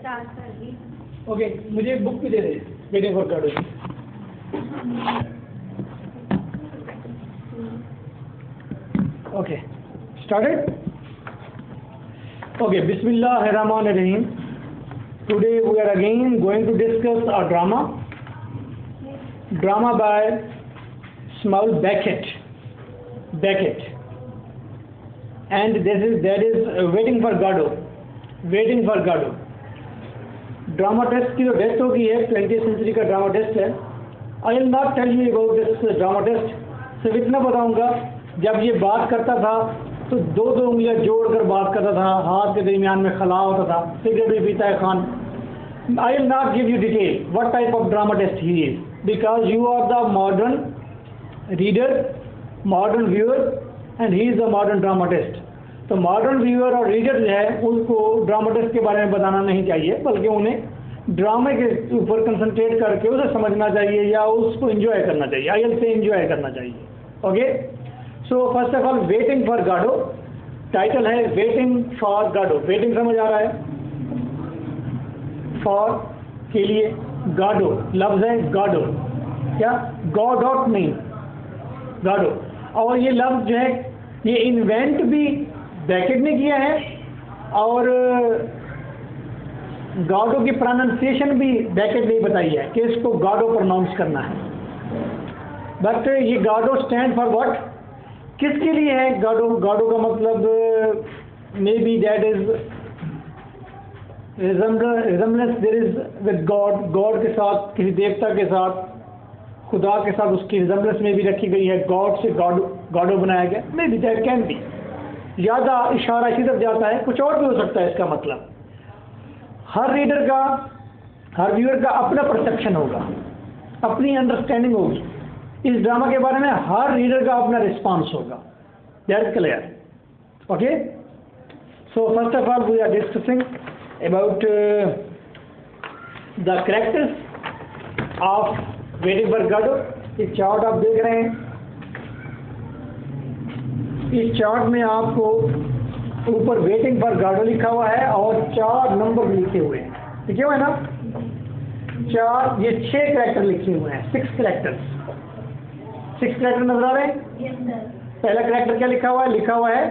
Okay, मुझे एक book भी दे दे, waiting for God. Okay, started. Okay, बिस्मिल्लाहिर्रहमानिर्रहीम। Today we are again going to discuss a drama by Samuel Beckett, and that is Waiting for Godot। Dramatist की जो डेस्ट होगी है 20th सेंचुरी का ड्रामा टेस्ट है। I will not tell you about this dramatist, सिर्फ इतना बताऊंगा जब ये बात करता था तो दो उंगलियां जोड़कर बात करता था, हाथ के दरमियान में खला होता था, सिगरेट भी पीता है Khan. I will not give you detail what type of dramatist he is, because you are the modern reader, modern viewer, and he is the modern dramatist. तो मॉडर्न व्यूअर और reader जो है उनको drama test के बारे में बताना नहीं चाहिए, बल्कि उन्हें ड्रामे के ऊपर कंसंट्रेट करके उसे समझना चाहिए या उसको एंजॉय करना चाहिए। आई विल से एंजॉय करना चाहिए। Okay, so first of all waiting for Godot, title है वेटिंग फॉर गॉडो। वेटिंग समझ आ रहा है, फॉर के लिए, गॉडो लफ्ज है, गॉडो क्या गॉड ऑट नहीं, गॉडो। और ये लफ्ज जो है ये इन्वेंट भी बैकेट ने किया है और गॉडो की प्रोनाउंसिएशन भी बैकेट ने बताई है कि इसको गॉडो प्रोनाउंस करना है। बट ये गॉडो स्टैंड फॉर व्हाट, किसके लिए है गॉडो? गॉडो का मतलब may be that is resemblance there is with God, God के साथ, किसी देवता के साथ, खुदा के साथ उसकी रिजम्बलेंस में भी रखी गई है। गॉड से गॉडो बनाया गया, मे बी दैट कैन बी। ज़्यादा इशारा इसी तरफ जाता है, कुछ और भी हो सकता है इसका मतलब। हर रीडर का, हर व्यूअर का अपना परसेप्शन होगा, अपनी अंडरस्टैंडिंग होगी इस ड्रामा के बारे में, हर रीडर का अपना रिस्पांस होगा। That is clear. Okay, so first of all we are discussing about the characters of waiting for Godot. ये चार्ट आप देख रहे हैं, इस चार्ट में आपको ऊपर वेटिंग फॉर गॉडो लिखा हुआ है और 4 नंबर लिखे हुए हैं, लिखे हुए हैं ना, 4, ये 6 कैरेक्टर लिखे हुए हैं, 6 कैरेक्टर नजर आ रहे हैं। पहला कैरेक्टर क्या लिखा हुआ है? लिखा हुआ है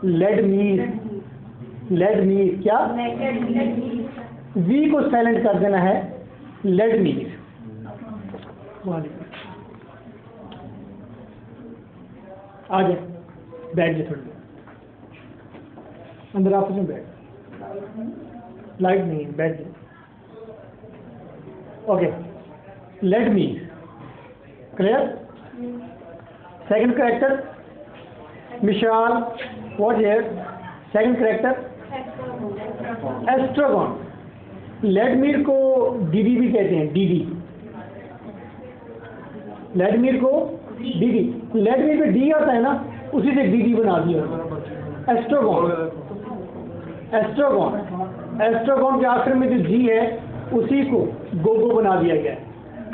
लेडमीर। क्या? वी को साइलेंट कर देना है, लेडमीर। आ जाए, बैठ जाए थोड़ी देर अंदर, ऑफिस में बैठ, लाइट नहीं है, बैठ जाए। Okay, let me clear. Second character मिशाल, what here? Second character Estragon. Vladimir को डीडी भी कहते हैं, डीडी। लेडमीर को डीडी, लेडमीर पे डी आता है ना, उसी से डीडी बना दिया। एस्ट्रोगॉन के आखिर में जो जी है उसी को गोगो बना दिया गया है।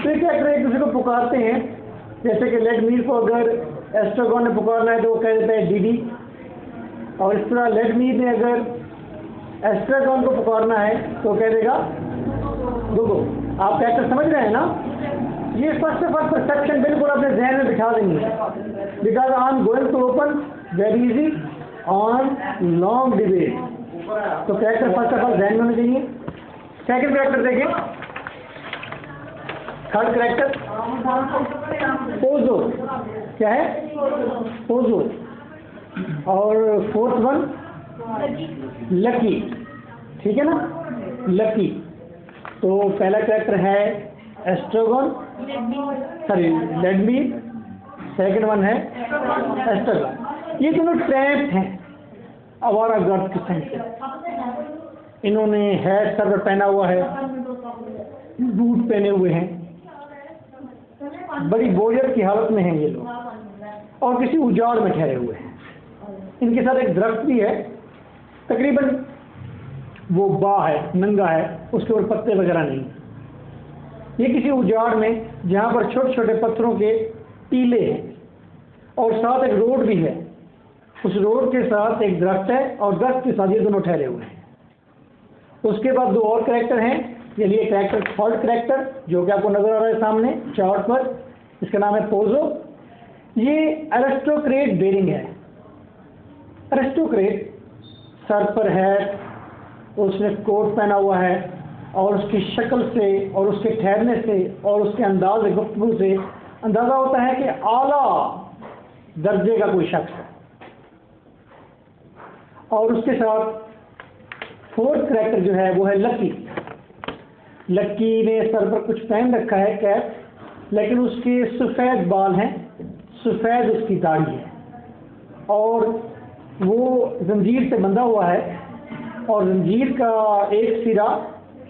तो ये कैरेक्टर एक दूसरे को पुकारते हैं, जैसे कि लेडमीर को अगर एस्ट्रोगॉन ने पुकारना है तो वो कह देता है डीडी, और इस तरह लेडमीर ने अगर एस्ट्रोगॉन को पुकारना है तो कह देगा गोगो। आप कैरेक्टर समझ रहे हैं ना? ये फर्स्ट ऑफ ऑल परसेप्शन बिल्कुल अपने जहन में बिठा देंगे, because I am going to open very easy on long debate. तो कैरेक्टर फर्स्ट ऑफ ऑल जहन में होने चाहिए। सेकंड कैरेक्टर देखें, थर्ड कैरेक्टर पोजो, क्या है? पोजो। और फोर्थ वन लकी, ठीक है ना, लकी। तो पहला कैरेक्टर है एस्ट्रोगॉन, सॉरी लेडमीर, सेकंड वन है एस्ट्रोगॉन। ये दोनों ट्रैप हैं आवारा गर्द किस्म के। इन्होंने हैट सर पर पहना हुआ है, बूट पहने हुए हैं, बड़ी बोरियत की हालत में हैं ये लोग, और किसी उजाड़ में ठहरे हुए हैं। इनके साथ एक दरख्त भी है, तकरीबन वो बा है, नंगा है, उसके ऊपर पत्ते वगैरह नहीं। ये किसी उजाड़ में जहाँ पर छोटे छोटे पत्थरों के टीले हैं और साथ एक रोड भी है, उस रोड के साथ एक दरख्त है और दरख्त के साथ ये दोनों ठहरे हुए हैं। उसके बाद दो और करैक्टर हैं, ये करैक्टर थर्ड करैक्टर जो कि आपको नजर आ रहा है सामने चार्ट पर, इसका नाम है पोजो। ये एरिस्टोक्रेट बेरिंग है। एरिस्टोक्रेट सर पर है, उसने कोट पहना हुआ है और उसकी शक्ल से और उसके ठहरने से और उसके अंदाज गुफ्तगू से अंदाज़ा होता है कि आला दर्जे का कोई शख्स है। और उसके साथ फोर्थ करैक्टर जो है वो है लकी। लकी ने सर पर कुछ पहन रखा है कैप, लेकिन उसके सफ़ेद बाल हैं, सफ़ेद उसकी दाढ़ी है और वो जंजीर से बंधा हुआ है और जंजीर का एक सिरा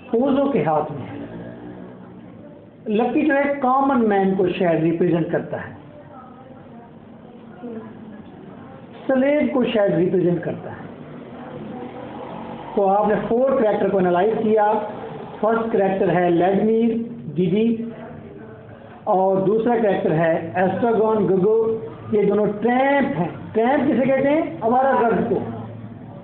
पोजो के हाथ में है। लकी जो है कॉमन मैन को शायद रिप्रेजेंट करता है, स्लेव को शायद रिप्रेजेंट करता है। तो आपने फोर करैक्टर को एनालाइज किया। फर्स्ट करैक्टर है व्लादिमीर डिडी और दूसरा करैक्टर है एस्ट्रागॉन गुगो। ये दोनों ट्रैम्प हैं। ट्रैम्प किसे कहते हैं? आवारागर्द को,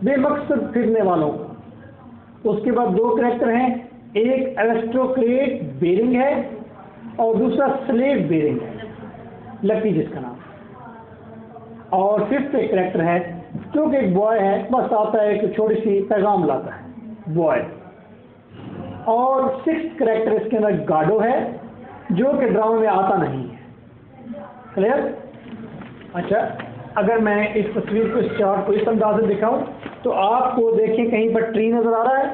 बेमकसद फिरने वालों को। उसके बाद दो करैक्टर हैं, एक एरिस्टोक्रेट बेरिंग है और दूसरा स्लेव बेरिंग है, लकी जिसका नाम। और फिफ्थ एक करैक्टर है जो कि एक बॉय है, बस आता है एक छोटी सी पैगाम लाता है, बॉय। और सिक्स्थ करैक्टर इसके अंदर गाडो है जो कि ड्रामा में आता नहीं है। क्लियर? अच्छा, अगर मैं इस तस्वीर को, इस चार्ट को इस अंदाज से दिखाऊं तो आपको देखिए कहीं पर ट्री नजर आ रहा है।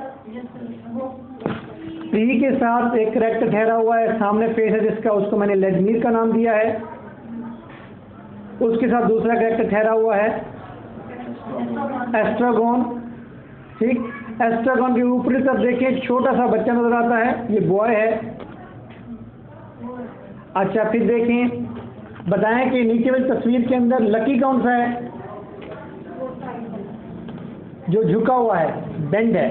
ट्री के साथ एक करैक्टर ठहरा हुआ है, सामने फेस है जिसका, उसको मैंने व्लादिमीर का नाम दिया है। उसके साथ दूसरा करैक्टर ठहरा हुआ है एस्ट्रागॉन। ठीक, एस्ट्रागॉन के ऊपरी तरफ देखिए छोटा सा बच्चा नजर आता है, ये बॉय है। अच्छा, फिर देखें, बताएं कि नीचे वाली तस्वीर के अंदर लकी कौन सा है? जो झुका हुआ है, बेंड है,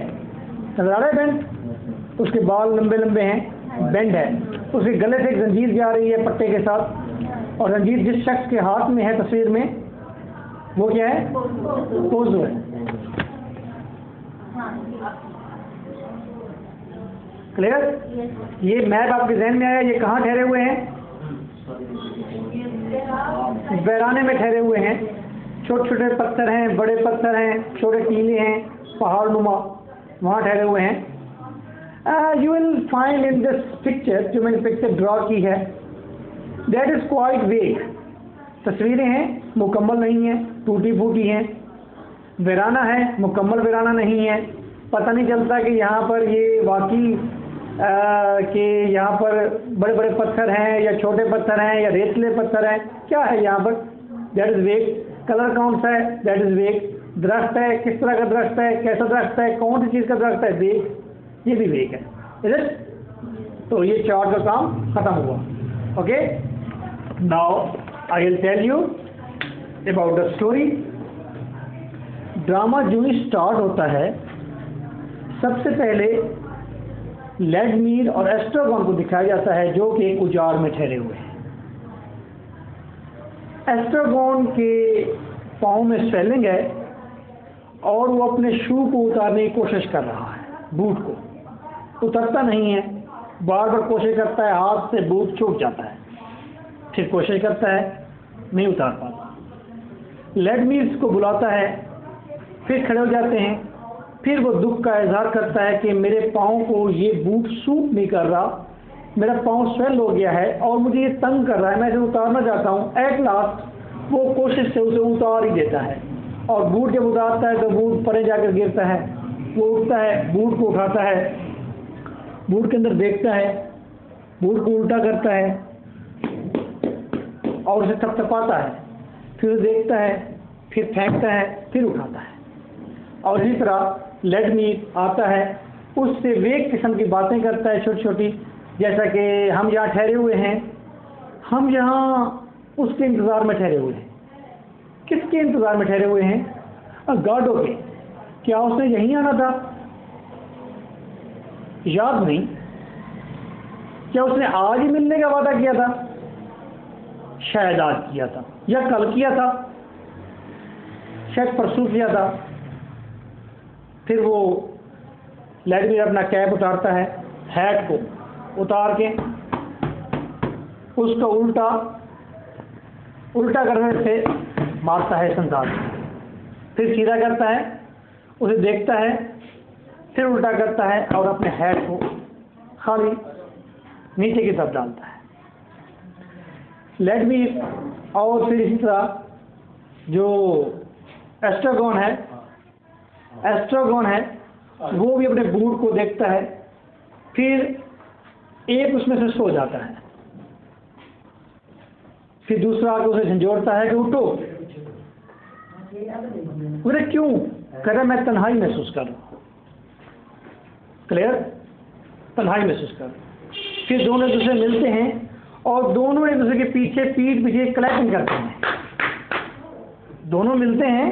नजर आ रहा है बेंड? उसके बाल लंबे लंबे हैं, बेंड है। उसके गले से एक जंजीर जा रही है पट्टे के साथ, और जंजीर जिस शख्स के हाथ में है तस्वीर में वो क्या है? पोजो है। क्लियर? ये मैप आपके जहन में आया? ये कहाँ ठहरे हुए हैं? वीराने में ठहरे हुए हैं। छोटे छोटे पत्थर हैं, बड़े पत्थर हैं, छोटे टीले हैं, पहाड़ नुमा, वहाँ ठहरे हुए हैं। You will find in this picture, जो मैंने पिक्चर ड्रॉ की है, दैट इज क्वाइट वेग। तस्वीरें हैं, मुकम्मल नहीं है, टूटी फूटी हैं। वीराना है, मुकम्मल वीराना नहीं है। पता नहीं चलता कि यहाँ पर ये वाकई कि यहाँ पर बड़े बड़े पत्थर हैं या छोटे पत्थर हैं या रेतले पत्थर हैं, क्या है यहाँ पर? दैट इज वेग। कलर कौन सा है? दैट इज वेग। दरख्त है, किस तरह का दरख्त है, कैसा दरख्त है, कौन सी चीज़ का दरख्त है, वेग, ये भी वेग है। Is it? तो ये चार्ट का काम खत्म हुआ। Okay, now I will tell you about the story. Drama जो ही स्टार्ट होता है, सबसे पहले व्लादिमीर और एस्ट्रागॉन को दिखाया जाता है जो कि एक उजाड़ में ठहरे हुए हैं। एस्ट्रागॉन के पाँव में स्वेलिंग है और वो अपने शू को उतारने की कोशिश कर रहा है, बूट को। उतरता नहीं है, बार बार कोशिश करता है, हाथ से बूट छूट जाता है, फिर कोशिश करता है, नहीं उतार पाता। व्लादिमीर को बुलाता है, फिर खड़े हो जाते हैं। फिर वो दुख का इजहार करता है कि मेरे पाँव को ये बूट सूट नहीं कर रहा, मेरा पाँव स्वेल हो गया है और मुझे ये तंग कर रहा है, मैं इसे उतारना चाहता हूँ। एट लास्ट वो कोशिश से उसे उतार ही देता है, और बूट जब उतारता है तो बूट परे जाकर गिरता है। वो उठता है, बूट को उठाता है, बूट के अंदर देखता है, बूट को उल्टा करता है और उसे थपथपाता है, फिर देखता है, फिर फेंकता है, फिर उठाता है। और इसी तरह व्लादिमीर आता है, उससे वेग किस्म की बातें करता है, छोटी छोटी, जैसा कि हम यहाँ ठहरे हुए हैं, हम यहाँ उसके इंतज़ार में ठहरे हुए हैं। किसके इंतज़ार में ठहरे हुए हैं? गार्डो के। क्या उसने यहीं आना था? याद नहीं। क्या उसने आज ही मिलने का वादा किया था? शायद आज किया था, या कल किया था, शायद परसों किया था। फिर वो व्लादिमीर अपना कैप उतारता है, हैट को उतार के उसका उल्टा करने से मारता है संसार, फिर सीधा करता है, उसे देखता है, फिर उल्टा करता है और अपने हैट को खाली नीचे की तरफ डालता है। व्लादिमीर और फिर इसी तरह जो एस्ट्रागॉन है वो भी अपने बूट को देखता है, फिर एक उसमें से सो जाता है, फिर दूसरा आके उसे झंझोड़ता है कि उठो। बोले क्यों? कह रहा मैं तन्हाई महसूस कर रहा हूँ। क्लियर? तन्हाई महसूस कर रहा हूँ। फिर दोनों एक दूसरे मिलते हैं और दोनों एक दूसरे के पीठ पीछे क्लैपिंग करते हैं। दोनों मिलते हैं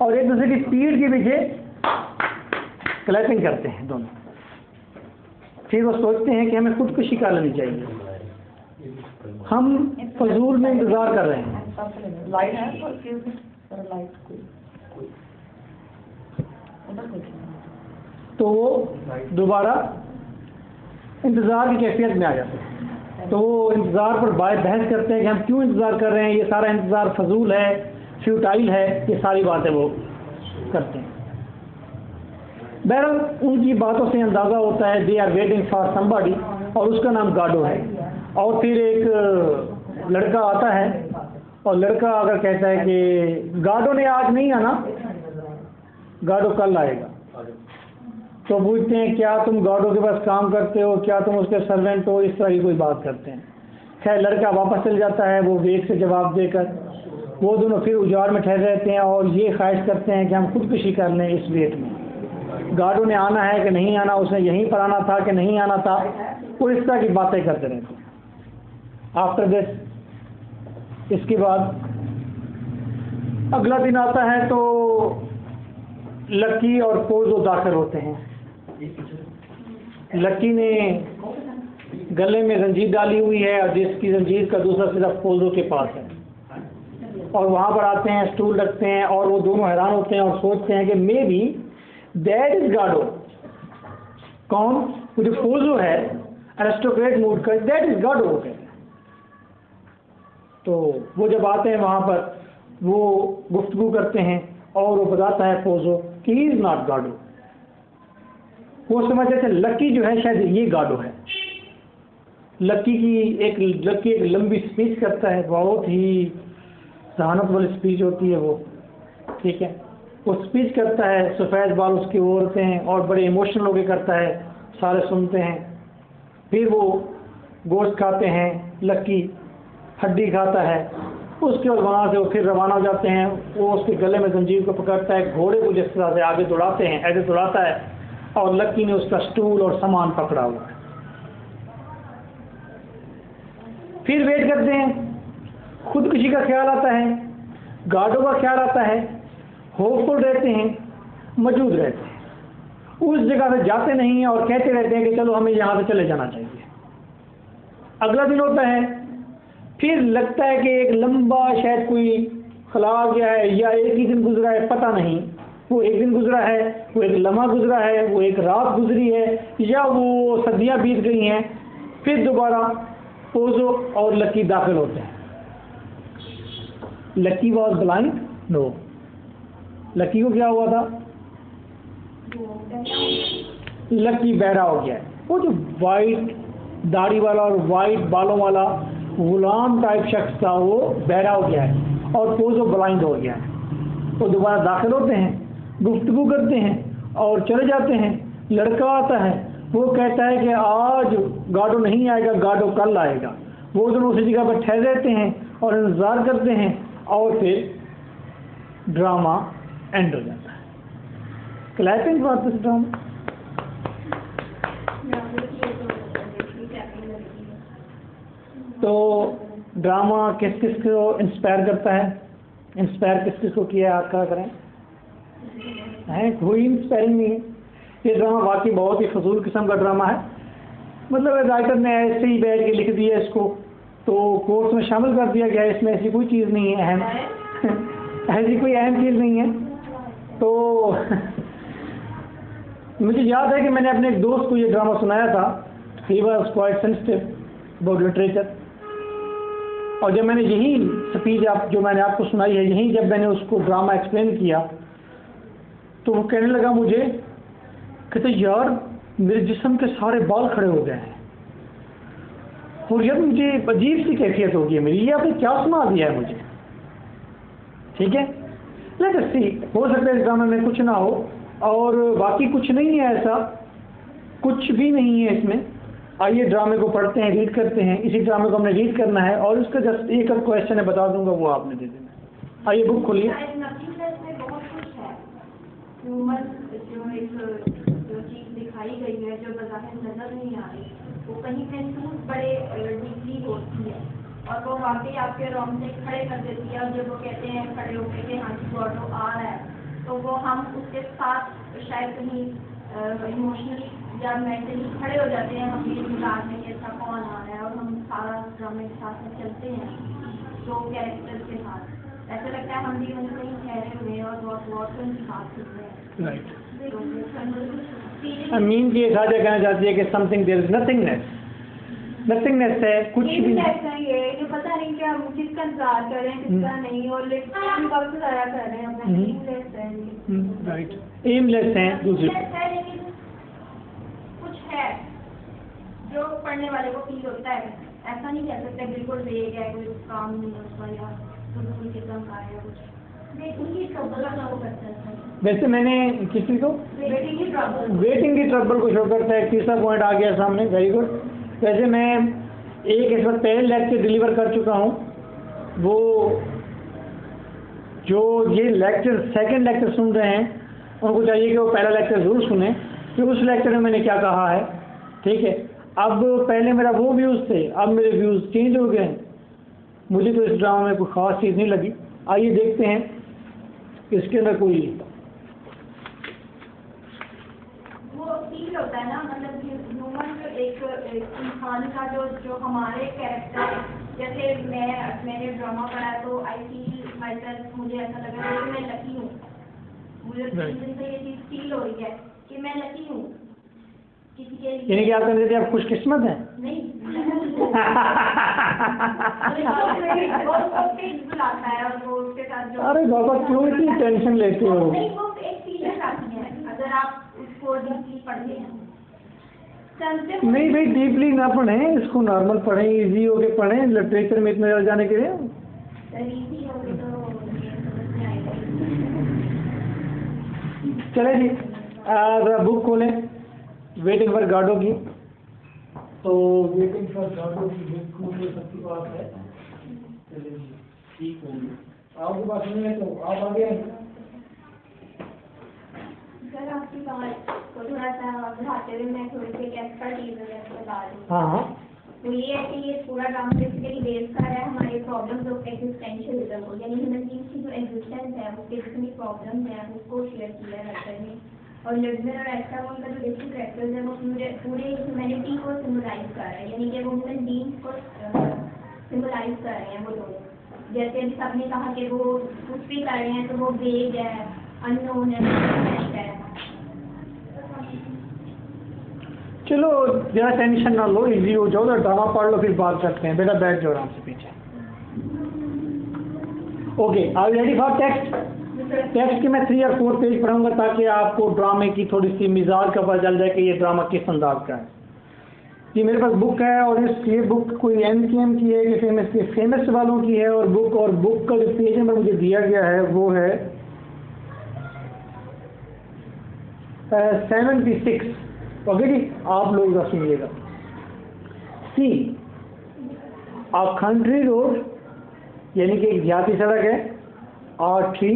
और एक दूसरे की पीठ के पीछे क्लैपिंग करते हैं दोनों। फिर वो सोचते हैं कि हमें खुदकुशी कर लेनी चाहिए, हम फजूल में इंतजार कर रहे हैं। तो वो दोबारा इंतजार की कैफियत में आ जाते हैं। तो वो इंतजार पर बहस करते हैं कि हम क्यों इंतजार कर रहे हैं, ये सारा इंतजार फजूल है, फ्यूटाइल है, ये सारी बातें वो करते हैं। बहरहाल उनकी बातों से अंदाज़ा होता है they are waiting for somebody, और उसका नाम गाडो है। और फिर एक लड़का आता है और लड़का अगर कहता है कि गाडो ने आज नहीं आना, गाडो कल आएगा। तो पूछते हैं क्या तुम गाडो के पास काम करते हो, क्या तुम उसके सर्वेंट हो, इस तरह की कोई बात करते हैं। खैर लड़का वापस चल जाता है वो वेग से जवाब देकर। वो दोनों फिर उजाड़ में ठहरे रहते हैं और ये ख्वाहिश करते हैं कि हम खुदकुशी कर लें इस वेट में। गाडो ने आना है कि नहीं आना, उसने यहीं पर आना था कि नहीं आना था, वो इस तरह की बातें करते रहते हैं। आफ्टर दिस, इसके बाद अगला दिन आता है तो लक्की और पोजो दाखिल होते हैं। लक्की ने गले में जंजीर डाली हुई है और जिसकी जंजीर का दूसरा सिरा पोजो के पास है, और वहाँ पर आते हैं, स्टूल रखते हैं और वो दोनों हैरान होते हैं और सोचते हैं कि मे बी दैट इज गाडो। कौन? वो जो पोजो है एरिस्टोक्रेट मूड का, दैट इज गाडो कहते हैं। तो वो जब आते हैं वहाँ पर वो गुफ्तगू करते हैं और वो बताता है पोजो कि ही इज नॉट गाडो। वो समझते थे लक्की जो है शायद ये गाडो है। लक्की एक लंबी स्पीच करता है, बहुत ही जहानत वाली स्पीच होती है वो, ठीक है। वो स्पीच करता है, सफ़ेद बाल उसकी ओर होते हैं और बड़े इमोशनल होकर करता है, सारे सुनते हैं। फिर वो गोश्त खाते हैं, लक्की हड्डी खाता है। उसके बाद वहाँ से वो फिर रवाना हो जाते हैं। वो उसके गले में जंजीर को पकड़ता है, घोड़े को जिस तरह से आगे दौड़ाते हैं ऐसे दौड़ाता है, और लक्की ने उसका स्टूल और सामान पकड़ा हुआ है। फिर वेट करते हैं, खुदकुशी का ख्याल आता है, गाडो का ख्याल आता है, होपफुल रहते हैं, मौजूद रहते हैं, उस जगह से जाते नहीं हैं और कहते रहते हैं कि चलो हमें यहाँ से चले जाना चाहिए। अगला दिन होता है, फिर लगता है कि एक लंबा शायद कोई खला गया है या एक ही दिन गुजरा है, पता नहीं। वो एक दिन गुजरा है, वो एक लम्हा गुजरा है, वो एक रात गुजरी है, या वो सदियाँ बीत गई हैं। फिर दोबारा पोजो और लक्की दाखिल होते हैं। लक्की वॉज ब्लाइंड? नो। लक्की को क्या हुआ था? लक्की बहरा हो गया है। वो जो वाइट दाढ़ी वाला और वाइट बालों वाला गुलाम टाइप शख्स था वो बहरा हो गया है और पोजो ब्लाइंड हो गया है। तो दोबारा दाखिल होते हैं, गुफ्तगू करते हैं और चले जाते हैं। लड़का आता है, वो कहता है कि आज गाडो नहीं आएगा, गाडो कल आएगा। वो दोनों उसी जगह पर ठहरे रहते हैं और इंतज़ार करते हैं और फिर ड्रामा एंड हो जाता है। Clapping for this drama. तो ड्रामा किस किस को इंस्पायर करता है? इंस्पायर किस किस को किया क्या करें? कोई इंस्पायरिंग नहीं है। ये ड्रामा वाकई बहुत ही फजूल किस्म का ड्रामा है। मतलब राइटर ने ऐसे ही बैठ के लिख दिया इसको, तो कोर्स में शामिल कर दिया गया। इसमें ऐसी कोई चीज़ नहीं है अहम ऐसी कोई अहम चीज़ नहीं है। तो मुझे याद है कि मैंने अपने एक दोस्त को ये ड्रामा सुनाया था, he was quite sensitive about literature, और जब मैंने यही स्पीच जो मैंने आपको सुनाई है, यही जब मैंने उसको ड्रामा एक्सप्लेन किया तो वो कहने लगा मुझे, कहते यार मेरे जिस्म के सारे बाल खड़े हो गए हैं और यार मुझे अजीब सी कैफियत होगी है मेरी, ये आपने क्या सुना दिया है मुझे। ठीक है, लेट्स सी, हो सकता है इस ड्रामे में कुछ ना हो, और बाकी कुछ नहीं है, ऐसा कुछ भी नहीं है इसमें। आइए ड्रामे को पढ़ते हैं, रीड करते हैं। इसी ड्रामे को हमने रीड करना है और उसका जस्ट एक क्वेश्चन है, बता दूंगा, वो आपने दे देना। आइए बुक खोलिए। जो चीज दिखाई गई है, जो बज़ाहिर नजर नहीं आ रही, वो कहीं महसूस बड़े डीपली होती है और वो वाकई आपके रोंगटे खड़े कर देती है। और जब वो कहते हैं खड़े होकर के हाँ जी गॉडो आ रहा है, तो वो हम उसके साथ शायद कहीं इमोशनली या मेंटली खड़े हो जाते हैं अपने दिमाग में कि ऐसा कौन आ रहा है, और हम सारा ड्रामे के साथ में चलते हैं दो कैरेक्टर के साथ। ऐसा लगता है हम भी उनको ही ठहरे हुए हैं और बहुत उनकी बात सुन रहे हैं। राइट, मीन की एक आजा कहना चाहती है कि something there is nothingness, nothingness है, कुछ भी नहीं है, ये पता नहीं क्या हम किसका इंतजार कर रहे हैं किसका नहीं, और लेकिन हम वक्त ज़ाया कर रहे हैं अपना, एमलेस है। राइट, एमलेस है दूसरी, लेकिन कुछ है जो पढ़ने वाले को फील होता है। ऐसा नहीं कह सकते बिल्कुल वेग है, कोई काम नहीं है उसका या बिल्कुल किस्म का है कुछ। वैसे मैंने किसी को वेटिंग की ट्रबल को शो करता है, तीसरा पॉइंट आ गया सामने, वेरी गुड। वैसे मैं एक इस वक्त पहले लेक्चर डिलीवर कर चुका हूँ, वो जो ये लेक्चर सेकंड लेक्चर सुन रहे हैं उनको चाहिए कि वो पहला लेक्चर ज़रूर सुने कि उस लेक्चर में मैंने क्या कहा है। ठीक है, अब पहले मेरा वो व्यूज़ थे, अब मेरे व्यूज़ चेंज हो गए हैं। मुझे तो इस ड्रामा में कोई ख़ास चीज़ नहीं लगी। आइए देखते हैं इसके अंदर कोई वो फील होता है ना, मतलब ह्यूमन जो एक इंसान का जो हमारे कैरेक्टर, जैसे मैंने ड्रामा पढ़ा तो आई फील माई सेल्फ, मुझे ऐसा लग रहा है कि मैं लकी हूँ, मुझे दिन से ये चीज़ फील हो रही है कि मैं लकी हूँ किसी के लिए। यानी कि आप कहते थे आप खुशकिस्मत हैं? नहीं बुलाता है और वो उसके साथ जो, अरे बाबा क्यों इतनी टेंशन लेते हो? नहीं, वो एक फीलिंग आती है अगर आप उसको डीपली पढ़ते हैं। नहीं भाई, डीपली ना पढ़ें, इसको नॉर्मल पढ़ें, इजी होके पढ़ें, लिटरेचर में इतना जाने के लिए। चले जी, बुक खोलें, वेटिंग फॉर गार्डो की। तो वेटिंग फॉर गार्डो की बुक खोलने सबकी बात है। चलिए जी, ठीक होगी, आपकी बात सुनिए तो आप आगे। सर आपकी बात को थोड़ा सा बढ़ाते हुए मैं थोड़ी सी एक्सपर्टीज बता दूँ। हाँ, तो ये है कि ये पूरा ड्रामा बेसिकली बेस कर है हमारे प्रॉब्लम्स ऑफ एग्जिस्टेंशियलिज्म को, यानी ह्यूमन बीइंग्स की जो एग्जिस्टेंस है उसके जितनी प्रॉब्लम्स हैं उसको शेयर किया है राइटर ने। और लिडमर और एस्ट्रागोन का जो बेसिक कैरेक्टर्स है वो पूरे ह्यूमैनिटी को सिम्बलाइज कर रहे हैं, यानी कि वो ह्यूमन बीइंग्स को सिम्बलाइज कर रहे हैं वो दोनों। जैसे अभी सबने कहा कि वो कुछ भी कर रहे हैं तो वो वेग है, अननोन है। चलो ज़्यादा टेंशन ना लो, इजी हो जाओ, तो ड्रामा पढ़ लो, फिर बात करते हैं। बेटा बैठ जाओ आराम से पीछे। Okay, are you ready for text? Text के मैं 3 और 4 पेज पढ़ूंगा ताकि आपको ड्रामे की थोड़ी सी मिजाज का पता चल जाए कि ये ड्रामा किस अंदाज का है। ये मेरे पास बुक है और ये बुक कोई MKM की है कि फेमस वालों की है, और बुक का जो पेज नंबर मुझे दिया गया है वो है 76। ओके जी, आप लोग इधर सुनिएगा। सी, अ कंट्री रोड, यानी कि एक देहाती सड़क है, और ट्री,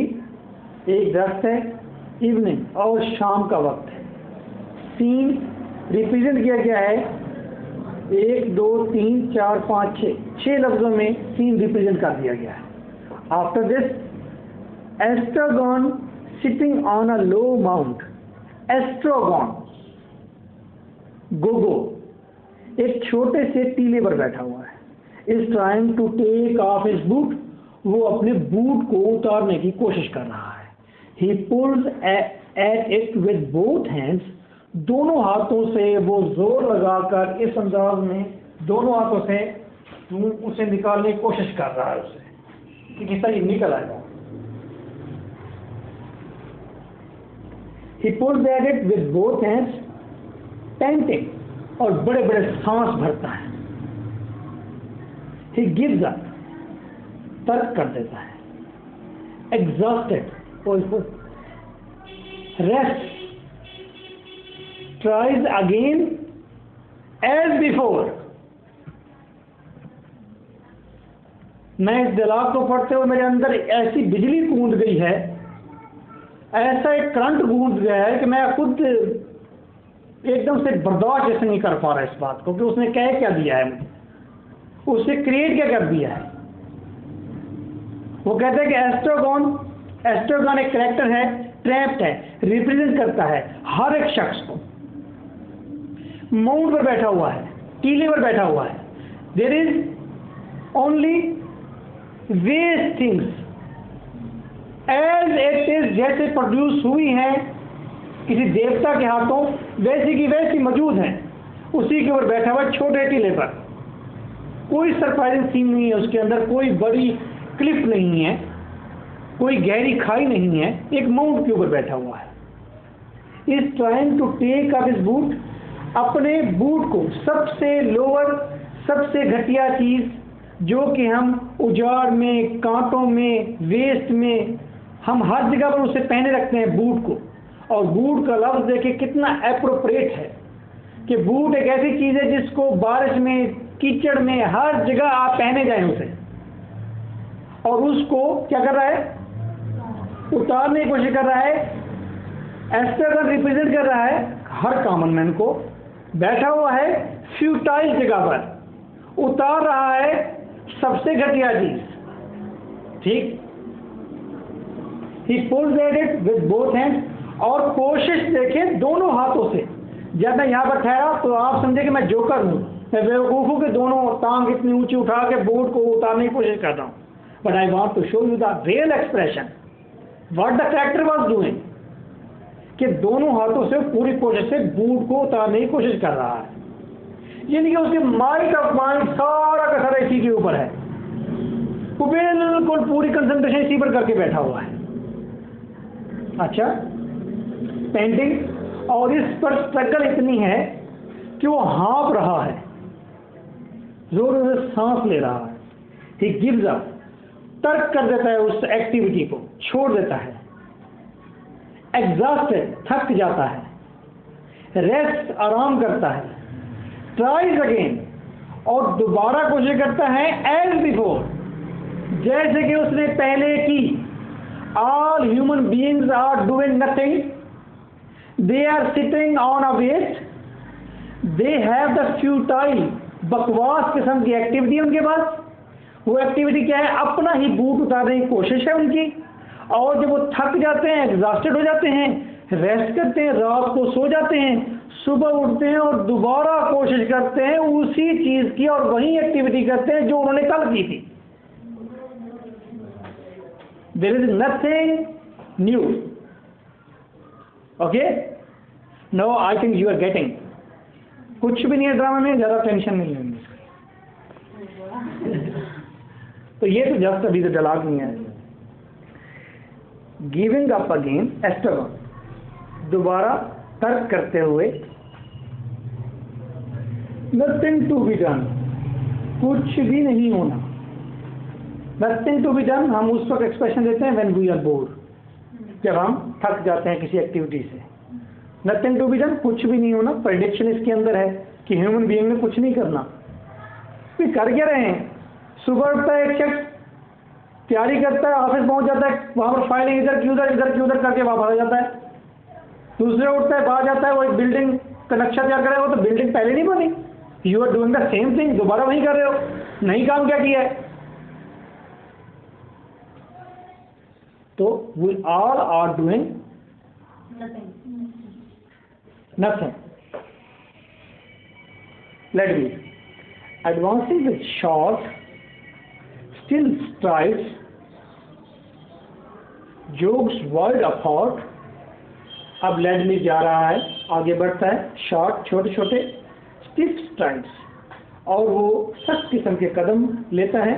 एक दरख्त है, इवनिंग, और शाम का वक्त है। सीन रिप्रेजेंट किया गया है 1 2 3 4 5 6 लफ्जों में सीन रिप्रेजेंट कर दिया गया है। After this, Estragon sitting on a low mount. Estragon, Gogo, एक छोटे से टीले पर बैठा हुआ है। Is trying to take off his boot, वो अपने बूट को उतारने की कोशिश कर रहा है। ही pools at it with both hands, दोनों हाथों से वो जोर लगाकर इस अंदाज में दोनों हाथों से उसे निकालने की कोशिश कर रहा है उसे कि किस तरह निकल आएगा। He pulls at it with both hands, panting, और बड़े बड़े सांस भरता है। He gives up, तर्क कर देता है। Exhausted, rest, tries again as before। मैं इस दिलाग को पढ़ते हुए मेरे अंदर ऐसी बिजली कूद गई है, ऐसा एक करंट गूंज गया है कि मैं खुद एकदम से बर्दाश्त जैसे नहीं कर पा रहा इस बात को कि उसने क्या दिया है मुझे, उससे क्रिएट क्या कर दिया है। वो कहते हैं कि एस्ट्रोगॉन एक कैरेक्टर है, ट्रैप्ड है, रिप्रेजेंट करता है हर एक शख्स को। माउंट पर बैठा हुआ है, टीले पर बैठा हुआ है। There is only waste things as it is, जैसे प्रोड्यूस हुई है किसी देवता के हाथों, वैसी की वैसी मौजूद है। उसी के ऊपर बैठा हुआ छोटे टीले पर। कोई सरप्राइजिंग सीन नहीं है उसके अंदर, कोई बड़ी क्लिफ नहीं है, कोई गहरी खाई नहीं है, एक माउंट के ऊपर बैठा हुआ है। Is trying to take up his boot, अपने बूट को, सबसे लोअर, सबसे घटिया चीज जो कि हम उजाड़ में, कांटों में, वेस्ट में, हम हर जगह पर उसे पहने रखते हैं बूट को। और बूट का लफ्ज देखिए कितना एप्रोप्रिएट है कि बूट एक ऐसी चीज है जिसको बारिश में, कीचड़ में, हर जगह आप पहने जाएं उसे, और उसको क्या कर रहा है, उतारने की कोशिश कर रहा है। एस्ट्रोगॉन रिप्रेजेंट कर रहा है हर कॉमन मैन को, बैठा हुआ है फ्यूटाइल जगह पर, उतार रहा है सबसे घटिया चीज। ठीक, He pulls at it with both hands, और कोशिश देखें दोनों हाथों से। जब मैं यहाँ पर ठहरा तो आप समझे कि मैं जोकर हूँ, मैं बेवकूफ़ हूँ कि दोनों टांग इतनी ऊंची उठा के बोर्ड को उतारने की कोशिश कर रहा हूँ। But I want to show you the real expression what the character was doing, कि दोनों हाथों से पूरी कोशिश से बूट को उतारने की कोशिश कर रहा है। यानी कि उसके माइंड ऑफ माइंड सारा का सारा इसी के ऊपर है, वो बिल्कुल पूरी कंसंट्रेशन इसी पर करके बैठा हुआ है। अच्छा, पेंटिंग, और इस पर स्ट्रगल इतनी है कि वो हाँप रहा है, जोर से सांस ले रहा है। ही गिव्स अप, तर्क कर देता है, उस एक्टिविटी को छोड़ देता है। एग्जॉस्टेड, थक जाता है। रेस्ट, आराम करता है। ट्राइज अगेन, और दोबारा कोशिश करता है एज बिफोर, जैसे कि उसने पहले की। All human beings are doing nothing. They are sitting on a waste. They have the futile, बकवास किस्म की एक्टिविटी है उनके पास। वो एक्टिविटी क्या है, अपना ही बूट उतारने की कोशिश है उनकी। और जब वो थक जाते हैं, एग्जॉस्टेड हो जाते हैं, रेस्ट करते हैं, रात को सो जाते हैं, सुबह उठते हैं और दोबारा कोशिश करते हैं उसी चीज की, और वही एक्टिविटी करते हैं जो उन्होंने कल की थी। There is nothing new. Okay? No, I think you are getting. कुछ भी नहीं है ड्रामा में, ज़्यादा टेंशन नहीं लेंगे। तो ये तो जस्ट अभी तो डायलॉग नहीं है। गिविंग अप अगेन, एस्ट्रोगॉन, दोबारा तर्क करते हुए, नथिंग टू बी डन, कुछ भी नहीं होना। नथिंग टू बी डन हम उस वक्त एक्सप्रेशन देते हैं व्हेन वी आर बोर्ड, जब हम थक जाते हैं किसी एक्टिविटी से। नथिंग टू बी डन, कुछ भी नहीं होना। प्रेडिक्शन इसके अंदर है कि ह्यूमन बीइंग ने कुछ नहीं करना। फिर कर क्या रहे हैं, सुबह उठता है एक शख्स, तैयारी करता है, ऑफिस पहुंच जाता है, वहां पर फाइलिंग इधर की उधर करके वापस आ जाता है। दूसरे उठता है, बाहर जाता है, वो एक बिल्डिंग का नक्शा तैयार करे, वो तो बिल्डिंग पहले नहीं बनी। You are doing the same thing, दोबारा वही कर रहे हो, नहीं काम क्या किया है। तो we all are doing nothing. Let me. Advancing with short, still strides, jogs wide apart. अब लेट मी जा रहा है आगे बढ़ता है, शॉर्ट छोटे छोटे स्टिफ स्ट्राइड्स, और वो सख्त किस्म के कदम लेता है,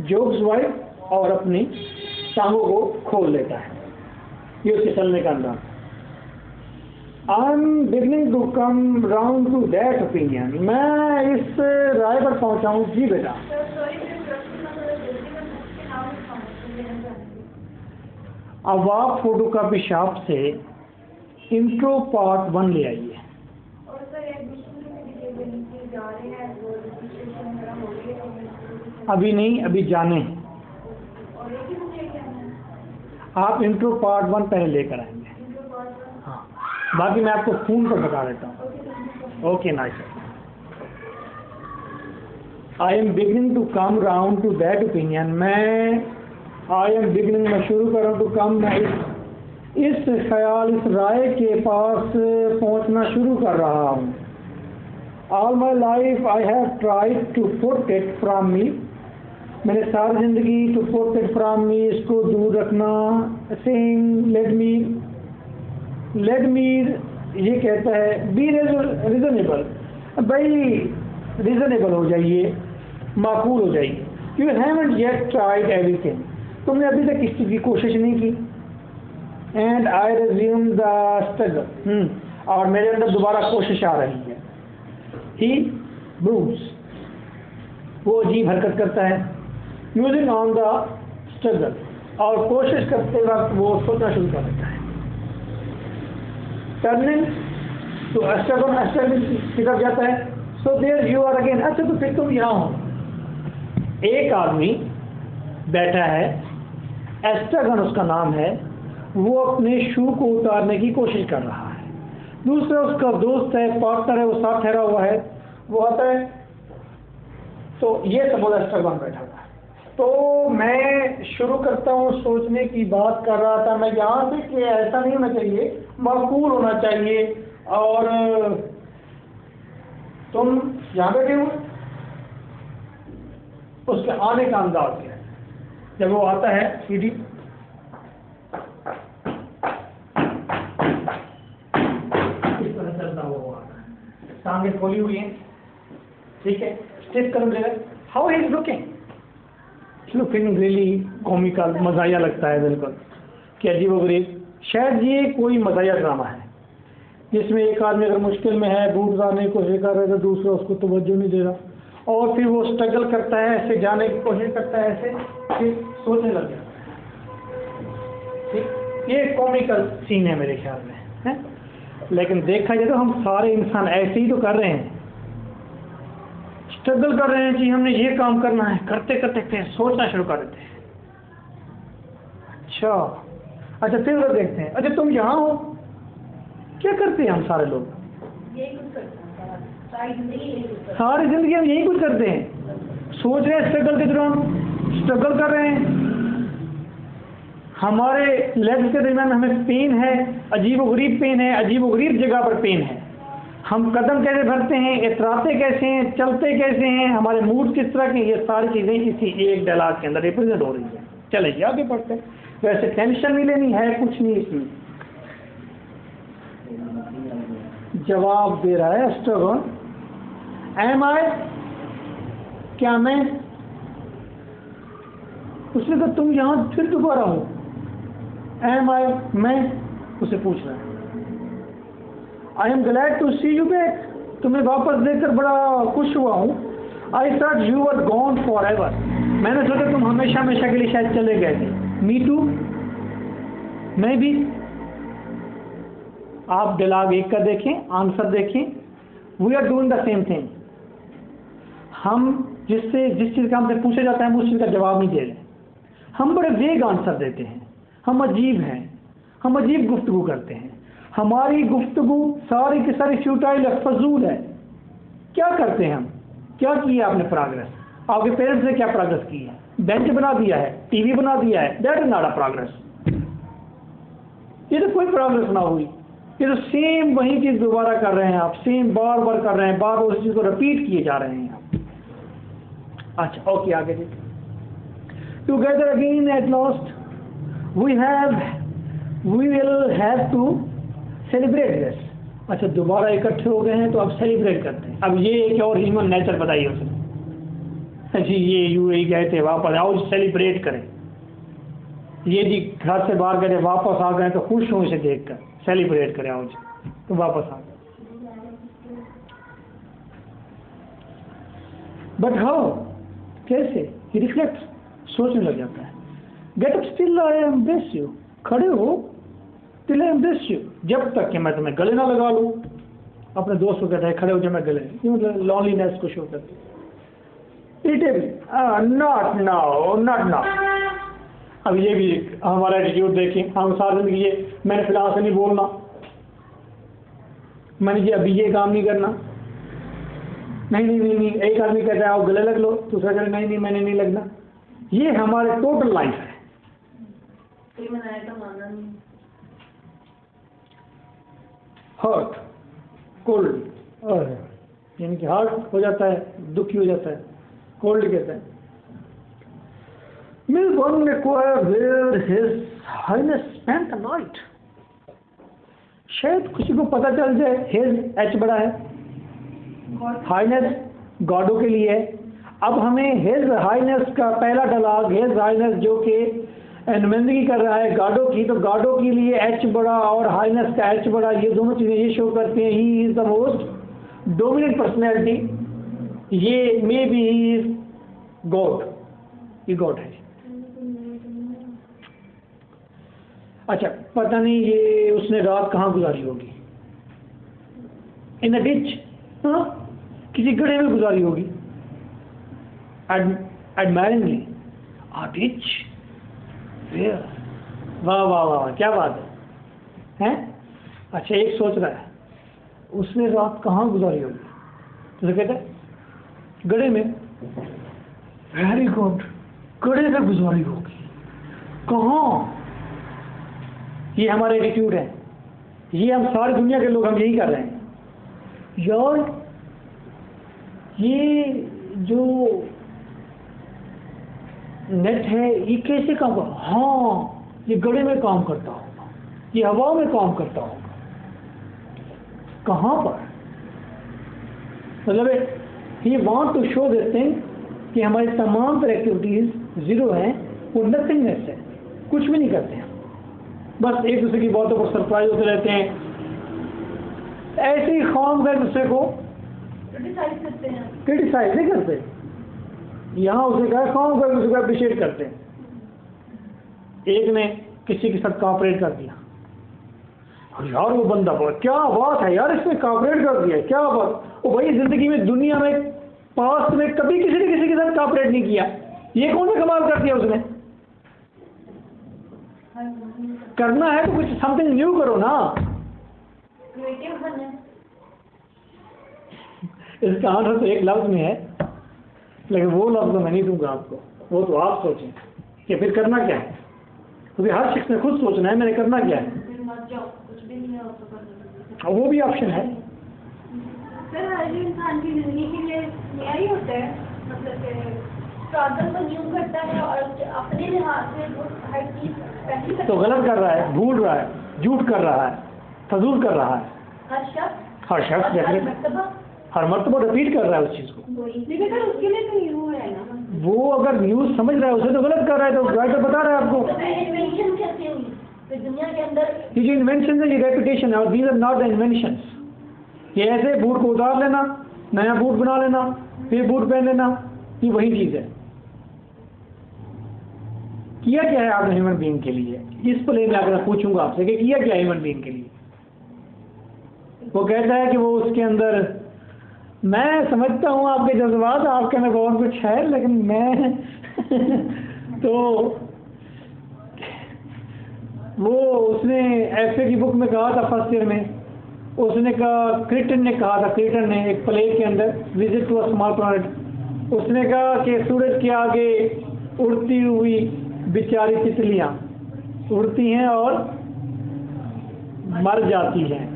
जोग्स वाइड, और अपनी टांगों को खोल लेता है। ये उसके चलने का अंदाज। I am beginning to come round to that opinion. मैं इस राय पर पहुंचा हूँ। जी बेटा, अब आप फोटो कॉपी शॉप से इंट्रो पार्ट 1 ले आइए। अभी नहीं, अभी जाने हैं। आप इंट्रो पार्ट 1 पहले लेकर आएंगे। हाँ, बाकी मैं आपको फोन पर बता देता हूँ। Okay nice. I am beginning to come round to that opinion. I am beginning, मैं शुरू कर रहा हूँ, टू कम, मैं इस ख्याल, इस राय के पास पहुँचना शुरू कर रहा हूँ। All my life I have tried to put it from me. मैंने सारी जिंदगी to put it from me, इसको दूर रखना। सेइंग लेट मी, ये कहता है बी रीजनेबल, भाई रीजनेबल हो जाइए, माकूल हो जाइए। You haven't yet tried everything, तुमने अभी तक किसी की कोशिश नहीं की। And I resume the struggle, और मेरे अंदर दोबारा कोशिश आ रही है। ही ब्रूड्स, वो अजीब हरकत करता है। यूजिंग ऑन द स्ट्रगल, और कोशिश करते वक्त वो सोचना शुरू कर देता है। टर्निंग टू स्ट्रगल की तरफ जाता है। So there you are again. अच्छा, तो फिर तुम यहाँ हो। एक आदमी बैठा है, एस्ट्रागन उसका नाम है, वो अपने शू को उतारने की कोशिश कर रहा है। दूसरा उसका दोस्त है, पार्टनर है, वो साथ ठहरा हुआ है, वो आता है। तो ये सब एस्ट्रागन बैठा हुआ है। तो मैं शुरू करता हूँ, सोचने की बात कर रहा था मैं यहाँ से कि ऐसा नहीं होना चाहिए, माकूल होना चाहिए। और तुम यहाँ बैठे हो। उसके आने का अंदाज क्या है? जब वो आता है सीढ़ी, इस तरह चलता हुआ आता है, टांगे खोली हुई हैं, ठीक है, स्टिफ कदम ले रहा है। How he is looking really comical, मजाया लगता है बिल्कुल कि अजीबोगरीब। शायद ये कोई मजाया ड्रामा है जिसमें एक आदमी अगर मुश्किल में है, बूट उतारने की कोशिश कर रहा है, तो दूसरा उसको तवज्जो नहीं दे रहा, और फिर वो स्ट्रगल करता है, ऐसे जाने की कोशिश करता है, ऐसे फिर सोचने लग जाता है। ठीक, ये कॉमिकल सीन है मेरे ख्याल में, है? लेकिन देखा जाए तो हम सारे इंसान ऐसे ही तो कर रहे हैं, स्ट्रगल कर रहे हैं कि हमने ये काम करना है, करते करते फिर सोचना शुरू कर देते हैं। अच्छा फिर वो देखते हैं, अच्छा तुम यहाँ हो, क्या करते हैं हम सारे लोग? यही कुछ करते हैं, सारी जिंदगी हम यही कुछ करते हैं। सोच रहे हैं स्ट्रगल के दौरान, स्ट्रगल कर रहे हैं, हमारे लेग्स के दरमियान हमें पेन है, अजीबोगरीब पेन है, अजीबोगरीब जगह पर पेन है। हम कदम कैसे भरते हैं, इतराते कैसे हैं, चलते कैसे हैं, हमारे मूड किस तरह के, ये सारी चीज़ें इसी एक डायलॉग के अंदर रिप्रेजेंट हो रही है। चलिए आगे बढ़ते हैं। वैसे टेंशन नहीं लेनी है, कुछ नहीं इसमें। जवाब दे रहा है स्ट्रगल, एम आई, क्या मैं? उसने कहा तुम यहाँ फिर दोबारा हो। एम आई, मैं, उसे पूछ रहा है। I am glad to see you back, तुम्हें वापस देखकर बड़ा खुश हुआ हूँ। I thought you were gone for ever, मैंने सोचा तुम हमेशा हमेशा के लिए शायद चले गए थे। मी टू, मैं भी। आप डायलॉग 1 का देखें, आंसर देखें। We are doing the same thing. हम जिस चीज़ का हमसे पूछा जाता है हम उस चीज़ का जवाब नहीं दे रहे, हम बड़े वेग आंसर देते हैं, हम अजीब हैं, हम अजीब गुफ्तगू करते हैं, हमारी गुफ्तगू सारी की सारी फ्यूटाइल है, फजूल है। क्या करते हैं हम? क्या किया आपने प्रोग्रेस? आपके पेरेंट्स ने क्या प्रोग्रेस की है? बेंच बना दिया है, टीवी बना दिया है, that is not a progress. ये तो कोई प्रोग्रेस ना हुई, ये तो सेम वही चीज़ दोबारा कर रहे हैं आप, सेम बार बार कर रहे हैं, बार बार उस चीज़ को रिपीट किए जा रहे हैं आप। अच्छा ओके, आगे जी। Together again at last we will have to celebrate this. अच्छा, दोबारा इकट्ठे हो गए हैं तो अब सेलिब्रेट करते हैं। अब ये एक और ह्यूमन नेचर बताइए उसने, जी ये यूएई गए थे वापस आओ सेलिब्रेट करें, ये जी घर से बाहर गए थे वापस आ गए तो खुश हो इसे देखकर, सेलिब्रेट करें आओ जी, तो वापस आ गए। बट हाउ, कैसे? ही रिफ्लेक्ट, सोचने लग जाता है। Get up still I embrace you, खड़े हो टिल आई एम्ब्रेस यू, जब तक कि मैं तुम्हें गले ना लगा लूँ। अपने दोस्त को कहता है खड़े हो जब मैं गले, ये मतलब लॉनलीनेस को शो करती है। Irritable, not now, not now. अब ये भी हमारा एटीट्यूड देखें, हम सारी जिंदगी ये मैंने फिलहाल से नहीं बोलना, मैंने ये अभी ये काम नहीं करना, नहीं नहीं नहीं नहीं। एक आदमी कहता है आओ गले लग लो, दूसरा कहता है नहीं नहीं मैंने नहीं लगना। ये हमारे टोटल लाइफ है। हर्ट, कोल्ड, और यानी कि हार्ट हो जाता है, दुखी हो जाता है, कोल्ड कहता है। Milburn inquired where His Highness spent the night. शायद किसी को पता चल जाए, हिज एच बड़ा है, हाइनेस गॉडो के लिए है। अब हमें हिज हाइनेस का पहला डायलॉग, हिज हाइनेस जो कि नुमाइंदगी कर रहा है गॉडो की, तो गॉडो के लिए एच बड़ा और हाइनेस का एच बड़ा, ये दोनों चीज़ें ये शो करते हैं he is the most dominant personality. ये maybe he is God, ये गॉड है। अच्छा, पता नहीं ये उसने रात कहाँ गुजारी होगी, इन अ डिच, हाँ किसी गड्ढे में गुजारी होगी। एडमायरिंगली, आ डिच, वाह वाह वाह, क्या बात है, हैं? अच्छा, एक सोच रहा है उसने रात कहाँ गुजारी होगी, तो कहता है गड्ढे में। वेरी गुड, गड्ढे में गुजारी होगी, कहाँ? ये हमारा एटीट्यूड है, ये हम सारी दुनिया के लोग हम यही कर रहे हैं यार। ये जो नेट है ये कैसे काम कर, हाँ ये गड्ढे में काम करता होगा, ये हवा में काम करता होगा, कहाँ पर? मतलब he want to show this thing कि हमारी तमाम तरह एक्टिविटीज जीरो हैं, वो नथिंगनेस है, कुछ भी नहीं करते हैं, बस एक दूसरे की बातों को सरप्राइज होते रहते हैं, ऐसे ही खाम कर दूसरे को क्रिटिसाइज नहीं करते। यहाँ उसे कहा खाम कर दूसरे को अप्रिशिएट करते हैं। एक ने किसी के साथ कॉपरेट कर दिया, यार वो बंदा बहुत, क्या बात है यार इसने कॉपरेट कर दिया, क्या बात। वो भाई जिंदगी में दुनिया में पास्ट में कभी किसी ने किसी के साथ कॉपरेट नहीं किया, ये कौन सा कमाल कर दिया उसने? करना है तो कुछ समथिंग न्यू करो ना, क्रिएटिव बने। इसका आंसर तो एक लफ्ज में है, लेकिन वो लफ्ज मैं नहीं दूंगा आपको, वो तो आप सोचें कि फिर करना क्या है, क्योंकि हर शख्स ने खुद सोचना है मैंने करना क्या है, कुछ भी नहीं है तो वो भी ऑप्शन है। सर हर इंसान की जिंदगी के लिए यह ही होता है, मतलब प्रॉब्लम को न्यू करता है और अपने लिहाज से हर चीज तो गलत कर रहा है, भूल रहा है, झूठ कर रहा है, फजूल कर रहा है, हर शख्स हर मर्तबा रिपीट कर रहा है उस चीज़ को। उसके लिए तो न्यू है ना, वो अगर न्यूज़ समझ रहा है उसे तो गलत कर रहा है, तो राइटर बता रहा है आपको। इन्वेंशन कैसे हुई तो दुनिया के अंदर, ये जो इन्वेंशन है ये रेपुटेशन है, और these are not the inventions. ये ऐसे बूट को उतार लेना, नया बूट बना लेना, फिर बूट पहन लेना, ये वही चीज़ है। किया क्या है आपने ह्यूमन बीइंग के लिए? इस प्ले में अगर पूछूंगा आपसे कि किया क्या ह्यूमन बीइंग के लिए, वो कहता है कि वो उसके अंदर, मैं समझता हूँ आपके जज्बात, आपके में बहुत कुछ है, लेकिन मैं तो वो उसने एफए की बुक में कहा था फर्स्ट ईयर में, उसने कहा क्रिटन ने कहा था, क्रिटन ने एक प्ले के अंदर visit to a small planet, उसने कहा कि सूरज के आगे उड़ती हुई बेचारी तितलियाँ उड़ती हैं और मर जाती हैं।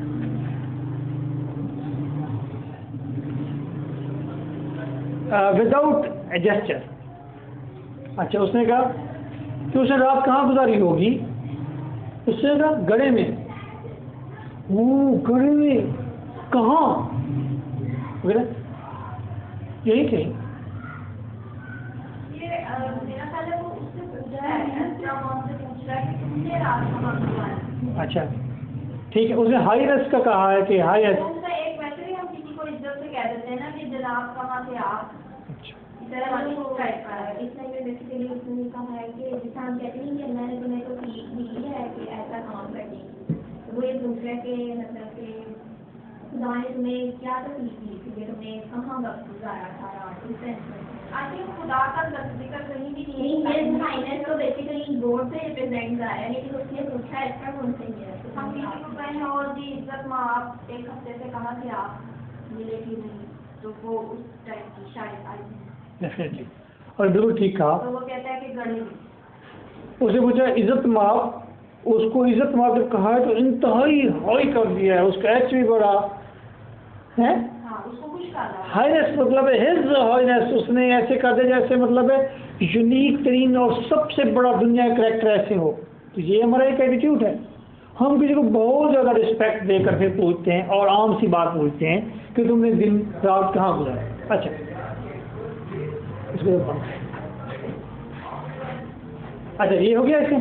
Without a gesture. अच्छा, उसने कहा कि उसने रात कहाँ गुजारी होगी? उसने कहा गड्ढे में। गड़े में कहाँ यही कहीं? ये मेरा ख्याल है वो उससे पूछ रहा है, से पूछ रहा है कि तुमने रात कहाँ गुजारी। अच्छा ठीक है, उसने हाई रेस्ट का कहा है कि हाई रेस्ट। उनका एक वैसे भी हम किसी को इज्जत से कह देते हैं ना कि जनाब कहाँ थे आप, इस तरह वाली टाइप का है। इसमें में बेसिकली उसने कहा है कि जैसा हम कहते हैं कि मैंने तुम्हें तो सीख दी है कि ऐसा काम करने की, वो ये पूछ रहा है कि मतलब कि खुदा ने तुम्हें क्या तकलीफ दी थी, तुमने कहाँ वक्त गुजारा था रात, इस सेंस में। आई थिंक खुदा का जिक्र कहीं भी नहीं नहीं, है। ये माइनस तो बेसिकली गॉड से रिप्रेजेंट आ रहा है, लेकिन उसने पूछा है इसका कौन सा है। तो हम किसी को कहें और जी इज्जत माँ आप एक हफ्ते से कहाँ थे आप, मिले कि नहीं, तो वो उस टाइप की शायद आई है। डेफिनेटली, और बिल्कुल ठीक कहा। तो वो कहता है कि गड़े उसे पूछा इज्जत माप, उसको इज्जत माप जब कहा है तो इंतहाई हाई कर दिया है, उसका एच भी बड़ा है, हाँ उसको कुछ कहा हाईनेस मतलब है हिज हाईनेस, उसने ऐसे कर दिया जैसे मतलब है यूनिक तरीन और सबसे बड़ा दुनिया का करेक्टर ऐसे हो। तो ये हमारा एक एटीट्यूड है, हम किसी को बहुत ज़्यादा रिस्पेक्ट देकर फिर पूछते हैं और आम सी बात पूछते हैं कि तुमने दिन रात कहाँ गुजारा। अच्छा इसको अच्छा ये हो गया। इसके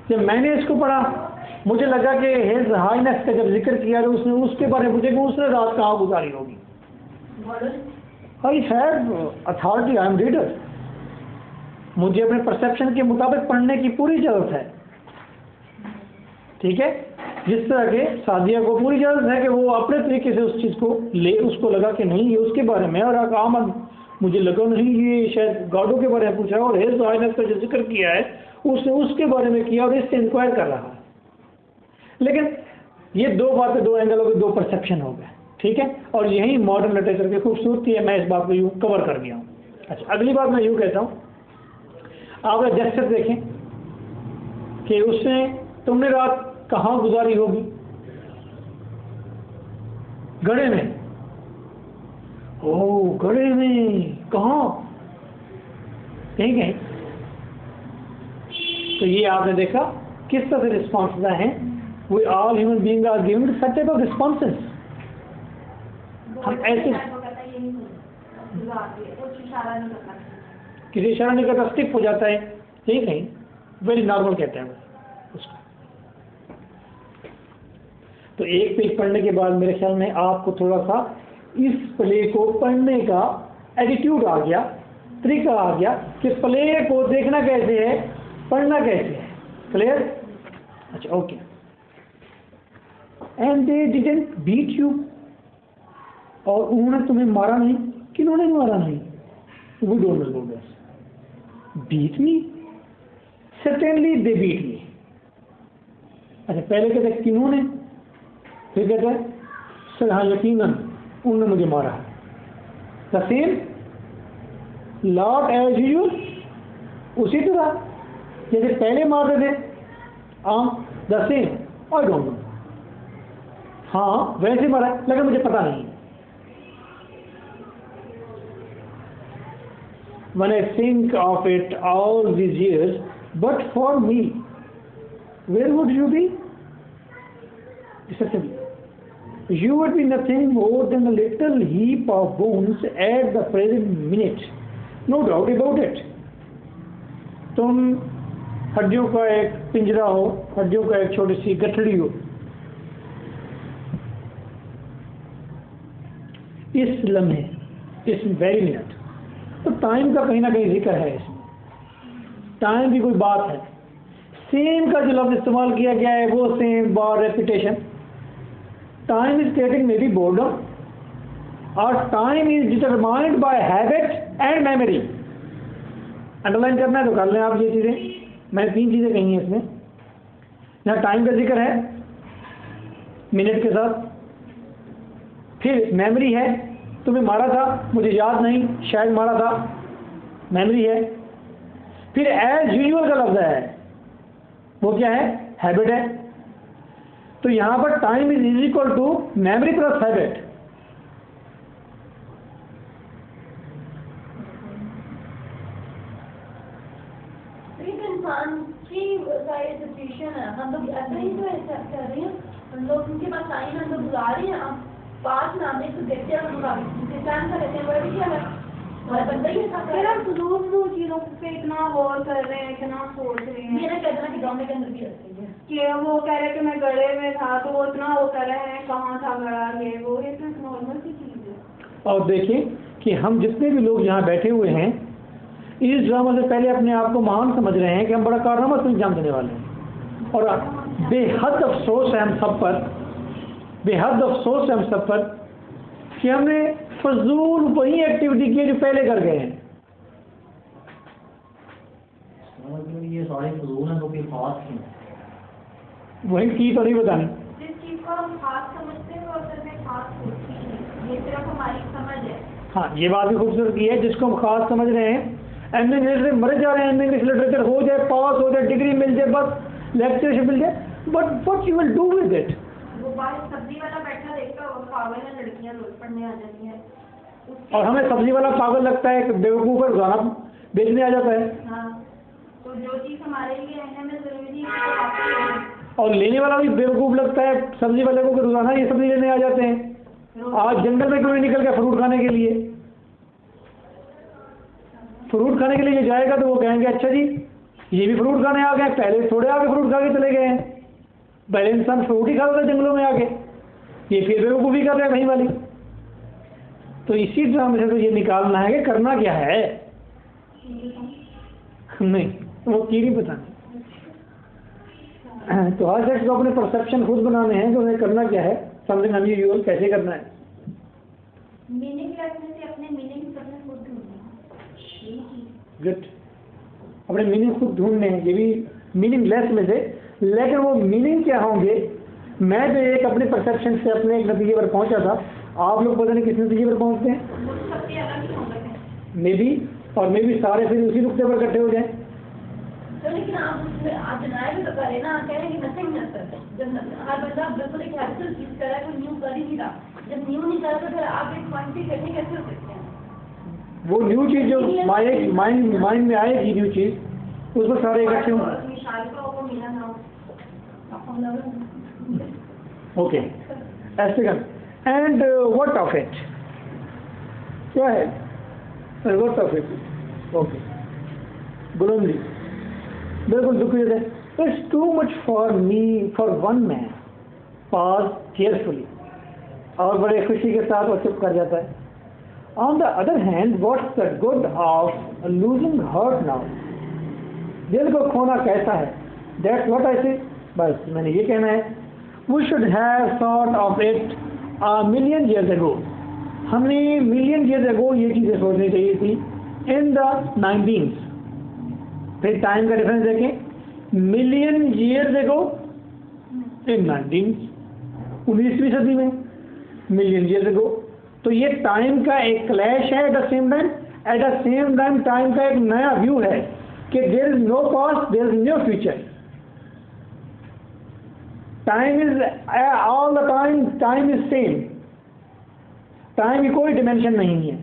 जब मैंने इसको पढ़ा मुझे लगा कि हिज हाईनेस का जब जिक्र किया तो उसने उसके बारे में पूछा कि उसने रात कहाँ गुजारी होगी। I have authority, I am reader, मुझे अपने परसेप्शन के मुताबिक पढ़ने की पूरी ज़रूरत है। ठीक है, जिस तरह के सादिया को पूरी ज़रूरत है कि वो अपने तरीके से उस चीज़ को ले, उसको लगा कि नहीं ये उसके बारे में, और आमद मुझे लगा नहीं ये शायद गॉडों के बारे में पूछा है, और हिज हाईनेस का जो जिक्र किया है उसने उसके बारे में किया और इससे इंक्वायर कर रहा है। लेकिन ये दो बातें, दो एंगल हो गए, दो परसेप्शन हो गए। ठीक है, और यही मॉडर्न लिटरेचर की खूबसूरती है, मैं इस बात को यूँ कवर कर गया हूँ। अच्छा अगली बात मैं यूँ कहता हूँ, आप जेस्चर देखें कि उसने तुमने रात कहाँ गुजारी होगी, गड़े में। ओह गड़े में कहाँ, कहीं कहीं। तो ये आपने देखा किस तरह से रिस्पॉन्स हैं। We all human being are given such type of responses. हम ऐसे किसी इशारा नहीं करता, स्टिप हो जाता है, यही कहीं वेरी नॉर्मल कहते हैं उसको। तो एक पेज पढ़ने के बाद मेरे ख्याल में आपको थोड़ा सा इस प्ले को पढ़ने का एटीट्यूड आ गया, तरीका आ गया कि प्ले को देखना कैसे है, पढ़ना कैसे है। क्लियर? अच्छा okay. And they didn't beat you, और उन्होंने तुम्हें मारा नहीं। किन्होंने मारा नहीं? We don't know about this. Beat me? Certainly they beat me. अच्छा पहले कहते हैं किन्होंने, फिर कहते हैं सर हाँ यकीनन उन्होंने मुझे मारा। The same lot as usual, उसी तरह जैसे पहले मारते थे। The same I don't know, हाँ वैसे मारा लेकिन मुझे पता नहीं। When I think of it all these years, but for me, where would you be? You would be nothing more than a little heap of bones at the present minute. No doubt about it. तुम हड्डियों का एक पिंजरा हो, हड्डियों का एक छोटी सी गठड़ी हो। इस लम्हे, इस वेरी मिनट, तो टाइम का कहीं ना कहीं जिक्र है इसमें, टाइम की कोई बात है। सेम का जो लफ्ज़ इस्तेमाल किया गया है वो सेम बार repetition. Time is creating maybe boredom, और time is determined by habit and memory. Underline करना है तो कर लें आप ये चीज़ें। मैंने 3 चीज़ें कही हैं इसमें। यहाँ टाइम का जिक्र है मिनट के साथ, फिर मेमोरी है, तुम्हें मारा था मुझे याद नहीं, शायद मारा था, मेमोरी है। फिर एज यूजुअल का लफ्ज़ है, वो क्या है? हैबिट है। तो यहाँ पर time is equal to memory plus habit. इंसान की सिचुएशन है, हम लोग ऐसा ही तो एक्सेप्ट कर रहे हैं। हम लोग उनके पास आए ना, हम लोग बुला रहे हैं, आप पास ना आने तो देखते हैं, हम पहचान कर लेते हैं, बड़ा क्या है हमारा बंदा ही ऐसा कर रहा है। दो चीजों पे इतना गौर कर रहे हैं, इतना सोच रहे हैं। मेरा कहना कि गाँव के अंदर भी रखते हैं कि वो कह रहे कि मैं गड़े में था, तो वो इतना वो कर रहे हैं कहाँ था गड़ा, ये वो, ये तो नॉर्मल सी चीज है। और देखिए कि हम जितने भी लोग यहाँ बैठे हुए हैं, इस ड्रामा से पहले अपने आप को महान समझ रहे हैं कि हम बड़ा कारनामा से अंजाम देने वाले हैं। और बेहद अफसोस है हम सब पर, बेहद अफसोस है हम सब पर कि हमने फजूल वही एक्टिविटी की जो पहले कर गए हैं। ये सारे फजूल हैं, तो कोई खास क्यों? वही की तो नहीं बतानी। जिस चीज को हम खास समझते हैं वो असल में खास होती है, ये सिर्फ हमारी समझ है। हाँ, ये बात भी खूबसूरत की है, जिसको हम खास समझ रहे हैं। एम इंग्लिश में मर जा रहे हैं, एम इंग्लिश लिटरेचर हो जाए, पास हो जाए, डिग्री मिल जाए, बस लेक्चरशिप मिल जाए, but what you will do with it? वो बाहर सब्जी वाला बैठा देखता होगा, पागल है, लड़कियां रोज पढ़ने आ जाती हैं। और हमें सब्जी वाला पागल लगता है कि बेवकूफ़ पर रोजाना बेचने आ जाता है। हाँ, तो जो चीज़ हमारे लिए अहम है जरूरी है, और लेने वाला भी बेवकूफ़ लगता है सब्जी वाले को कि रोजाना ये सब्जी लेने आ जाते हैं। आज जंगल में क्यों नहीं निकल गया फ्रूट खाने के लिए? फ्रूट खाने के लिए जाएगा तो वो कहेंगे अच्छा जी ये भी फ्रूट खाने आ गए, पहले थोड़े आगे फ्रूट खा के चले गए हैं। पहले इंसान फ्रूट ही खाता था जंगलों में आके, ये फिर बेवकूफ़ी कर रहे हैं कहीं वाली। तो इसी ड्रामे से तो ये निकालना है कि करना क्या है। नहीं, वो की नहीं बतानी। तो हर शख्स को अपने परसेप्शन खुद बनाने हैं कि उन्हें करना क्या है, समथिंग अनयूजुअल कैसे करना है। मीनिंग रखने से अपने मीनिंग अपने खुद ढूंढना। गुड, अपने मीनिंग खुद ढूंढने हैं, ये भी मीनिंगलेस में से, लेकिन वो मीनिंग क्या होंगे। मैं तो एक अपने परसेप्शन से अपने एक नतीजे पर पहुंचा था, आप लोग पता नहीं किस नतीजे पर पहुंचते हैं। वो सबसे अलग ही होंगे मे बी, और मे बी सारे फिर उसी नुक्ते पर इकट्ठे हो जाएं। तो लेकिन आप उसमें आप डिनाई भी तो करें ना, कह रहे हैं कि नथिंग जब हर बंदा बिल्कुल एक हैबिचुअल चीज कर रहा है, कोई न्यू कर ही नहीं रहा। जब न्यू नहीं कर रहा तो फिर आप एक पॉइंट पे करने कैसे हो सकते हैं? वो न्यू चीज़ जो माइंड में आएगी, न्यू चीज़, उस पर सारे इकट्ठे होंगे। मिसाल को मिला ना ओके, ऐसे कर। एंड व्हाट ऑफ इट, क्या है व्हाट ऑफ इट? ओके, बुलंदी बिल्कुल दुखी है। It's too much for me, for one man. Pause carefully, और बड़े खुशी के साथ वो चुप कर जाता है। On the other hand, what's the good of losing heart now? दिल को खोना कैसा है? दैट्स व्हाट आई से। बस मैंने ये कहना है, we should have thought of it a million years ago. हमने मिलियन ईयर्स अगो ये चीज़ें सोचनी चाहिए थी। इन द 19th, फिर टाइम का डिफरेंस देखें, मिलियन ईयर्स अगो इन 19वीं सदी में, मिलियन ईयर्स अगो। तो ये टाइम का एक क्लैश है। At the same time time का एक नया व्यू है कि there is no past, there is no future. Time is all the time, time is same. टाइम की कोई डिमेंशन नहीं है,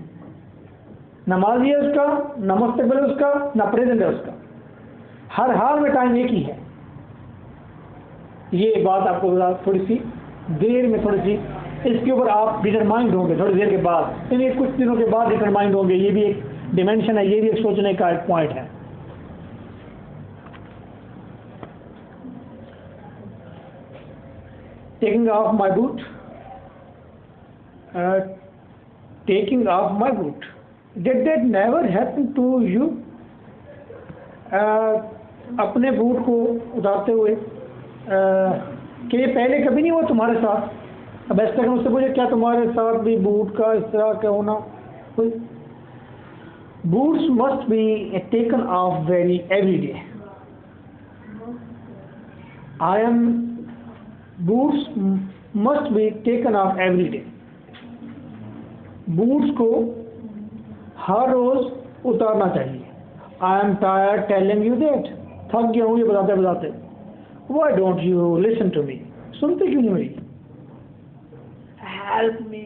न माजी है उसका, न मुस्तकबिल है उसका, न प्रेजेंट है उसका। हर हाल में टाइम एक ही है। ये बात आपको थोड़ी सी देर में, थोड़ी सी इसके ऊपर आप डिटरमाइंड होंगे थोड़ी देर के बाद, यानी कुछ दिनों के बाद डिटरमाइंड होंगे। ये भी एक डिमेंशन है, ये भी एक सोचने का एक पॉइंट है। Taking off my boot, taking off my boot, did that never happen to you? अपने बूट को उतारते हुए कि ये पहले कभी नहीं हुआ तुम्हारे साथ? अब ऐसा करके मुझसे पूछे क्या तुम्हारे साथ भी बूट का इस तरह का होना? Boots must be taken of every day. I am boots must be taken of every day. Boots को हर रोज उतारना चाहिए। I am tired telling you that, थक गया हूँ ये बताते बताते। Why don't you listen to me? सुनते क्यों नहीं मेरी? Help me.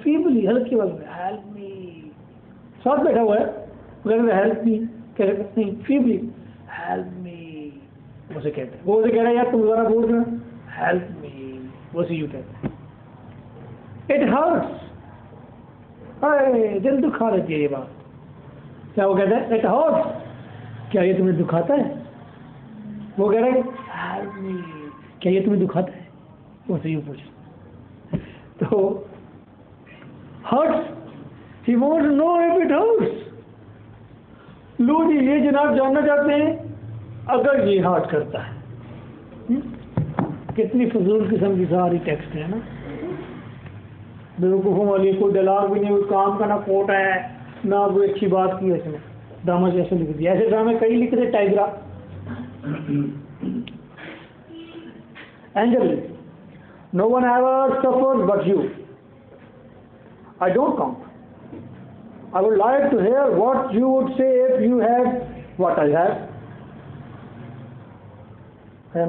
Feebly, हल्की आवाज में help me. साथ बैठा हुआ है, वो कहता है help me, कहते नहीं feebly help me. उसे कहते हैं। वो उसे कह रहा है यार तुम दोबारा बोल रहे हो, हेल्प मी, वो से यू कहते हैं इट हर्ट्स, अरे दिल दुखा देती है ये बात। क्या वो कहता है इट हर्ट्स, क्या ये तुम्हें दुखाता है? वो कह रहा है हेल्प मी, क्या ये तुम्हें दुखाता है? वो से यू पूछ तो hurts, he wants to know if it hurts. लो जी ये जनाब जानना चाहते हैं अगर ये हर्ट करता है। कितनी फजूल किस्म की सारी टेक्स्ट है ना, बेवकूफ़ों वाली, कोई डायलॉग भी नहीं, कोई काम का ना कोट है ना कोई अच्छी बात की है इसने, ड्रामा जैसे लिख दिया। ऐसे ड्रामे कई लिख दे टाइगरा। Angel, no one ever suffers but you, I don't count, I would like to hear what you would say if you had what I have.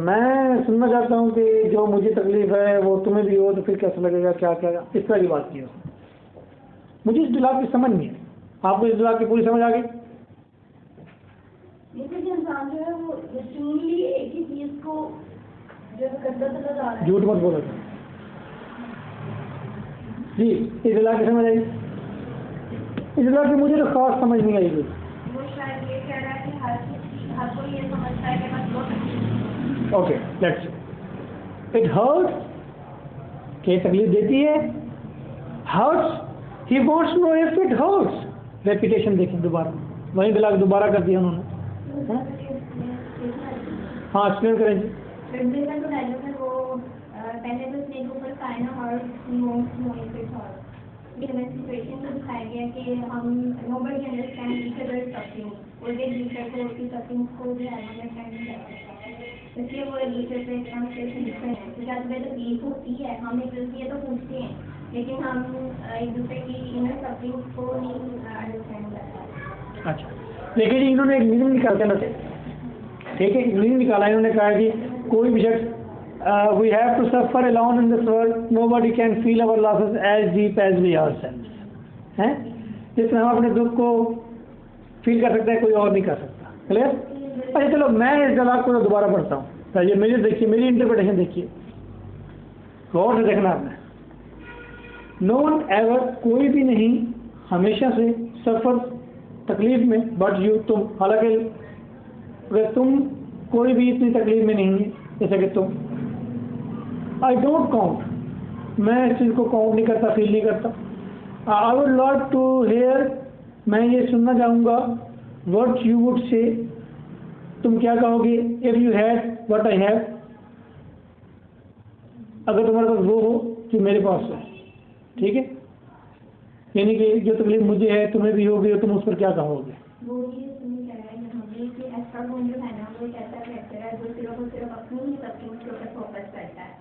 मैं सुनना चाहता हूँ कि जो मुझे तकलीफ है वो तुम्हें भी हो तो फिर कैसा लगेगा, क्या क्या इस तरह की बात की उसने। मुझे इस डिलाग की समझ नहीं है, आपको इस डिलाग की पूरी समझ आ गई? लेकिन इंसान जो है वो जैनली एक ही चीज को जब करता चला जा रहा है। झूठ मत बोलो जी, इस डिलाग की समझ आई? इसलिए कि मुझे तो खास समझ नहीं आई। वो शायद ये कह रहा है कि हर कोई ये समझता है कि बस वो तकलीफ। ओके लेट्स इट हर्ट्स, क्या तकलीफ देती है? Hurts, he wants to know if it hurts. Repetition देखिए दोबारा, वही डिलाग दोबारा कर दिया उन्होंने। हाँ एक्सप्लेन करें जी। पहले तो स्नेक ऊपर कायना hurts, he wants to know if it hurts. Situation में दिखाया गया कि हम nobody understand each other suffering, और एक दूसरे को उसकी सफरिंग को जो है अंडरस्टैंड नहीं कर सकते, इसलिए वो एक दूसरे से ट्रांसलेशन लिखते हैं। तो जब हमें तकलीफ होती है हम एक दूसरे ये तो पूछते हैं, लेकिन हम एक दूसरे की इनर सफरिंग को नहीं अंडरस्टैंड कर पाते। अच्छा देखिए जी, इन्होंने एक मीनिंग निकाला ना, ठीक है, मीनिंग निकाला। इन्होंने कहा कि कोई भी शख्स we have to suffer alone in this world, nobody can feel our losses as deep as we ourselves, हैं? जिसमें हम अपने दुख को फील कर सकते हैं कोई और नहीं कर सकता। क्लियर? अच्छा चलो मैं इस डिलाग को दोबारा पढ़ता हूँ, ये मेरी देखिए, मेरी इंटरप्रिटेशन देखिए, गौर से देखना आपने। नो वन एवर, कोई भी नहीं हमेशा से सफ़र तकलीफ में, बट यू, तुम, हालांकि अगर तुम कोई भी इतनी तकलीफ में नहीं है जैसे कि तुम। आई डोंट काउंट, मैं इस चीज़ को काउंट नहीं करता, फील नहीं करता। I would like to hear, मैं ये सुनना चाहूँगा, व्हाट यू वुड से, तुम क्या कहोगे, if you had what I have, अगर तुम्हारे पास वो हो जो मेरे पास है। ठीक है, यानी कि जो तकलीफ मुझे है तुम्हें भी होगी और तुम उस पर क्या कहोगे। वो ये सुन कह रहा है हमें कि एस्ट्रागोन जो है ना वो एक ऐसा फैक्टर है जो सिर्फ और सिर्फ अपनी ही सफरिंग के ऊपर फोकस करता है।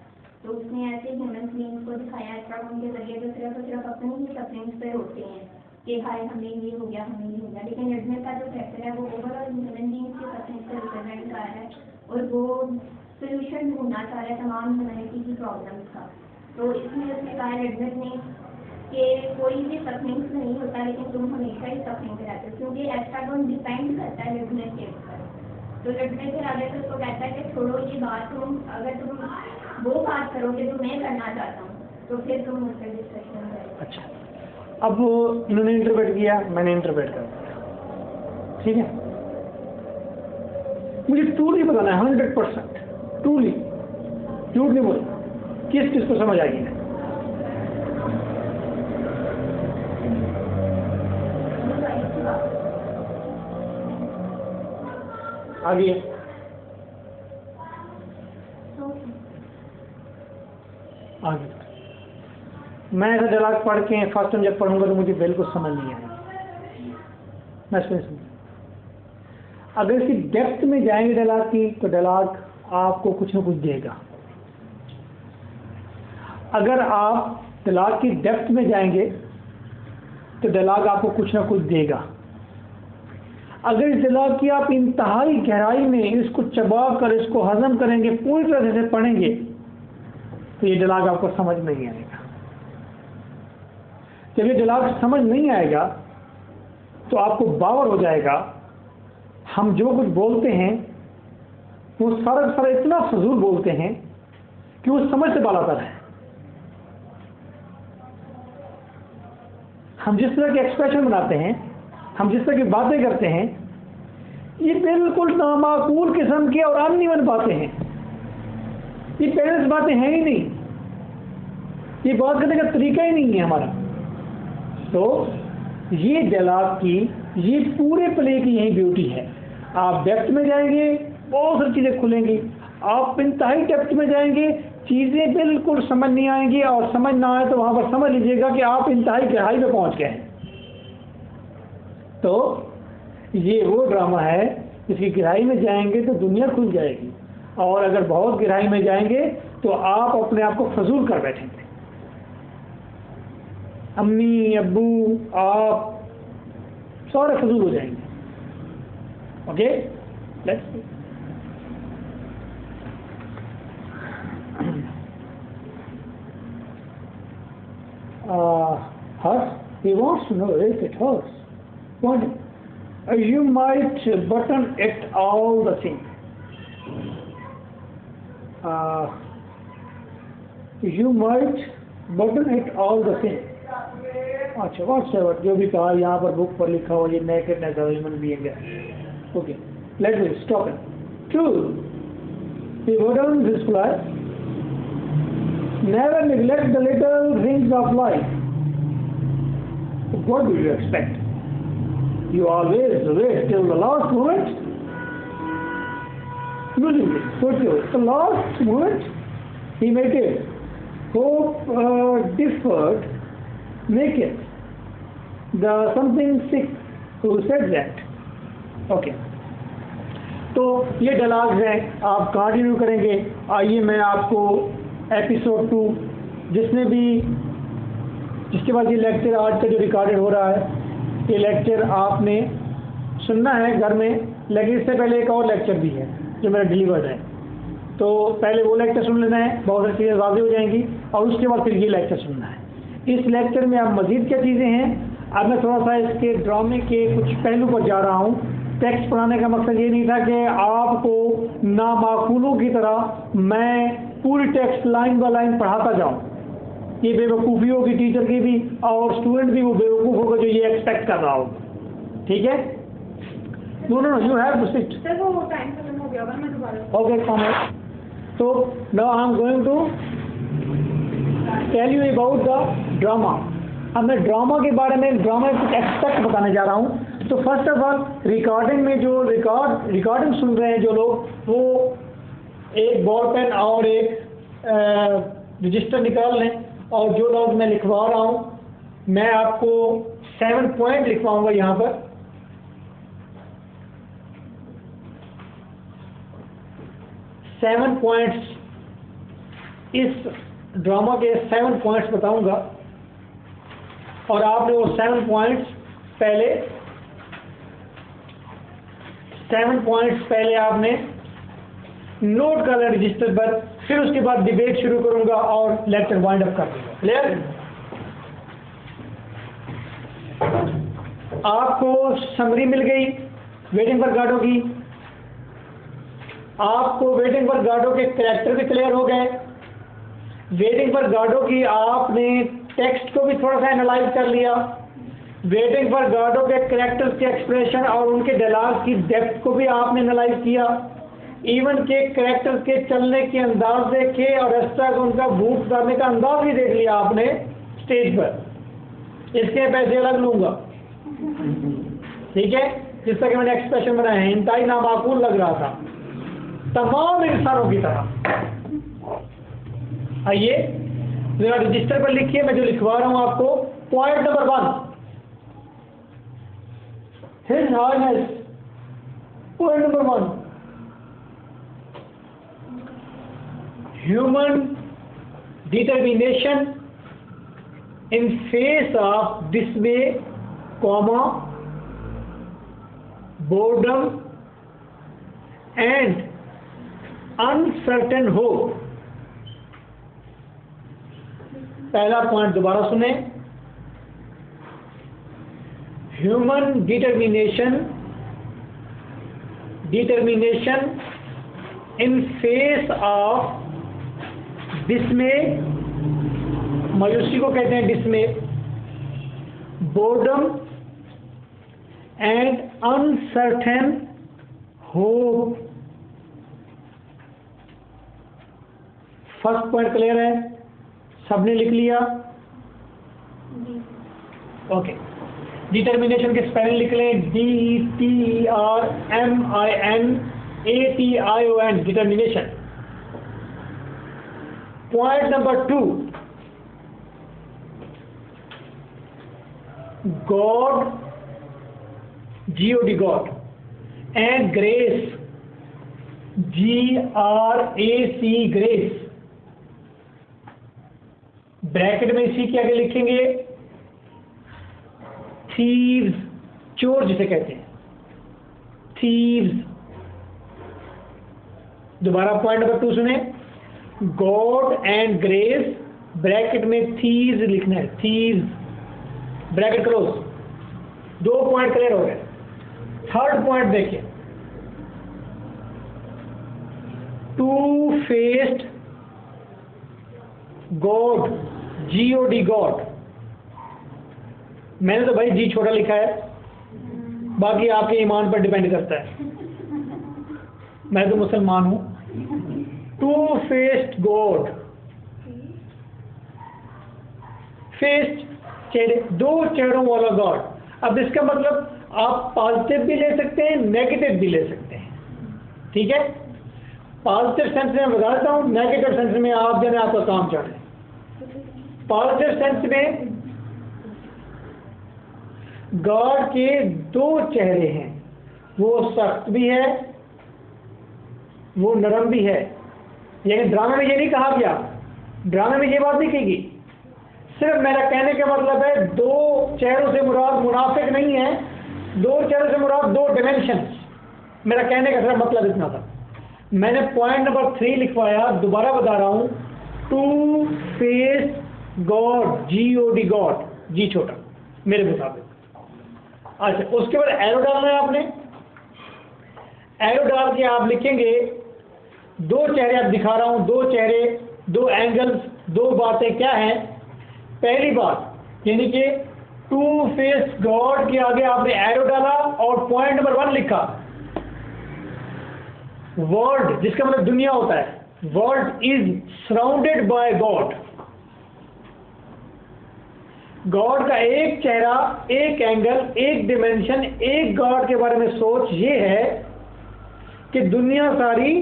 तो उसने ऐसे ह्यूमन बीइंग्स को दिखाया एस्ट्रागोन के जरिए जो सिर्फ और सिर्फ अपनी ही सफरिंग्स पे होते हैं कि हाय हमें ये हो गया, हमें ये हो गया। लेकिन एडमिट का जो फैक्टर है वो ओवरऑल ह्यूमन बीइंग्स की सफरिंग्स को रिप्रेजेंट कर रहा है और वो सोल्यूशन ढूंढना चाह रहा है तमाम ह्यूमैनिटी की प्रॉब्लम्स का। तो इसमें उसने कहा एडमिट ने कि कोई भी सफरिंग्स नहीं होता, लेकिन तुम हमेशा ही सफरिंग में रहते हो, क्योंकि एस्ट्रागोन डिपेंड करता है लिडनेस के ऊपर। तो लिडनेस फिर आगे तो उसको कहता है कि छोड़ो ये बात, तुम अगर तुम वो बात करोगे जो मैं करना चाहता हूँ तो फिर तुम मुझसे डिस्कशन करोगे। अच्छा, अब इन्होंने इंटरप्रेट किया, मैंने इंटरप्रेट कर दिया। ठीक है, मुझे ट्रूली बताना है 100%, ट्रूली, झूठ नहीं बोलना, किस किस को समझ आएगी। आगे आगे मैं ऐसा डायलॉग पढ़ के फर्स्ट टाइम जब पढ़ूंगा तो मुझे बिल्कुल समझ नहीं आएगा। मैं समझ, अगर इसकी डेप्थ में जाएंगे डायलॉग की तो डायलॉग आपको कुछ ना कुछ देगा। अगर आप डायलॉग की डेप्थ में जाएंगे तो डायलॉग आपको कुछ ना कुछ देगा। अगर इस डायलॉग की आप इंतहाई गहराई में इसको चबा कर इसको हजम करेंगे, पूरी तरह से पढ़ेंगे, तो ये डायलॉग आपको समझ नहीं आएगा। जब ये डायलॉग समझ नहीं आएगा तो आपको बावर हो जाएगा हम जो कुछ बोलते हैं वो सारा सारा इतना फजूल बोलते हैं कि वो समझ से बालातर है। हम जिस तरह के एक्सप्रेशन बनाते हैं, हम जिस तरह की बातें करते हैं, ये बिल्कुल नामाकूल किस्म की और अनइवन बातें हैं। ये पेरेंट्स बातें हैं ही नहीं, ये बात करने का तरीका ही नहीं है हमारा। तो ये डायलॉग की, ये पूरे प्ले की यही ब्यूटी है। आप डेप्थ में जाएंगे, बहुत सारी चीज़ें खुलेंगी। आप इंतहाई डेप्थ में जाएंगे, चीज़ें बिल्कुल समझ नहीं आएंगी, और समझ ना आए तो वहाँ पर समझ लीजिएगा कि आप इंतहाई गहराई पे पहुँच गए हैं। तो ये वो ड्रामा है जिसकी गहराई में जाएंगे तो दुनिया खुल जाएगी, और अगर बहुत गहराई में जाएंगे तो आप अपने आप को फजूल कर बैठेंगे। अम्मी, अब्बू, आप सारे फजूल हो जाएंगे। Okay, let's hurts. He wants to know if it hurts. What? You might button it all the same. You might button it all the same. अच्छा, व्हाट्सएवर जो भी कहा यहाँ पर बुक पर लिखा हुआ, ये नेकेडनेस ऑफ ह्यूमन बीइंग है। Okay, let me stop it. True. The buttons is fly. Never neglect the little things of life. What do you expect? You always wait till the last moment. Usually, the last moment, he make it. Hope deferred, make it. The something sick who said that. Okay. तो ये dialogues हैं, आप continue करेंगे। आइए मैं आपको episode 2, जिसके बाद ये लेक्चर आज का जो रिकॉर्डेड हो रहा है, ये लेक्चर आपने सुनना है घर में, लेकिन इससे पहले एक और लेक्चर भी है जो मेरा डिलीवर्ड है। तो पहले वो लेक्चर सुन लेना है, बहुत सारी चीज़ें वाज़ेह हो जाएंगी, और उसके बाद फिर ये लेक्चर सुनना है। इस लेक्चर में अब मज़ीद क्या चीज़ें हैं, अब मैं थोड़ा सा इसके ड्रामे के कुछ पहलू पर जा रहा हूँ। टेक्स्ट पढ़ाने का मकसद ये नहीं था कि आपको नामाकूलों की तरह मैं पूरी टेक्स्ट लाइन बाय लाइन पढ़ाता जाऊँ। ये बेवकूफ़ी होगी टीचर की भी, और स्टूडेंट भी वो बेवकूफ़ होगा जो ये एक्सपेक्ट कर रहा होगा। ठीक है? No no, you have to sit. Sir वो टाइम खत्म हो गया होगा, मैं दोबारा। Okay, comment. तो now I am going to tell you about the drama. अब मैं ड्रामा के बारे में, ड्रामा के कुछ एक्सपेक्ट बताने जा रहा हूँ। तो फर्स्ट ऑफ ऑल, रिकॉर्डिंग में जो रिकॉर्डिंग सुन रहे हैं जो लोग, वो एक बॉल पेन और एक रजिस्टर निकाल लें, और जो लोग मैं लिखवा रहा हूँ, मैं आपको 7 पॉइंट लिखवाऊंगा यहाँ पर। सेवन पॉइंट्स, इस ड्रामा के 7 पॉइंट्स बताऊंगा, और आपने वो 7 पॉइंट्स पहले आपने नोट कर लें रजिस्टर पर। फिर उसके बाद डिबेट शुरू करूंगा और लेक्चर वाइंड अप कर दूंगा। क्लियर? आपको समरी मिल गई वेटिंग फॉर गार्डो की, आपको वेटिंग फॉर गार्डो के कैरेक्टर भी क्लियर हो गए, वेटिंग फॉर गार्डो की आपने टेक्स्ट को भी थोड़ा सा एनालाइज कर लिया, वेटिंग फॉर गार्डो के कैरेक्टर्स के एक्सप्रेशन और उनके डायलॉग की डेप्थ को भी आपने एनालाइज किया, इवन के कैरेक्टर्स के चलने के अंदाज देखे, और एक्स्ट्रा उनका बूट करने का अंदाज भी देख लिया आपने स्टेज पर। इसके पैसे अलग लूंगा, ठीक है? जिस तरह के मैंने एक्सप्रेशन बनाए हैं, इंतहाई नामाकूल लग रहा था, तमाम इंसानों की तरह। आइए जरा रजिस्टर पर लिखिए, मैं जो लिखवा रहा हूं आपको। Point number 1, His Highness। Point number 1, human determination in face of dismay, boredom and uncertain hope। पहला पॉइंट दोबारा सुने। Human determination in face of डिसमे, मायूसी को कहते हैं डिसमे, boredom and uncertain hope. First point clear है, सबने लिख लिया? ओके, डिटर्मिनेशन के स्पेलिंग लिख लें, DETERMINATION, determination. Point number 2, God, GOD God, and grace, GRAC grace. Bracket में इसी के आगे लिखेंगे थीव्स, चोर जिसे कहते हैं, थीव्स। दोबारा पॉइंट नंबर 2 सुने, गॉड एंड ग्रेस, ब्रैकेट में थीव्स लिखना है, thieves, bracket close. 2 point clear हो गए। थर्ड पॉइंट देखिए, two faced God, GOD God. मैंने तो भाई जी छोटा लिखा है, बाकी आपके ईमान पर डिपेंड करता है, मैं तो मुसलमान हूं। टू फेस्ड गॉड, फेस्ड चेहरे, 2 चेहरों वाला गॉड। अब इसका मतलब आप पॉजिटिव भी ले सकते हैं, नेगेटिव भी ले सकते हैं, ठीक है? पॉजिटिव सेंस में बता देता हूं, नेगेटिव सेंस में आप जाने आपका काम चले। पॉजिटिव सेंस में गॉड के 2 चेहरे हैं, वो सख्त भी है, वो नरम भी है। यानी ड्रामे में ये नहीं कहा गया, ड्रामे में ये बात नहीं कही, सिर्फ मेरा कहने का मतलब है 2 चेहरों से मुराद मुनाफिक नहीं है, 2 चेहरों से मुराद 2 डिमेंशन। मेरा कहने का सिर्फ मतलब इतना था। मैंने पॉइंट नंबर 3 लिखवाया, दोबारा बता रहा हूं, to face God, GOD God, G छोटा मेरे मुताबिक। अच्छा, उसके बाद एरो डालना है आपने। एरो डाल के आप लिखेंगे 2 चेहरे, आप दिखा रहा हूं, 2 चेहरे, 2 एंगल्स, 2 बातें क्या हैं। पहली बात यानी कि टू फेस गॉड के आगे आपने एरो डाला और पॉइंट नंबर 1 लिखा, वर्ल्ड, जिसका मतलब दुनिया होता है, world is surrounded by God. God का एक चेहरा, एक एंगल, एक डिमेंशन, एक गॉड के बारे में सोच ये है कि दुनिया सारी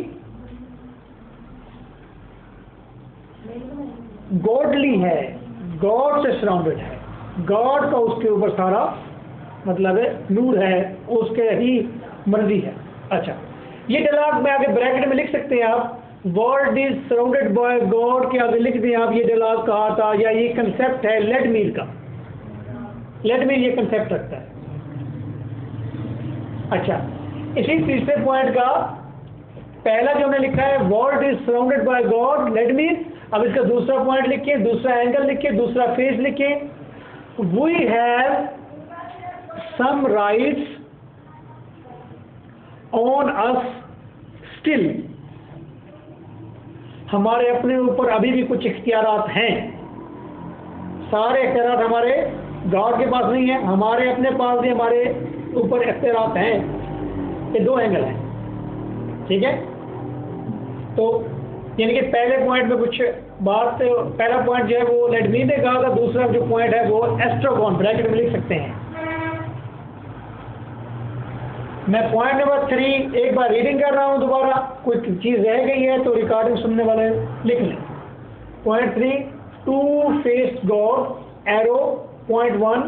गॉडली है, गॉड से सराउंडेड है, गॉड का उसके ऊपर सारा मतलब है, नूर है, उसके ही मर्जी है। अच्छा, ये डायलॉग में आगे ब्रैकेट में लिख सकते हैं आप, world is surrounded by God के आगे लिख दें आप, ये डायलॉग कहा था, या ये कंसेप्ट है लेडमीर का। लेडमीर ये कंसेप्ट रखता है। अच्छा, इसी तीसरे पॉइंट का पहला जो हमने लिखा है, world is surrounded by God, Vladimir. अब इसका दूसरा पॉइंट लिखिए, दूसरा एंगल लिखिए, दूसरा फेस लिखिए, we have some rights on us still, हमारे अपने ऊपर अभी भी कुछ इख्तियारात हैं। सारे इख्तियारात हमारे गॉड के पास नहीं है, हमारे अपने पास भी हमारे ऊपर इख्तियारात हैं। ये 2 एंगल हैं, ठीक है? तो यानी कि पहले पॉइंट में कुछ बात, पहला पॉइंट जो है वो लेडमीर ने कहा था, दूसरा जो पॉइंट है वो एस्ट्रोगॉन, ब्रैकेट में लिख सकते हैं। मैं पॉइंट नंबर 3 एक बार रीडिंग कर रहा हूं, दोबारा कोई चीज रह गई है तो रिकॉर्डिंग सुनने वाले लिख लें। Point 3, to face God, arrow, point 1,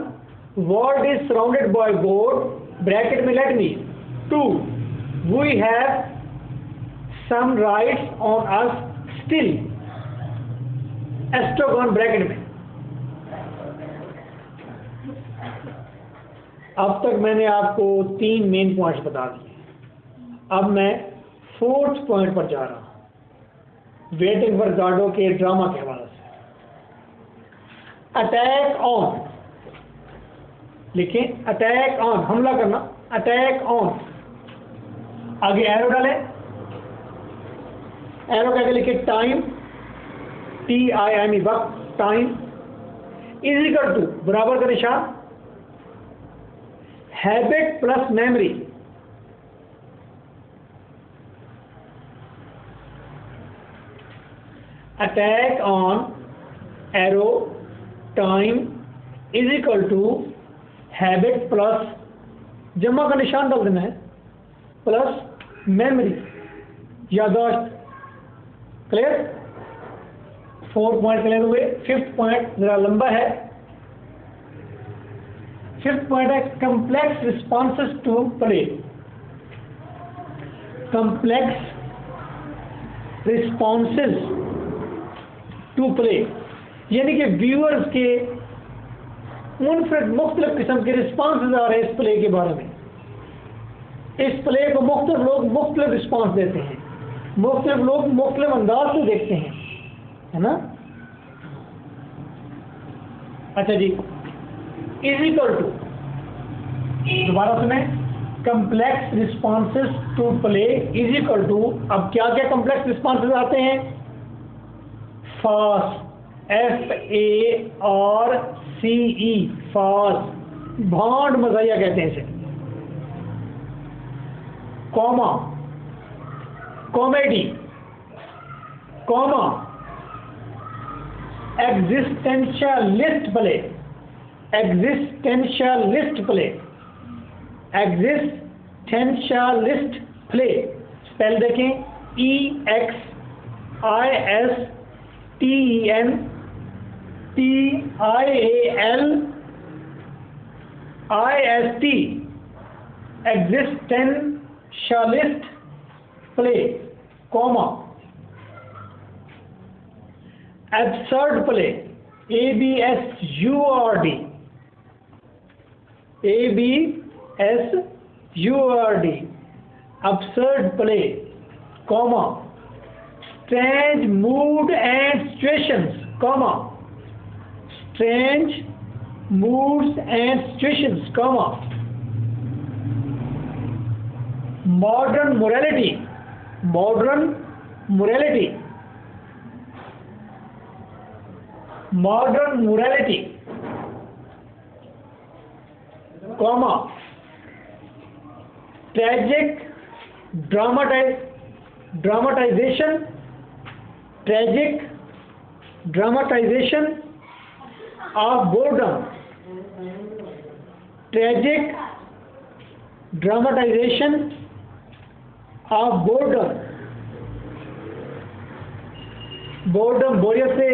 world is surrounded by God, bracket में let me, 2, we have some rights on us still, Estragon bracket में। अब तक मैंने आपको 3 मेन पॉइंट्स बता दिए। अब मैं 4th पॉइंट पर जा रहा हूं, वेटिंग फॉर गॉडो के ड्रामा के हवाले से। अटैक ऑन लिखें, अटैक ऑन, हमला करना, अटैक ऑन, आगे एरो डालें, एरो के आगे लिखिए टाइम, TIME वक्त, टाइम इज इक्वल टू बराबर का निशान habit plus memory. Attack on arrow time is equal to habit plus जमा का निशान डाल देना है प्लस मेमोरी, याददाश्त। क्लियर? 4 पॉइंट क्लियर हुए। 5th पॉइंट जरा लंबा है। 5th पॉइंट है complex responses to play. Complex responses to play यानी कि व्यूअर्स के मुनफरद मुख्तलिफ किस्म के रिस्पॉन्सेज आ रहे हैं इस प्ले के बारे में। इस प्ले को मुख्तलिफ लोग मुख्तलिफ रिस्पॉन्स देते हैं, मुख्तलिफ लोग मुख्तलिफ अंदाज से देखते हैं, है ना। अच्छा जी, इज इक्वल टू, दोबारा सुने, complex responses to play is equal to, अब क्या क्या कम्प्लेक्स रिस्पॉन्सेस आते हैं? फास्ट, FARCE, फास्ट, भांड मज़ाहिया कहते हैं इसे। Comma, comedy, comma, existentialist play, existentialist play, existentialist play. Spell देखें, EXISTENTIALIST, existentialist play, comma, absurd play, ABSURD, ABSURD, absurd play, comma, strange mood and situations, comma, strange moods and situations, comma, modern morality, modern morality, modern morality, comma, tragic dramatization, tragic dramatization of boredom, tragic dramatization of boredom, boredom बोरियत से,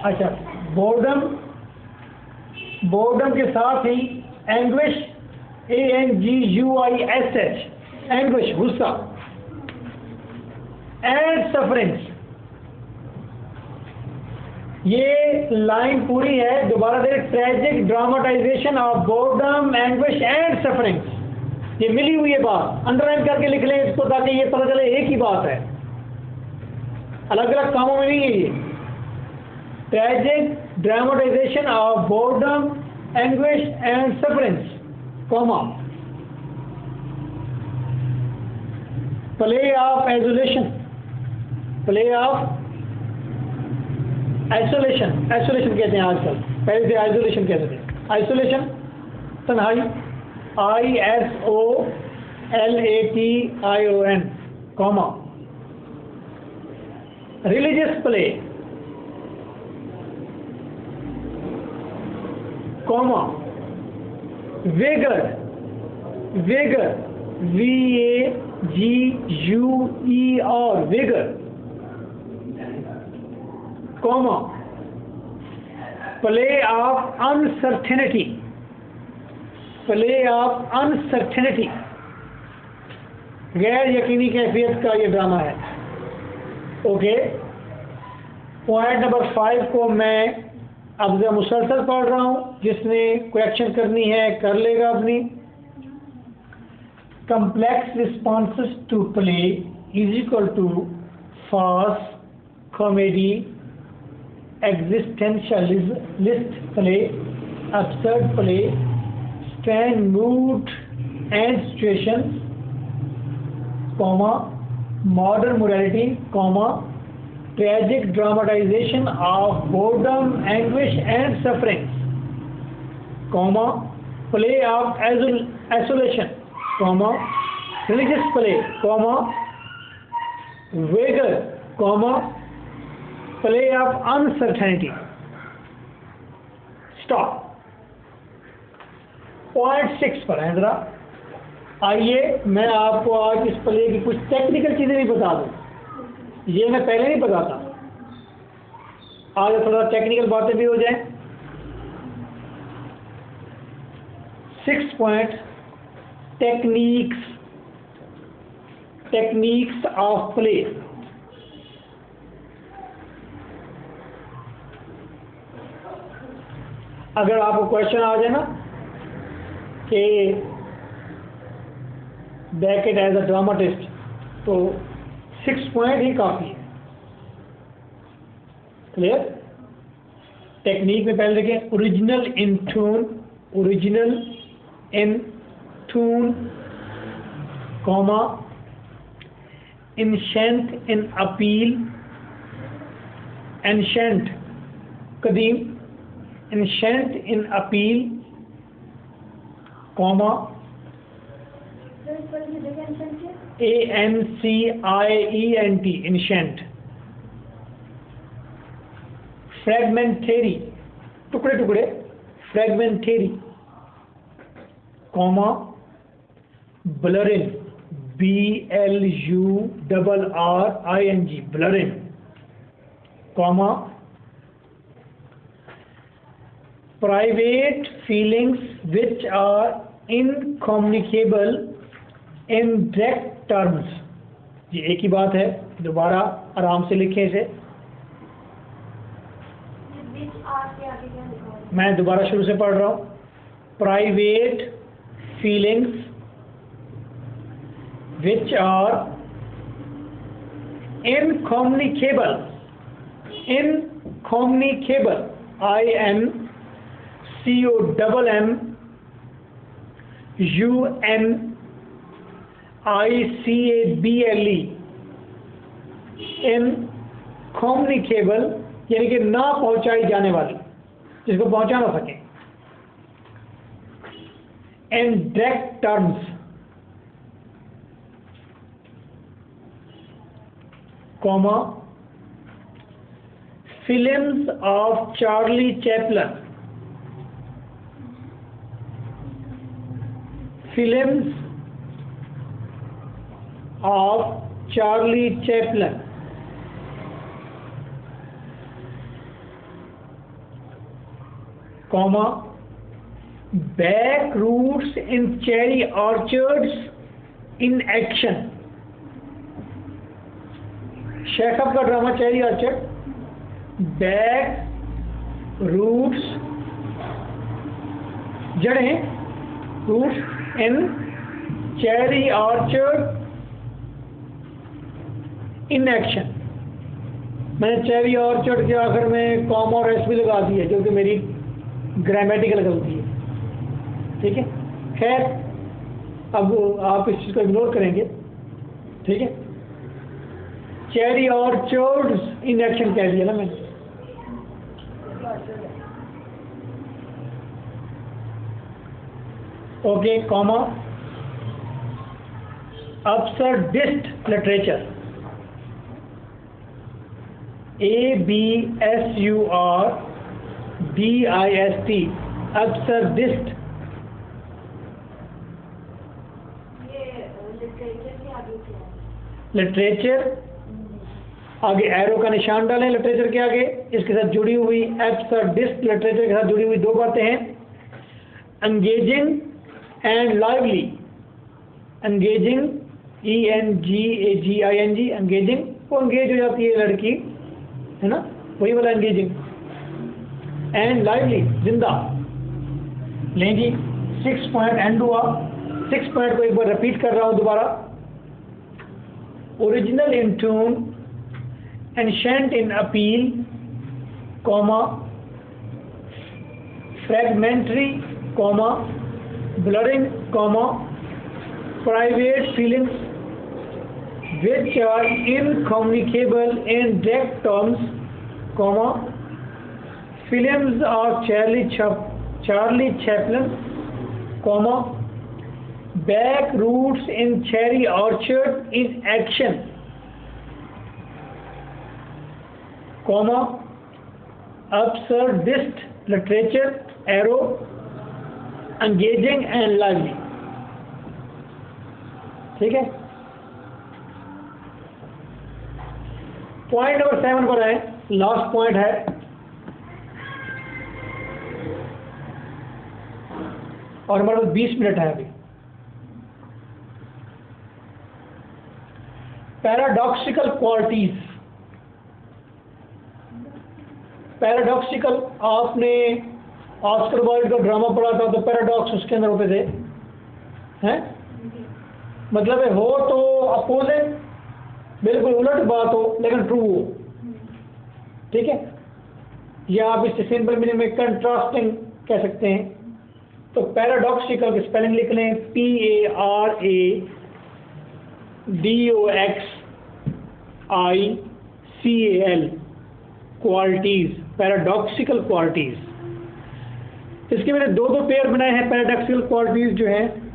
अच्छा, boredom, boredom के साथ ही anguish, ANGUISH, anguish, गुस्सा, and sufferings. ये line पूरी है, दोबारा देखें, tragic dramatisation of boredom, anguish and sufferings. ये मिली हुई है बात, अंडरलाइन करके लिख लें इसको ताकि ये पता चले एक ही बात है, अलग अलग कामों में नहीं है ये। Tragic dramatization of boredom, anguish and sufferings, comma, play of isolation, play of isolation, isolation कहते हैं आजकल, पहले से isolation कहते थे, isolation, तन्हाई, ISOLATION, comma, religious play, comma, vigor, vigor, VAGUER, vigor, comma, play of uncertainty, play of uncertainty, गैर यकीनी कैफियत का ये ड्रामा है। ओके, पॉइंट नंबर 5 को मैं अब जरा मुसलसल पढ़ रहा हूँ, जिसने करेक्शन करनी है कर लेगा अपनी। complex responses to play is equal to farce, comedy, existentialist play, absurd play, strange mood and situations, comma, modern morality, comma, tragic dramatization of boredom, anguish and sufferings, comma, play of isolation, comma, religious play, comma, vigor, comma, play of uncertainty. Stop. Point 6 पर है जरा। आइए मैं आपको आज इस play की कुछ टेक्निकल चीज़ें भी बता दूं, ये मैं पहले नहीं बताता, आज थोड़ा टेक्निकल बातें भी हो जाएं। 6 पॉइंट, टेक्निक्स ऑफ प्ले। अगर आपको क्वेश्चन आ जाए ना कि बैकेट एज अ ड्रामाटिस्ट, तो 6 पॉइंट ही काफ़ी है। क्लियर? टेक्निक में पहले देखें, original in tone, comma, ancient in appeal, ancient कदीम, ancient in appeal, comma, ANCIENT, ancient, fragmentary, टुकड़े टुकड़े, fragmentary, comma, blurring, BLURRING, blurring, comma, private feelings which are incommunicable in direct terms। ये एक ही बात है, दोबारा आराम से लिखें इसे। मैं दोबारा शुरू से पढ़ रहा हूँ। private feelings which are incommunicable, INCOMMUNICABLE, incommunicable यानी कि ना पहुंचाई जाने वाली, जिसको पहुंचा ना सके। In direct terms, comma, films of Charlie Chaplin, films of Charlie Chaplin, comma, back routes in cherry orchards in action। Chekhov का drama cherry orchard, back roots, जड़ें, roots in cherry orchard in action. मैंने cherry orchard के आखिर में comma और S भी लगा दी है, जो कि मेरी ग्रामेटिकल गलती है। ठीक है, खैर अब आप इस चीज़ को इग्नोर करेंगे। ठीक है, चेरी ऑर्चर्ड्स इन एक्शन कह दिया ना मैंने। Okay, comma, absurdist literature, ABSURDIST, absurdist। Literature, आगे एरो का निशान डालें लिटरेचर के आगे, इसके साथ जुड़ी हुई absurdist लिटरेचर के साथ जुड़ी हुई दो बातें हैं, engaging and lively. Engaging, ENGAGING, engaging, वो एंगेज हो जाती है लड़की, है ना, वही वाला एंगेजिंग। एंड लाइवली, जिंदा। लें जी, 6 पॉइंट एंड हुआ। 6 पॉइंट को एक बार रिपीट कर रहा हूँ दोबारा। Original in tune, ancient in appeal, comma, fragmentary, comma, blurring, comma, private films which are incommunicable in direct terms, comma, films of Charlie Chaplin, comma, back routes in Cherry Orchard in action, comma, absurdist literature, arrow, engaging and lively. ठीक है, point number 7 पर है, last point है। और हमारे पास 20 minute है अभी। Paradoxical qualities. Paradoxical, आपने ऑस्कर वाइल्ड का ड्रामा पढ़ा था, तो पैराडॉक्स उसके अंदर होते थे, हैं? मतलब है हो तो अपोजिट, बिल्कुल उलट बात हो लेकिन ट्रू हो, ठीक है? या आप इसे सिंपल मीनिंग में कंट्रास्टिंग कह सकते हैं। तो पैराडॉक्सिकल की स्पेलिंग लिख लें, PARADOXICAL, क्वालिटीज, पैराडॉक्सिकल क्वालिटीज। इसके मैंने दो पेयर बनाए हैं पैराडॉक्सिकल क्वालिटीज जो हैं।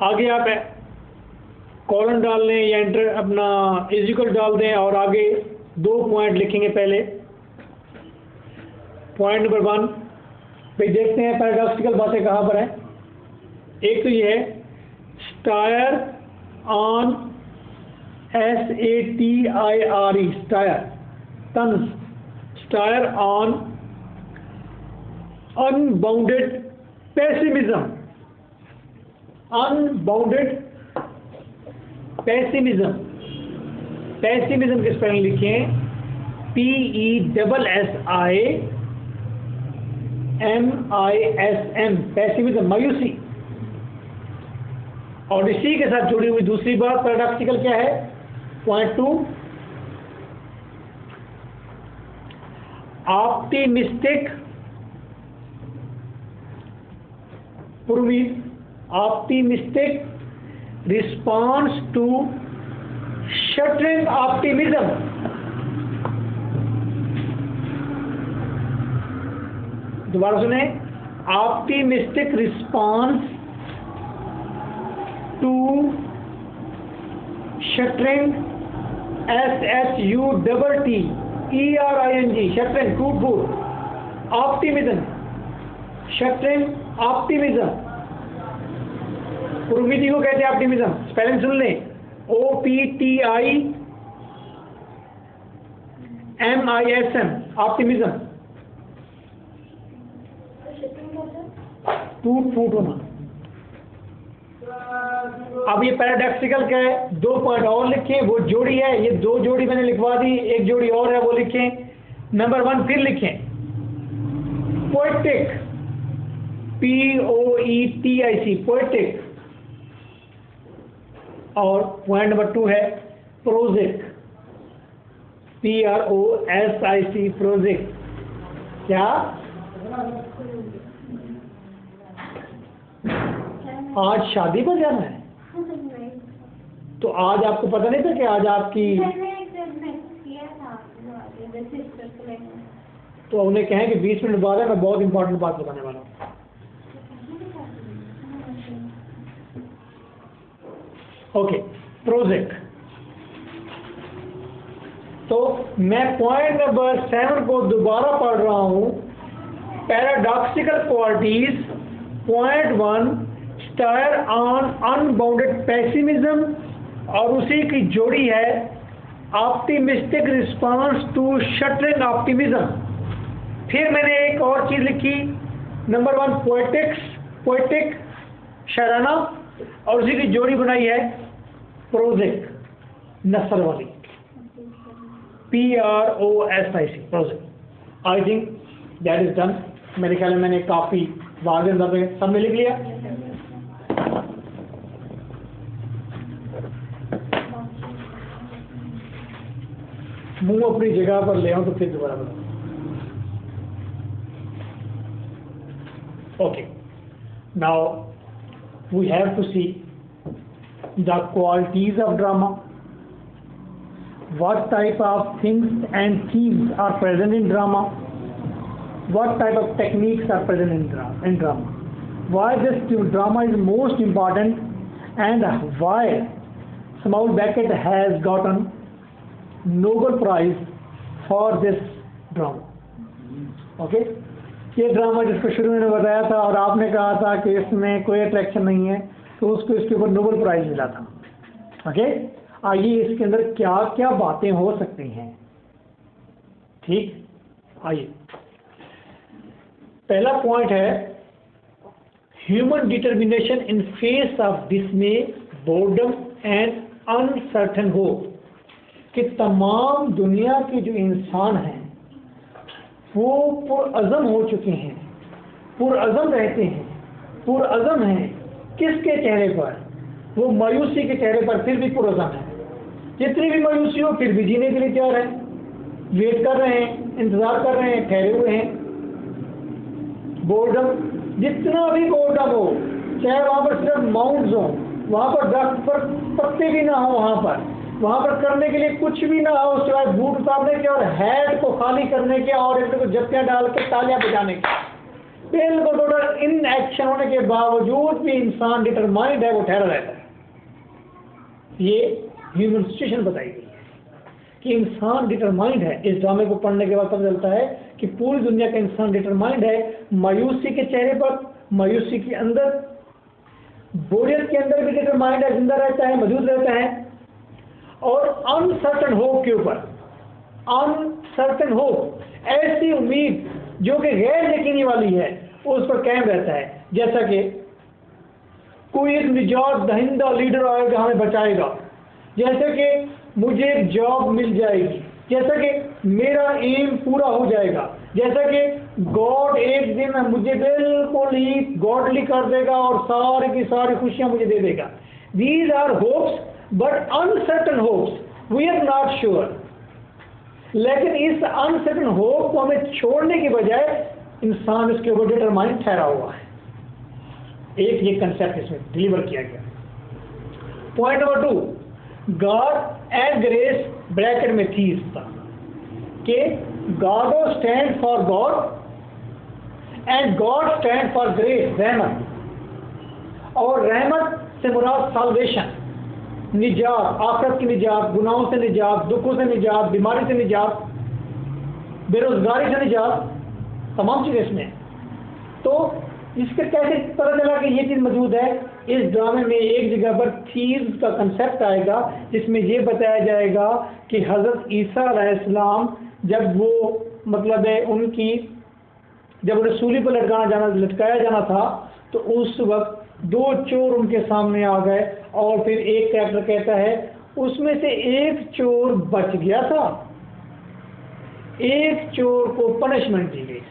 आगे आप कॉलन डाल लें या एंटर अपना इजिकल डाल दें और आगे 2 पॉइंट लिखेंगे। पहले पॉइंट नंबर 1 भाई देखते हैं पैराडॉक्सिकल बातें कहाँ पर हैं। एक तो ये है स्टायर ऑन SATIRE, स्टायर, तंज, stair on unbounded pessimism, unbounded pessimism. Pessimism के स्पेलिंग लिखें PESSIMISM, पेसिमिज्म, मायूसी। और इसी के साथ जुड़ी हुई दूसरी बात पैराडॉक्सिकल क्या है, point 2, optimistic response to shattering optimism. दोबारा सुने, optimistic response to shattering, SHUTTERING, shattering, टूट फूट, ऑप्टिमिज्म, शटरिंग ऑप्टिमिज्म। उम्मीदी को कहते हैं ऑप्टिमिज्म, स्पेलिंग सुन लें, OPTIMISM, ऑप्टिमिज्म, टूट फूट होना। अब ये पैराडॉक्सिकल क्या है, 2 पॉइंट और लिखें, वो जोड़ी है, ये 2 जोड़ी मैंने लिखवा दी, एक जोड़ी और है वो लिखें। नंबर 1 फिर लिखें, पोएटिक, POETIC, पोएटिक। और पॉइंट नंबर 2 है प्रोजिक, PROSIC, प्रोजिक। क्या आज शादी पर जाना है? तो आज आपको पता नहीं था कि आज आपकी, तो उन्हें कहें कि 20 मिनट बाद है, मैं बहुत इंपॉर्टेंट बात बताने वाला हूँ। Okay, project. तो मैं पॉइंट नंबर 7 को दोबारा पढ़ रहा हूँ। Paradoxical qualities, point 1 stare on unbounded pessimism, और उसी की जोड़ी है optimistic response to shattering optimism. फिर मैंने एक और चीज लिखी, नंबर 1 पोएटिक, शायराना, और उसी की जोड़ी बनाई है प्रोजिक, नसर वाली, PROSIC, prosaic. I think that is done. मेरे ख्याल में मैंने काफी वाज़ेह अंदाज़ में सबने लिख लिया। मुंह अपनी जगह पर ले आऊं तो फिर दोबारा बताऊं। Okay, now we have to see the qualities of drama, what type of things and themes are present in drama, what type of techniques are present in drama, why this drama is most important, and why Samuel Beckett has gotten Nobel Prize for this drama. Okay ये drama जिसको शुरू में बताया था और आपने कहा था कि इसमें कोई अट्रैक्शन नहीं है, तो उसको इसके ऊपर नोबेल प्राइज मिला था। ओके, आइए इसके अंदर क्या क्या बातें हो सकती हैं। ठीक, आइए पहला पॉइंट है human determination in face of डिसमे, boredom and uncertain hope, कि तमाम दुनिया के जो इंसान हैं वो पुरअज़म हो चुके हैं, पुरअज़म रहते हैं, पुरअज़म हैं किसके चेहरे पर? वो मायूसी के चेहरे पर, फिर भी पुरअज़म है। जितनी भी मायूसी हो फिर भी जीने के लिए तैयार है, वेट कर रहे हैं, इंतज़ार कर रहे हैं, ठहरे हुए हैं। बोर्डम, जितना भी बोर्डम हो, चाहे वहाँ पर सिर्फ माउंट्स हो, वहाँ पर दरख्त पर पत्ते भी ना हो, वहाँ पर करने के लिए कुछ भी ना हो सिवाय बूट उतारने के और हेड को खाली करने के और एक को जत्तियाँ डाल के तालियां बजाने के, बिल्कुल टोटल इन एक्शन होने के बावजूद भी इंसान डिटरमाइंड है, वो ठहरा रहता है। ये ह्यूमन सिचुएशन बताई गई है कि इंसान डिटरमाइंड है। इस ड्रामे को पढ़ने के बाद पता चलता है कि पूरी दुनिया का इंसान डिटरमाइंड है, मायूसी के चेहरे पर, मायूसी के अंदर, बोरियत के अंदर भी डिटरमाइंड है, जिंदा रहता है, मौजूद रहता है। और अनसर्टन होप के ऊपर, अनसर्टन होप, ऐसी उम्मीद जो कि गैर यकीनी वाली है, उस पर कायम रहता है। जैसा कि कोई एक निजात दहिंदा लीडर आएगा, हमें बचाएगा, जैसे कि मुझे एक जॉब मिल जाएगी, जैसा कि मेरा एम पूरा हो जाएगा, जैसा कि गॉड एक दिन मुझे बिल्कुल ही गॉडली कर देगा और सारी की सारी खुशियां मुझे दे देगा। These are hopes but uncertain hopes, we are not sure. लेकिन इस अनसर्टन होप को हमें छोड़ने के बजाय इंसान इसके ऊपर डिटरमाइंड ठहरा हुआ है। एक ये कंसेप्ट इसमें डिलीवर किया गया। Point number 2, God and grace bracket में थी इसका कि God stand for God and God stand for grace, रहमत, और रहमत से मुराद साल्वेशन, निजात, आखिरत की निजात, गुनाहों से निजात, दुखों से निजात, बीमारी से निजात, बेरोजगारी से निजात, तमाम चीज़ें इसमें। तो इसके कैसे पता चला कि ये चीज़ मौजूद है? इस ड्रामे में एक जगह पर थीव्स का कंसेप्ट आएगा जिसमें ये बताया जाएगा कि हज़रत ईसा अलैहिस्सलाम जब वो मतलब है उनकी जब उन्हें सूली पर लटकाया जाना था, तो उस वक्त 2 चोर उनके सामने आ गए और फिर एक कैरेक्टर कहता है उसमें से एक चोर बच गया था, एक चोर को पनिशमेंट दी गई।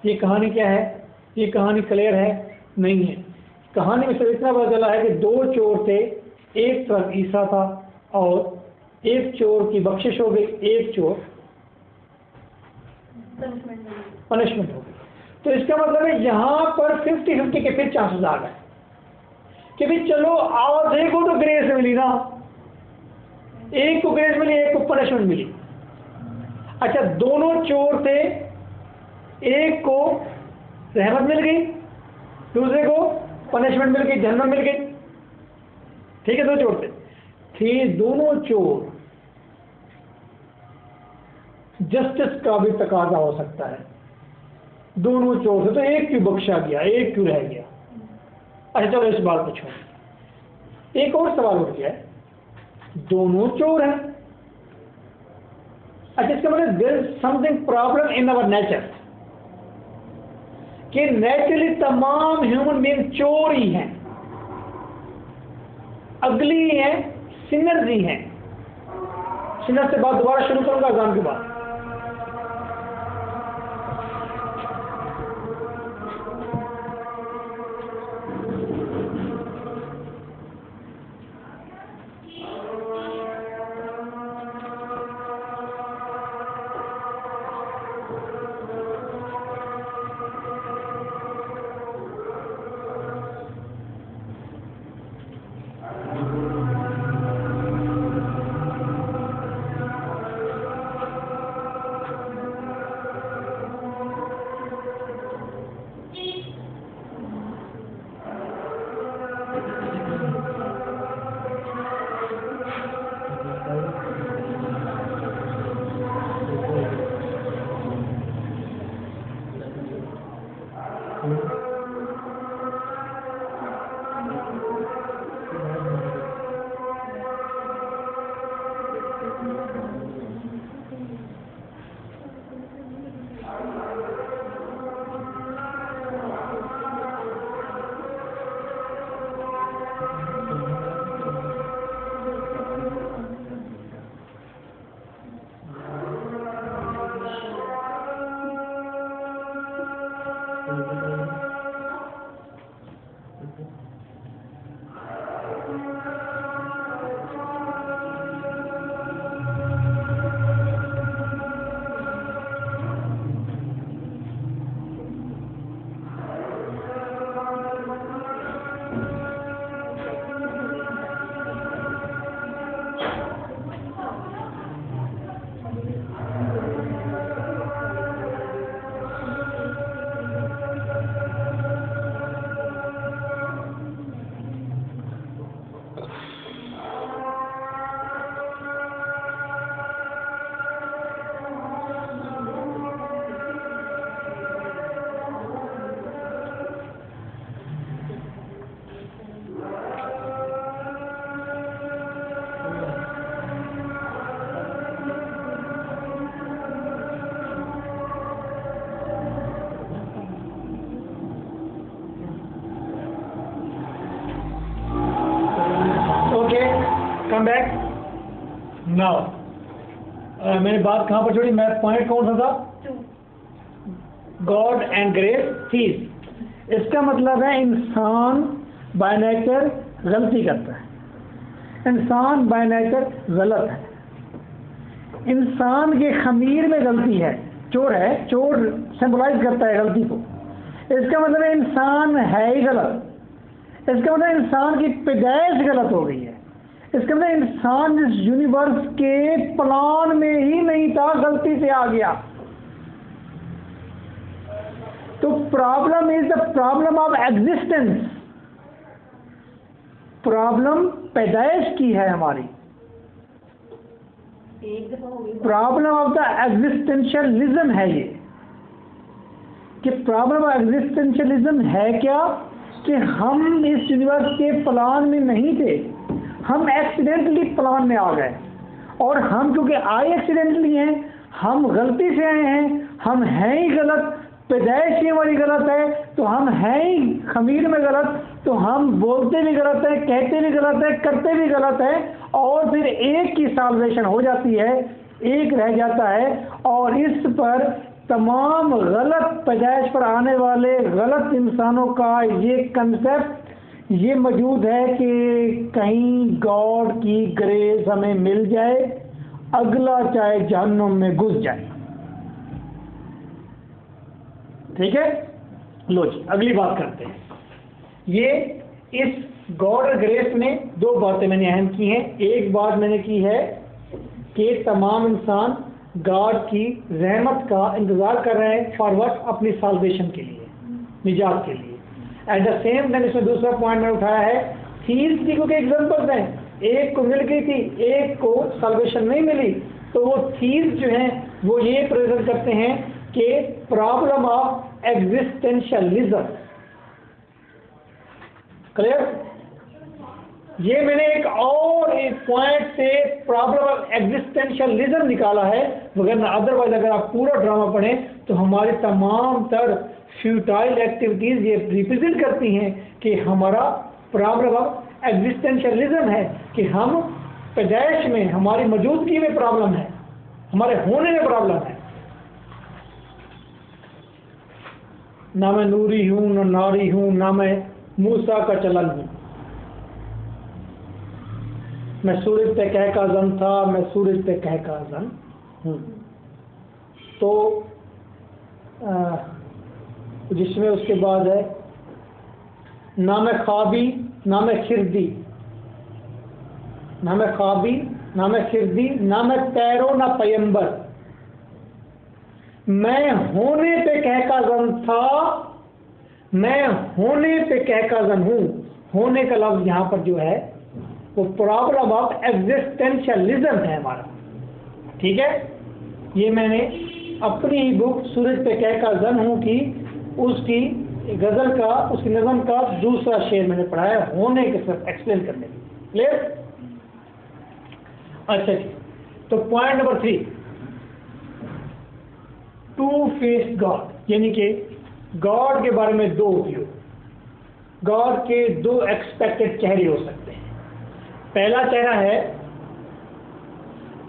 ये कहानी क्या है? ये कहानी क्लियर है? नहीं है। कहानी में सिर्फ इतना पता चला है कि 2 चोर थे, एक तरफ ईसा था और एक चोर की बख्शिश हो गई, एक चोर पनिशमेंट हो गई। तो इसका मतलब है यहाँ पर 50-50 के फिर चांसेस आ गए कि भाई चलो आधे को तो ग्रेस मिली ना, एक को ग्रेस मिली, एक को पनिशमेंट मिली। अच्छा, दोनों चोर थे, एक को रहमत मिल गई, दूसरे को पनिशमेंट मिल गई, जहन्नम मिल गई। ठीक है, 2 चोर थे, दोनों चोर। जस्टिस का भी तकाजा हो सकता है, दोनों चोर थे तो एक क्यों बख्शा गया, एक क्यों रह गया? अच्छा चलो इस बात को छोड़, एक और सवाल उठ गया, दोनों चोर हैं। अच्छा, इसका मतलब there is something problem in our nature, कि नेचुरली तमाम ह्यूमन बीइंग चोर ही हैं, अगली ही हैं, सिनर्स ही हैं। सिनर से बात दोबारा शुरू करूंगा अज़ान के बाद। नाउ मैंने बात कहाँ पर छोड़ी, मैं पॉइंट कौन सा था, गॉड एंड ग्रेस थीस। इसका मतलब है इंसान बाय नेचर गलती करता है, इंसान बाय नेचर गलत है, इंसान के खमीर में गलती है, चोर है, चोर सिंबलाइज करता है गलती को। इसका मतलब है इंसान है ही गलत, इसका मतलब इंसान की पैदाइश गलत हो गई है, इसका मतलब इंसान इस यूनिवर्स के प्लान में ही नहीं था, गलती से आ गया। तो problem is the problem of existence, problem पैदाइश की है हमारी, प्रॉब्लम ऑफ द एग्जिस्टेंशियलिज्म है ये। कि प्रॉब्लम ऑफ एग्जिस्टेंशियलिज्म है क्या, कि हम इस यूनिवर्स के प्लान में नहीं थे, हम एक्सीडेंटली प्लान में आ गए, और हम क्योंकि आए एक्सीडेंटली हैं, हम गलती से आए हैं, हम हैं ही गलत, पैदाइश ही हमारी गलत है, तो हम हैं ही खमीर में गलत, तो हम बोलते भी गलत है, कहते भी गलत है, करते भी गलत है, और फिर एक की साल्वेशन हो जाती है, एक रह जाता है। और इस पर तमाम गलत पैदाइश पर आने वाले गलत इंसानों का ये कंसेप्ट ये मौजूद है कि कहीं गॉड की ग्रेस हमें मिल जाए, अगला चाहे जहन्नुम में घुस जाए। ठीक है, लो जी अगली बात करते हैं। ये इस गॉड और ग्रेस में दो बातें मैंने अहम की हैं। एक बात मैंने की है कि तमाम इंसान गॉड की रहमत का इंतजार कर रहे हैं फॉर व्हाट, अपनी साल्वेशन के लिए, निजात के लिए। एट द सेम टाइम इसमें दूसरा पॉइंट मैंने उठाया है, थीव्स की क्योंकि एग्जाम्पल्स हैं, एक को मिल गई थी, एक को साल्वेशन नहीं मिली, तो वो थीव्स जो हैं वो ये प्रेजेंट करते हैं कि प्रॉब्लम ऑफ एग्जिस्टेंशियलिज्म। क्लियर? ये मैंने एक और एक पॉइंट से प्रॉब्लम ऑफ एग्जिस्टेंशियलिज्म निकाला है, वगैरह अदरवाइज अगर आप पूरा ड्रामा पढ़ें तो हमारी तमाम तर फ्यूटाइल एक्टिविटीज ये रिप्रेजेंट करती हैं कि हमारा प्रॉब्लम ऑफ एग्जिस्टेंशियलिज्म है, कि हम पैदाइश में, हमारी मौजूदगी में प्रॉब्लम है, हमारे होने में प्रॉब्लम है। ना मैं नूरी हूं, ना नारी हूं, ना मैं मूसा का चलन हूं, मैं सूरज पे कह का जन था, मैं सूरज पे कह का जन हूं। तो जिसमें उसके बाद है ना मैं ख्वाबी ना मैं खिरदी, ना मैं ख्वाबी ना मैं खिरदी, ना मैं पैरो ना पैगंबर, मैं होने पे कह का जन था, मैं होने पे कह का जन हूं। होने का लफ्ज यहां पर जो है वो प्रॉब्लम ऑफ एग्जिस्टेंशियलिज्म है हमारा। ठीक है, ये मैंने अपनी ही बुक सूरज पे कह का जन हूं की उसकी गजल का, उसकी नज़म का दूसरा शेर मैंने पढ़ा है, होने के साथ एक्सप्लेन करने के लिए। क्लियर? अच्छा जी, तो point number 3, to faced God, यानी कि गॉड के बारे में दो व्यू, गॉड के दो एक्सपेक्टेड चेहरे हो सकते हैं। पहला चेहरा है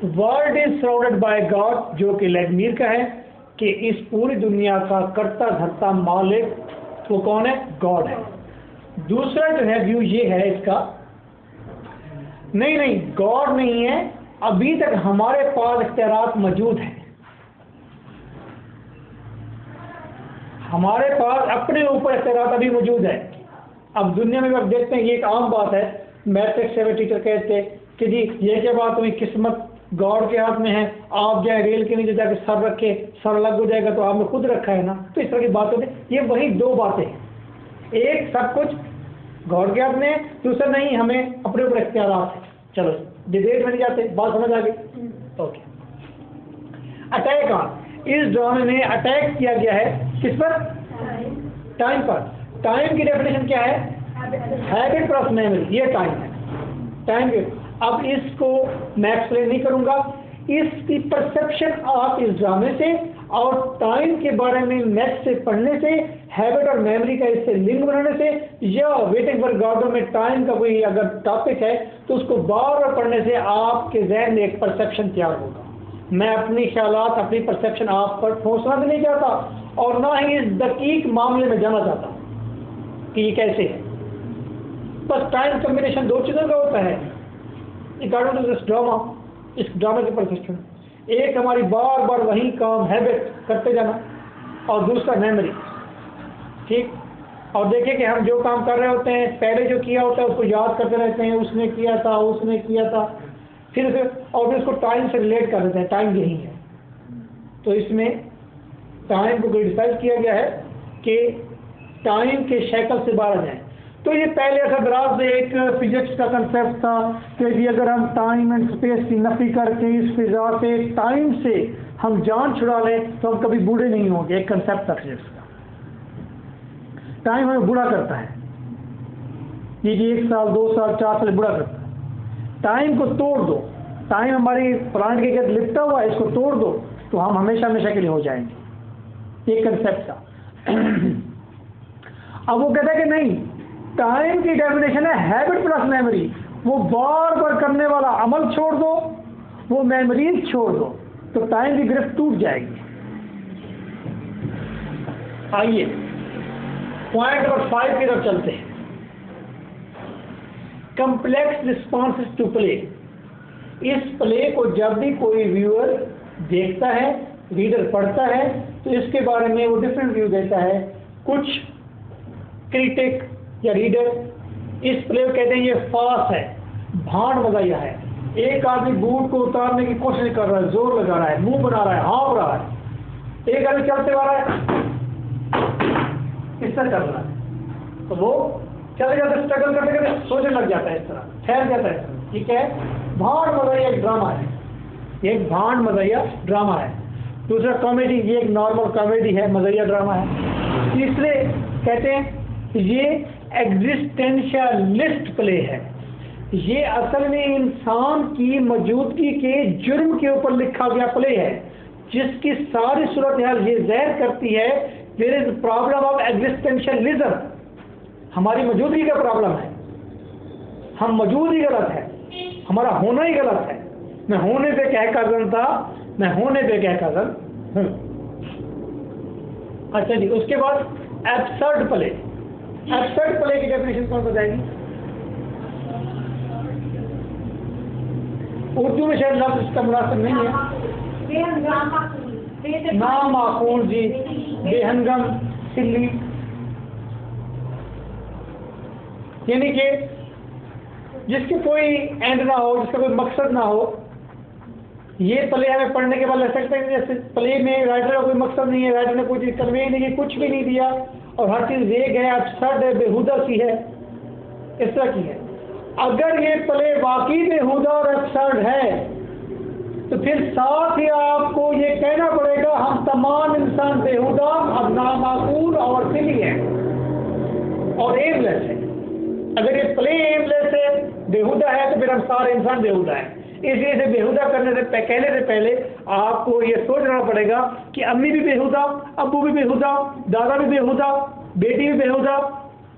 world is surrounded by God, जो कि लेडमीर का है कि इस पूरी दुनिया का कर्ता धर्ता मालिक वो कौन है? गॉड है। दूसरा जो है व्यू ये है इसका, नहीं गॉड नहीं है, अभी तक हमारे पास इख्तियारात मौजूद हैं, हमारे पास अपने ऊपर इख्तियारात अभी मौजूद है। अब दुनिया में आप देखते हैं, ये एक आम बात है, मैट्रिक्स से टीचर कहते कि जी ये क्या बात हुई, किस्मत गॉड के हाथ में है, आप जाए रेल के नीचे जाके सर रखे, सर अलग हो जाएगा तो आपने खुद रखा है ना। तो इस तरह की बात होती है। ये वही दो बातें हैं, एक सब कुछ गॉड के हाथ में है, दूसरा नहीं, हमें अपने ऊपर इख्तियारात है। चलो डिबेट में नहीं जाते, बात समझ आ गई? ओके, अटैक ऑन, इस ड्रामे में अटैक किया गया है किस पर? टाइम पर। टाइम की डेफिनेशन क्या है? हैबिट प्लस मेमोरी, ये टाइम है, टाइम के। अब इसको मैं एक्सप्लेन नहीं करूंगा, इसकी परसेप्शन आप इस ड्रामे से और टाइम के बारे में मैथ से पढ़ने से, हैबिट और मेमोरी का इससे लिंक बनाने से, या वेटिंग फॉर गॉडो में टाइम का कोई अगर टॉपिक है तो उसको बार बार पढ़ने से आपके जहन में एक परसेप्शन तैयार होगा। मैं अपनी ख्यालात, अपनी परसेप्शन आप पर ठोसना भी नहीं चाहता और ना ही इस दकीक मामले में जाना चाहता कि ये कैसे है। बस टाइम कम्बिनेशन दो चीज़ों का होता है अकॉर्डिंग टू दिस ड्रामा, इस ड्रामे के परसेप्शन। एक हमारी बार बार वही काम हैबिट करते जाना और दूसरा मेमोरी, ठीक। और देखिए कि हम जो काम कर रहे होते हैं पहले जो किया होता है उसको याद करते रहते हैं, उसने किया था, उसने किया था, फिर और फिर उसको टाइम से रिलेट कर देते हैं, टाइम यही है। तो इसमें टाइम को क्रिटिसाइज किया गया है कि टाइम के शक्ल से बाहर आ जाए। तो ये पहले ऐसा दराज से एक फिजिक्स का कंसेप्ट था कि जी अगर हम टाइम एंड स्पेस की नफी करके इस फिजा से, टाइम से हम जान छुड़ा लें तो हम कभी बूढ़े नहीं होंगे। एक कंसेप्ट था फिजिक्स का। टाइम हमें बूढ़ा करता है, ये जी 1 साल 2 साल 4 साल बूढ़ा करता है। टाइम को तोड़ दो, टाइम हमारी प्लांट के साथ लिपटा हुआ है, इसको तोड़ दो तो हम हमेशा हमेशा के लिए हो जाएंगे। एक कंसेप्ट था। अब वो कहता है कि नहीं, टाइम की डेफिनेशन है हैबिट प्लस मेमोरी। वो बार बार करने वाला अमल छोड़ दो, वो मेमोरीज छोड़ दो, तो टाइम की गिरफ्त टूट जाएगी। आइए पॉइंट नंबर 5 की तरफ चलते हैं। Complex responses to play. इस प्ले को जब भी कोई व्यूअर देखता है, रीडर पढ़ता है, तो इसके बारे में वो डिफरेंट व्यू देता है। कुछ क्रिटिक या रीडर इस प्ले को कहते हैं ये फास है, भांड मजाया है। एक आदमी बूट को उतारने की कोशिश कर रहा है, जोर लगा रहा है, मुंह बना रहा है, हाँफ रहा है। एक आदमी चलते आ रहा है, इस तरह कर रहा है, तो वो चले जाते, स्ट्रगल करते करते सोचने लग जाता है, इस तरह ठहर जाता है। ठीक है, भांड मजाया एक ड्रामा है, एक भांड मजाया ड्रामा है। दूसरा कॉमेडी, ये एक नॉर्मल कॉमेडी है, मजाया ड्रामा है। तीसरे कहते हैं ये एग्जिस्टेंशियलिस्ट प्ले है। ये असल में इंसान की मौजूदगी के जुर्म के ऊपर लिखा गया प्ले है, जिसकी सारी सूरत हाल ये ज़ाहिर करती है there is problem of existentialism. हमारी मौजूदगी का प्रॉब्लम है, हम मौजूद ही गलत है, हमारा होना ही गलत है। मैं होने पे कह काज़न था, मैं होने पे कह काज़न हूँ। अच्छा जी, उसके बाद एब्सर्ड प्ले। एब्सर्ड प्ले की डेफिनेशन कौन बताएगी? उर्दू में शायद लफ्ज़ इसका मुनासिब नहीं है। नामाकूल जी, बेहंगम, सिल्ली, यानी कि जिसकी कोई एंड ना हो, जिसका कोई मकसद ना हो। ये प्ले हमें पढ़ने के बाद लग सकता है जैसे प्ले में राइटर का कोई मकसद नहीं है, राइटर ने कोई चीज़ कन्वे नहीं की, कुछ भी नहीं दिया और हर चीज़ वेग है, अब्सर्ड है, बेहुदा सी है, इस तरह की है। अगर ये प्ले वाकई बेहुदा और अब्सर्ड है तो फिर साथ ही आपको ये कहना पड़ेगा हम तमाम इंसान बेहुदा, अब नामाकूल और सिली हैं और एमलेस है। अगर ये प्ले एमलेस है, बेहुदा है, तो फिर हम सारे इंसान बेहुदा हैं। इसलिए इसे बेहुदा करने से कहने से पहले आपको ये सोचना पड़ेगा कि अम्मी भी बेहुदा, अब्बू भी बेहुदा, दादा भी बेहुदा, बेटी भी बेहुदा,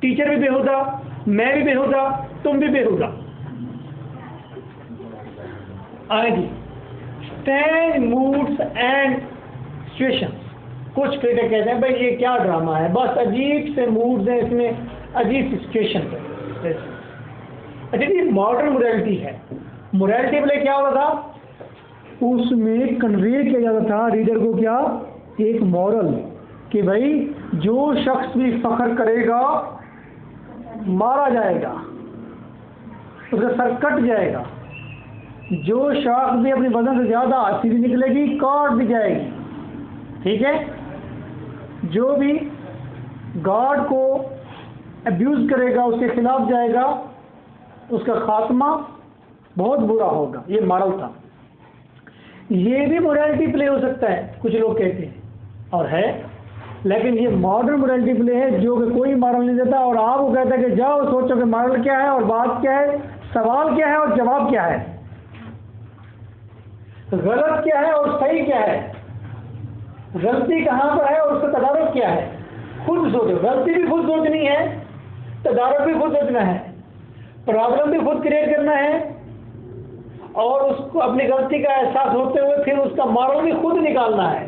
टीचर भी बेहुदा, मैं भी बेहुदा, तुम भी बेहुदा। आएगी स्टैंड मूड्स एंड सिचुएशंस। कुछ क्रिटिक कहते हैं भाई ये क्या ड्रामा है, बस अजीब से मूड्स हैं इसमें, अजीब सी सिचुएशन है। अच्छा, ये मॉडर्न मोरालिटी है। मोरालिटी प्ले क्या होता था, उसमें कन्वे किया जाता था रीडर को क्या, एक मॉरल कि भाई जो शख्स भी फख्र करेगा मारा जाएगा, उसका सर कट जाएगा। जो शख्स भी अपनी वजन से ज़्यादा सीधी निकलेगी काट दी जाएगी। ठीक है, जो भी गॉड को अब्यूज़ करेगा उसके खिलाफ जाएगा, उसका खात्मा बहुत बुरा होगा। ये मॉरल था। ये भी मोरालिटी प्ले हो सकता है, कुछ लोग कहते हैं और है, लेकिन ये मॉडर्न मोरालिटी प्ले है जो कि कोई मॉरल नहीं देता और आपको कहता है कि जाओ सोचो कि मॉरल क्या है और बात क्या है, सवाल क्या है और जवाब क्या है। गलत क्या है और सही क्या है, गलती कहाँ पर है और उसका तदारुक क्या है, खुद सोचो। गलती भी खुद सोचनी है, तदारुक भी खुद सोचना है, प्रॉब्लम भी खुद क्रिएट करना है, और उसको अपनी गलती का एहसास होते हुए फिर उसका मॉरल भी खुद निकालना है।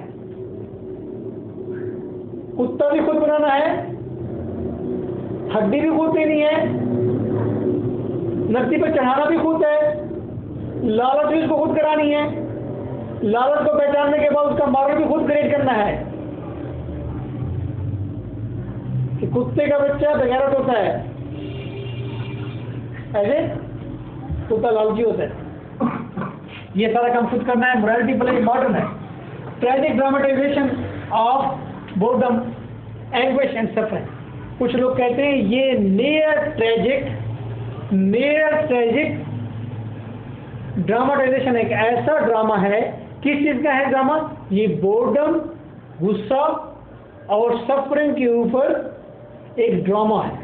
कुत्ता भी खुद बनाना है, हड्डी भी खुद देनी है, नकदी पर चढ़ाना भी खुद है, लालच भी उसको खुद करानी है, लालच को पहचानने के बाद उसका मॉरल भी खुद क्रिएट करना है। कि कुत्ते का बच्चा बेगैरत होता है, ऐसे कुत्ता लालची होता है। ये सारा काम खुद करना है। मोरालिटी प्ले इम्पॉर्टेंट है। Tragic dramatisation of boredom, anguish and suffering. कुछ लोग कहते हैं ये नियर ट्रेजिक ड्रामेटाइजेशन एक ऐसा ड्रामा है। किस चीज का है ड्रामा? ये बोर्डम, गुस्सा और सफरिंग के ऊपर एक ड्रामा है,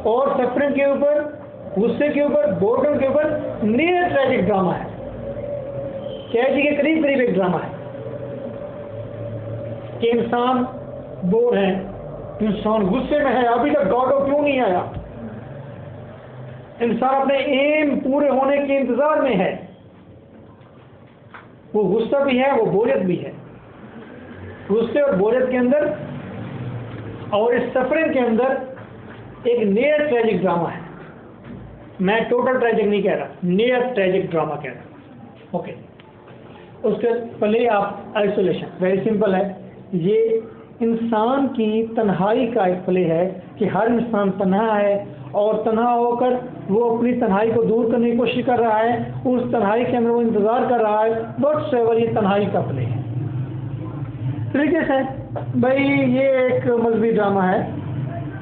और सफरिंग के ऊपर, गुस्से के ऊपर, बोर्डम के ऊपर नियर ट्रेजिक ड्रामा है। ट्रेजिक के करीब करीब एक ड्रामा है कि इंसान बोर है, इंसान गुस्से में है, अभी तक गॉडो क्यों नहीं आया, इंसान अपने एम पूरे होने के इंतजार में है। वो गुस्सा भी है, वो बोरियत भी है। गुस्से और बोरियत के अंदर और इस सफरिंग के अंदर एक नियर ट्रेजिक ड्रामा है। मैं टोटल ट्रेजिक नहीं कह रहा, नियर ट्रेजिक ड्रामा कह रहा। ओके, उसके पहले आप आइसोलेशन, वेरी सिंपल है। ये इंसान की तन्हाई का एक प्ले है कि हर इंसान तन्हा है, और तन्हा होकर वो अपनी तन्हाई को दूर करने की कोशिश कर रहा है। उस तन्हाई के अंदर वो इंतजार कर रहा है। बट सेवर ये तन्हाई का प्ले है। तरीके से भाई ये एक मजहबी ड्रामा है,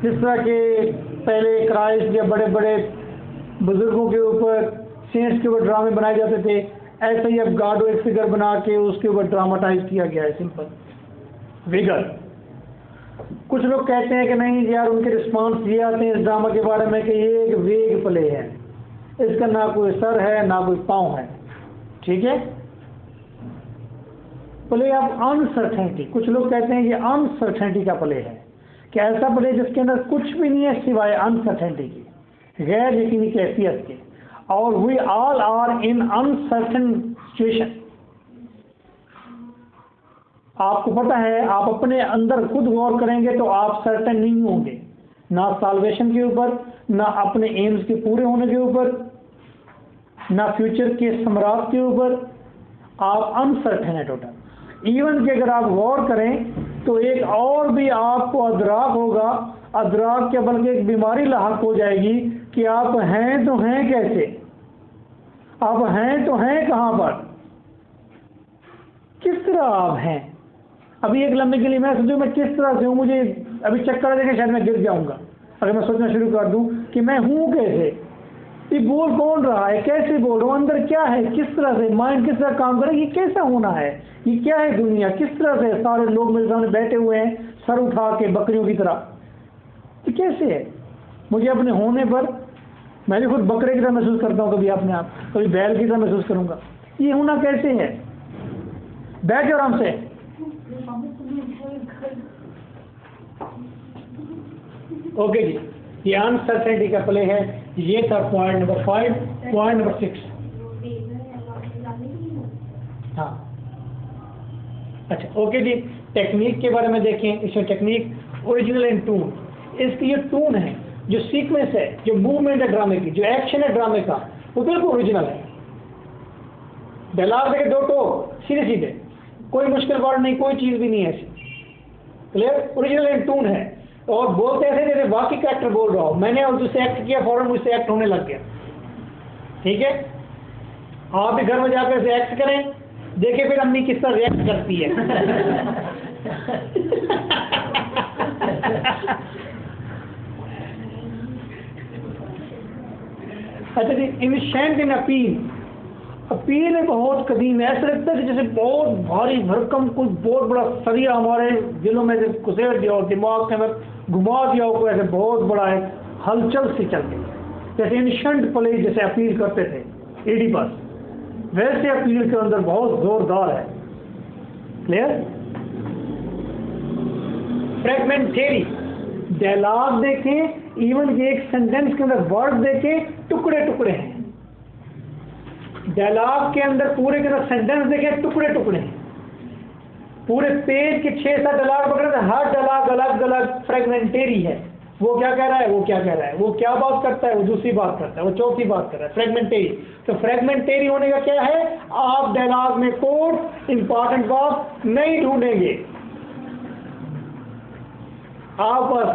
जिस तरह के पहले क्राइस्ट या बड़े बड़े बुजुर्गों के ऊपर, सेंट्स के ऊपर ड्रामे बनाए जाते थे, ऐसे ही अब गॉडो एक फिगर बना के उसके ऊपर ड्रामाटाइज किया गया है। Simple vigour. कुछ लोग कहते हैं कि नहीं यार, उनके रिस्पॉन्स ये आते हैं इस ड्रामा के बारे में कि ये एक वेग प्ले है, इसका ना कोई सर है ना कोई पाँव है। ठीक है, प्ले ऑफ अनसर्टेनिटी। कुछ लोग कहते हैं ये अनसर्टेनिटी का प्ले है, कि ऐसा प्ले जिसके अंदर कुछ भी नहीं है सिवाय अनसर्टेनिटी की, गैर यकीनी कैफियत के। और we all are in uncertain situation. आपको पता है, आप अपने अंदर खुद गौर करेंगे तो आप सर्टेन नहीं होंगे, ना साल्वेशन के ऊपर, ना अपने एम्स के पूरे होने के ऊपर, ना फ्यूचर के सम्राट के ऊपर। आप अनसर्टेन है टोटल। इवन कि अगर आप गौर करें तो एक और भी आपको अदराक होगा, अदराक के बल्कि एक बीमारी लाहक हो जाएगी कि आप हैं तो हैं कैसे, आप हैं तो हैं कहाँ पर, किस तरह आप हैं। अभी एक लम्बे के लिए मैं सोचूं मैं किस तरह से हूँ, मुझे अभी चक्कर देके शायद मैं गिर जाऊंगा अगर मैं सोचना शुरू कर दूं कि मैं हूँ कैसे, ये बोल कौन रहा है, कैसे बोल रहा हूँ, अंदर क्या है, किस तरह से माइंड किस तरह काम करे, ये कैसा होना है, ये क्या है दुनिया, किस तरह से सारे लोग मेरे सामने बैठे हुए हैं सर उठा के बकरियों की तरह, ये कैसे है। मुझे अपने होने पर मैं भी खुद बकरे की तरह महसूस करता हूँ, कभी अपने आप, कभी बैल की तरह महसूस करूँगा। ये होना कैसे है। बैठ जाओ आराम से। ओके जी, ये अनसर्टेनिटी का प्ले है। ये था पॉइंट नंबर 5। पॉइंट नंबर 6, हाँ अच्छा ओके जी, टेक्निक के बारे में देखें। इसमें टेक्निक ओरिजिनल एंड टून। इसकी ये टून है, जो सीक्वेंस है, जो मूवमेंट है ड्रामे की, जो एक्शन है ड्रामे का, वो बिल्कुल ओरिजिनल है। डलार देखे दो टोक सीधे सीधे, कोई मुश्किल वर्ड नहीं, कोई चीज़ भी नहीं है ऐसी। क्लियर, ओरिजिनल एंड टून है। और बोलते ऐसे जैसे वाकई का एक्टर बोल रहा हो, मैंने और जिससे एक्ट किया फौरन मुझसे एक्ट होने लग गया। ठीक है, आप भी घर में जाकर ऐसे एक्ट करें, देखिए फिर अम्मी किस तरह रिएक्ट करती है। अच्छा जी, एंशिएंट इन अपील। अपील है बहुत कदीम है। ऐसा लगता है कि जैसे बहुत भारी भरकम कोई बहुत बड़ा सरिया हमारे दिलों में से घुसेड़ दिया हो, दिमाग के अंदर घुमा दिया हो, कोई ऐसे बहुत बड़ा है, हलचल से चल के, जैसे एंशिएंट प्ले जैसे अपील करते थे एडिपस, वैसे अपील के अंदर बहुत जोरदार है। क्लियर? फ्रेगमेंटेरी डायलॉग देखें, इवन कि एक सेंटेंस के अंदर वर्ड देखें, टुकड़े टुकड़े हैं। डायलॉग के अंदर पूरे के अंदर सेंटेंस देखें, टुकड़े टुकड़े हैं। पूरे पेज के 6-7 डायलॉग पकड़े तो हर डायलॉग अलग अलग फ्रेगमेंटेरी है। वो क्या कह रहा है, वो क्या कह रहा है, वो क्या बात करता है, वो दूसरी बात करता है, वो चौथी बात कर रहा है। फ्रेगमेंटेरी। तो फ्रेगमेंटेरी होने का क्या है, आप डायलॉग में कोड इंपॉर्टेंट बात नहीं ढूंढेंगे, आप बस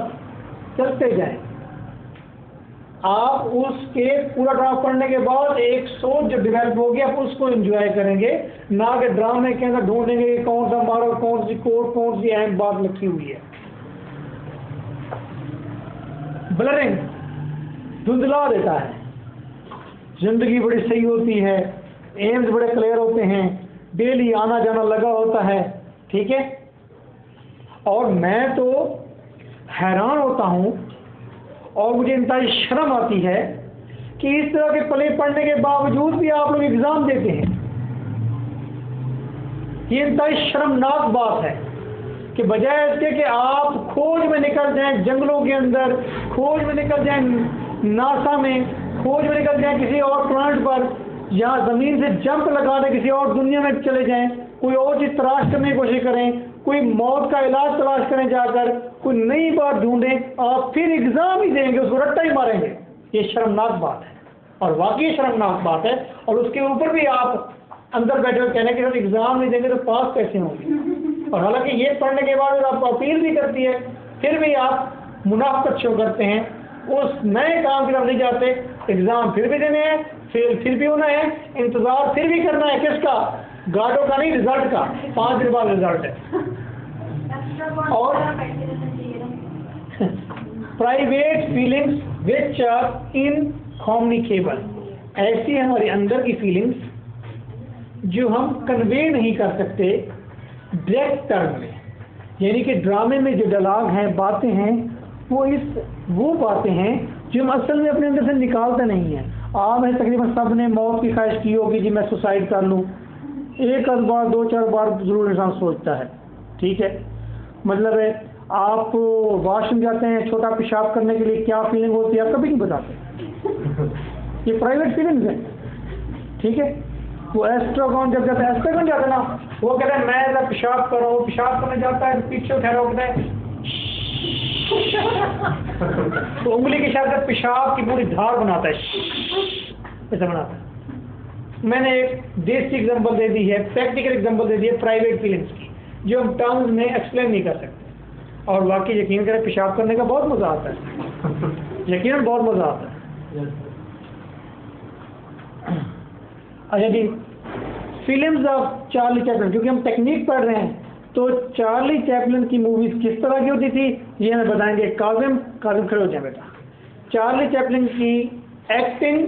चलते जाएं। आप उसके पूरा ड्रामा पढ़ने के बाद एक सोच जो डेवलप होगी आप उसको एंजॉय करेंगे, ना कि ड्रामे के अंदर ढूंढेंगे कि कौन सा मारो, कौन सी कोड, कौन सी अहम बात लिखी हुई है। ब्लरिंग धुंधला देता है। जिंदगी बड़ी सही होती है, एम्स बड़े क्लियर होते हैं, डेली आना जाना लगा होता है, ठीक है। और मैं तो हैरान होता हूं और मुझे इंतहाई शर्म आती है कि इस तरह के प्ले पढ़ने के बावजूद भी आप लोग एग्जाम देते हैं। ये इंतहाई शर्मनाक बात है कि बजाय इसके कि आप खोज में निकल जाएं, जंगलों के अंदर खोज में निकल जाएं, नासा में खोज में निकल जाएं, किसी और प्लांट पर, या ज़मीन से जंप लगा दें किसी और दुनिया में चले जाएं, कोई और चीज़ तलाश करने की कोशिश करें, कोई मौत का इलाज तलाश करें जाकर, कोई नई बात ढूंढें, आप फिर एग्ज़ाम ही देंगे, उसको रट्टा ही मारेंगे। ये शर्मनाक बात है और वाकई शर्मनाक बात है। और उसके ऊपर भी आप अंदर बैठे हुए कहने के साथ एग्ज़ाम नहीं देंगे तो पास कैसे होंगे। और हालांकि ये पढ़ने के बाद आप अपील भी करती है, फिर भी आप मुनाफिकत शो करते हैं, उस नए काम की तरफ नहीं जाते। एग्ज़ाम फिर भी देने हैं, फेल फिर भी होना है, इंतज़ार फिर भी करना है, किसका, गार्डों का नहीं, रिजल्ट का। 5 दिन बाद रिजल्ट है। और private feelings which are incommunicable, ऐसी हमारे अंदर की फीलिंग्स जो हम कन्वे नहीं कर सकते डायरेक्ट टर्म में। यानी कि ड्रामे में जो डायलॉग हैं, बातें हैं, वो बातें हैं जो हम असल में अपने अंदर से निकालते नहीं हैं। आम है, तकरीबन सब ने मौत की ख्वाहिश की होगी, जी मैं सुसाइड कर लूँ, एक आध बार 2-4 बार जरूर इंसान सोचता है, ठीक है। मतलब है आप वॉशरूम जाते हैं छोटा पेशाब करने के लिए, क्या फीलिंग होती है आप कभी नहीं बताते। ये प्राइवेट फीलिंग्स है, ठीक है। वो एस्ट्रोगॉन जब एस्ट्रोगॉन जाता है ना, वो कहता है मैं जब पेशाब कर रहा हूँ, पेशाब करने जाता है पीछे उठा रहा होता है तो उंगली के साथ पेशाब की पूरी धार बनाता है, ऐसा बनाता है। मैंने एक देसी एग्जांपल दे दी है, प्रैक्टिकल एग्जांपल दे दी है प्राइवेट फीलिंग्स की, जो हम टर्म्स में एक्सप्लेन नहीं कर सकते। और वाकई यकीन करें पेशाब करने का बहुत मज़ा आता है, यकीनन बहुत मज़ा आता है। अच्छा जी, फिल्म्स ऑफ चार्ली चैपलिन, क्योंकि हम टेक्निक पढ़ रहे हैं तो चार्ली चैपलिन की मूवीज़ किस तरह की होती थी ये हमें बताएंगे। काजिम खड़े हो जाए बेटा। चार्ली चैपलिन की एक्टिंग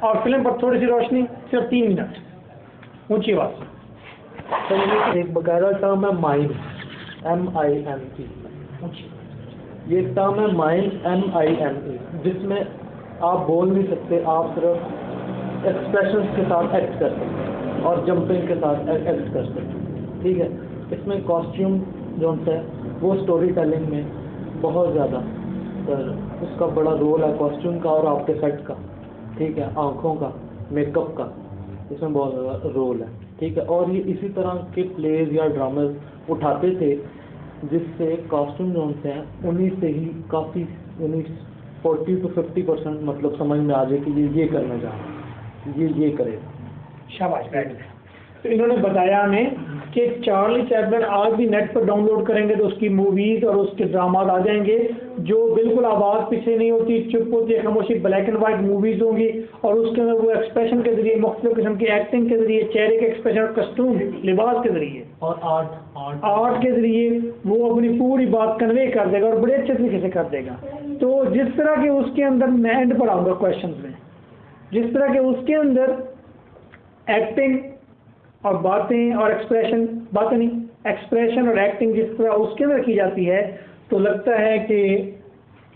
और फिल्म पर थोड़ी सी रोशनी, सिर्फ 3 मिनट, ऊंची आवाज़। तो एक बकायदा टर्म है माइंड, MIND। ये टर्म है माइंड, MIND, जिसमें आप बोल नहीं सकते, आप सिर्फ एक्सप्रेशंस के साथ एक्ट कर सकते और जंपिंग के साथ एक्ट कर सकते, ठीक है। इसमें कॉस्ट्यूम जो है वो स्टोरी टेलिंग में बहुत ज़्यादा उसका बड़ा रोल है, कॉस्ट्यूम का और आपके सेट का, ठीक है, आँखों का, मेकअप का, इसमें बहुत ज़्यादा रोल है, ठीक है। और ये इसी तरह के प्लेज या ड्रामेज उठाते थे जिससे कॉस्ट्यूम जो होते हैं उन्हीं से ही काफ़ी 40 to 50% मतलब समझ में आ जाए कि ये करना चाह रहा है, ये करेगा। शाबाश, बैठ। तो इन्होंने बताया हमें कि चार्ली चैपलिन आज भी नेट पर डाउनलोड करेंगे तो उसकी मूवीज़ और उसके ड्रामा आ जाएंगे जो बिल्कुल आवाज़ पीछे नहीं होती, चुप होती है, खामोशी, ब्लैक एंड वाइट मूवीज़ होंगी। और उसके अंदर वो एक्सप्रेशन के जरिए, मुख्तलिफ किस्म की एक्टिंग के जरिए, चेहरे के एक्सप्रेशन, कस्टूम, लिबास के जरिए और आर्ट के जरिए वो अपनी पूरी बात कन्वे कर देगा और बड़े अच्छे तरीके से कर देगा। तो जिस तरह के उसके अंदर, मैं एंड पर आऊँगा क्वेश्चन में, जिस तरह के उसके अंदर एक्टिंग और बातें और एक्सप्रेशन, बातें नहीं, एक्सप्रेशन और एक्टिंग जिस तरह उसके अंदर की जाती है, तो लगता है कि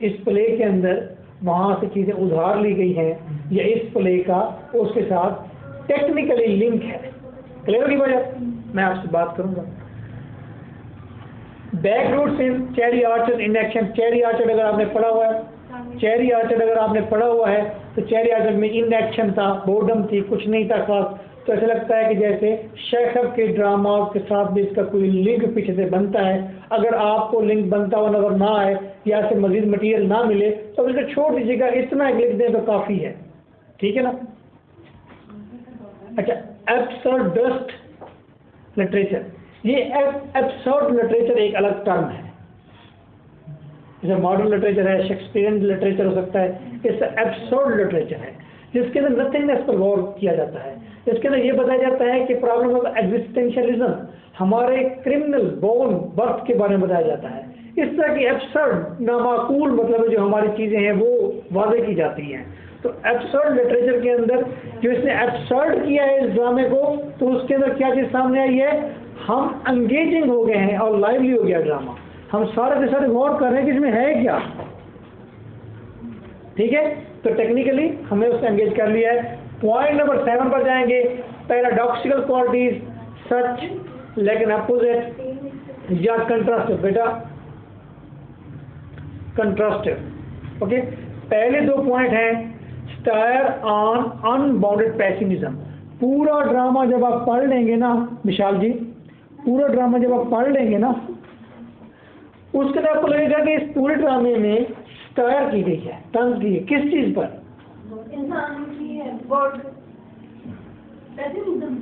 इस प्ले के अंदर वहाँ से चीज़ें उधार ली गई हैं या इस प्ले का उसके साथ टेक्निकली लिंक है। क्लियर होगी वजह? मैं आपसे बात करूंगा। Back roots in cherry orchard in action. Cherry orchard अगर आपने पढ़ा हुआ है, चेरी ऑर्चर्ड अगर आपने पढ़ा हुआ है तो चेरी ऑर्चर्ड में इन एक्शन था, बोर्डम थी, कुछ नहीं था खास। तो ऐसा लगता है कि जैसे शेखव के ड्रामा के साथ भी इसका कोई लिंक पीछे से बनता है। अगर आपको लिंक बनता हुआ नजर ना आए या से मजीद मटेरियल ना मिले तो इसको छोड़ दीजिएगा, इतना एक लिख दें तो काफ़ी है। ठीक है ना? अच्छा, एब्सर्डस्ट लिटरेचर, ये एब्सर्ड लिटरेचर एक अलग टर्म है। जैसे मॉडर्न लिटरेचर है, शेक्सपियरियन लिटरेचर हो सकता है, इससे एब्सर्ड लिटरेचर है जिसके अंदर नथिंगनेस पर गौर किया जाता है। इसके अंदर ये बताया जाता है कि प्रॉब्लम ऑफ एग्जिस्टेंशियलिज्म, हमारे क्रिमिनल बोर्न बर्थ के बारे में बताया जाता है। इस तरह की एब्सर्ड, नामाकूल मतलब जो हमारी चीज़ें हैं वो वाज़ेह की जाती हैं। तो एब्सर्ड लिटरेचर के अंदर जो इसने एब्सर्ड किया है इस ड्रामे को, तो उसके अंदर क्या चीज़ सामने आई है? हम एंगेजिंग हो गए हैं और लाइवली हो गया ड्रामा। हम सारे के सारे गौर कर रहे हैं कि इसमें है क्या। ठीक है, तो टेक्निकली हमने उससे एंगेज कर लिया है। पॉइंट नंबर 7 पर जाएंगे। पैराडॉक्सिकल क्वालिटीज सच लेकिन अपोजिट या कंट्रास्टिव। बेटा कंट्रास्टिव। ओके, पहले 2 पॉइंट हैं स्टायर ऑन अनबाउंडेड पैसिमिज्म। पूरा ड्रामा जब आप पढ़ लेंगे ना विशाल जी, पूरा ड्रामा जब आप पढ़ लेंगे ना, उसके बाद आपको लगेगा कि इस पूरे ड्रामे में स्टायर की गई है, तंज की है। किस चीज पर? इंसान की है, वर्ड पेसिमिज्म,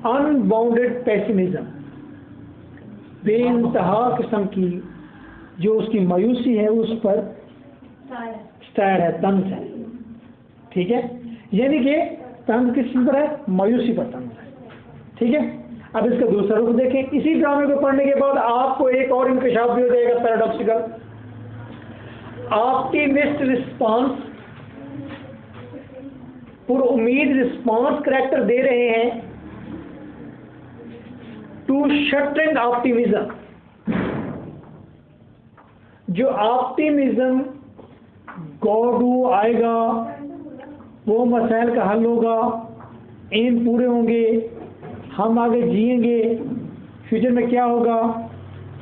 अनबाउंडेड पैसिमिज्म, बेइंतहा किस्म की जो उसकी मायूसी है उस पर स्टायर है, तंज है। ठीक है, यानी कि तंज किस चीज पर है? मायूसी पर तंज है। ठीक है, अब इसका दूसरा रूप देखें। इसी ड्रामे को पढ़ने के बाद आपको एक और इंकशाफ भी हो जाएगा पैराडॉक्सिकल। ऑप्टिमिस्ट रिस्पांस, पुरुउम्मीद रिस्पांस करैक्टर दे रहे हैं टू शटरिंग ऑप्टिमिज्म। जो ऑप्टिमिज्म गॉडू आएगा, वो मसाइल का हल होगा, एम पूरे होंगे, हम आगे जिएंगे, फ्यूचर में क्या होगा,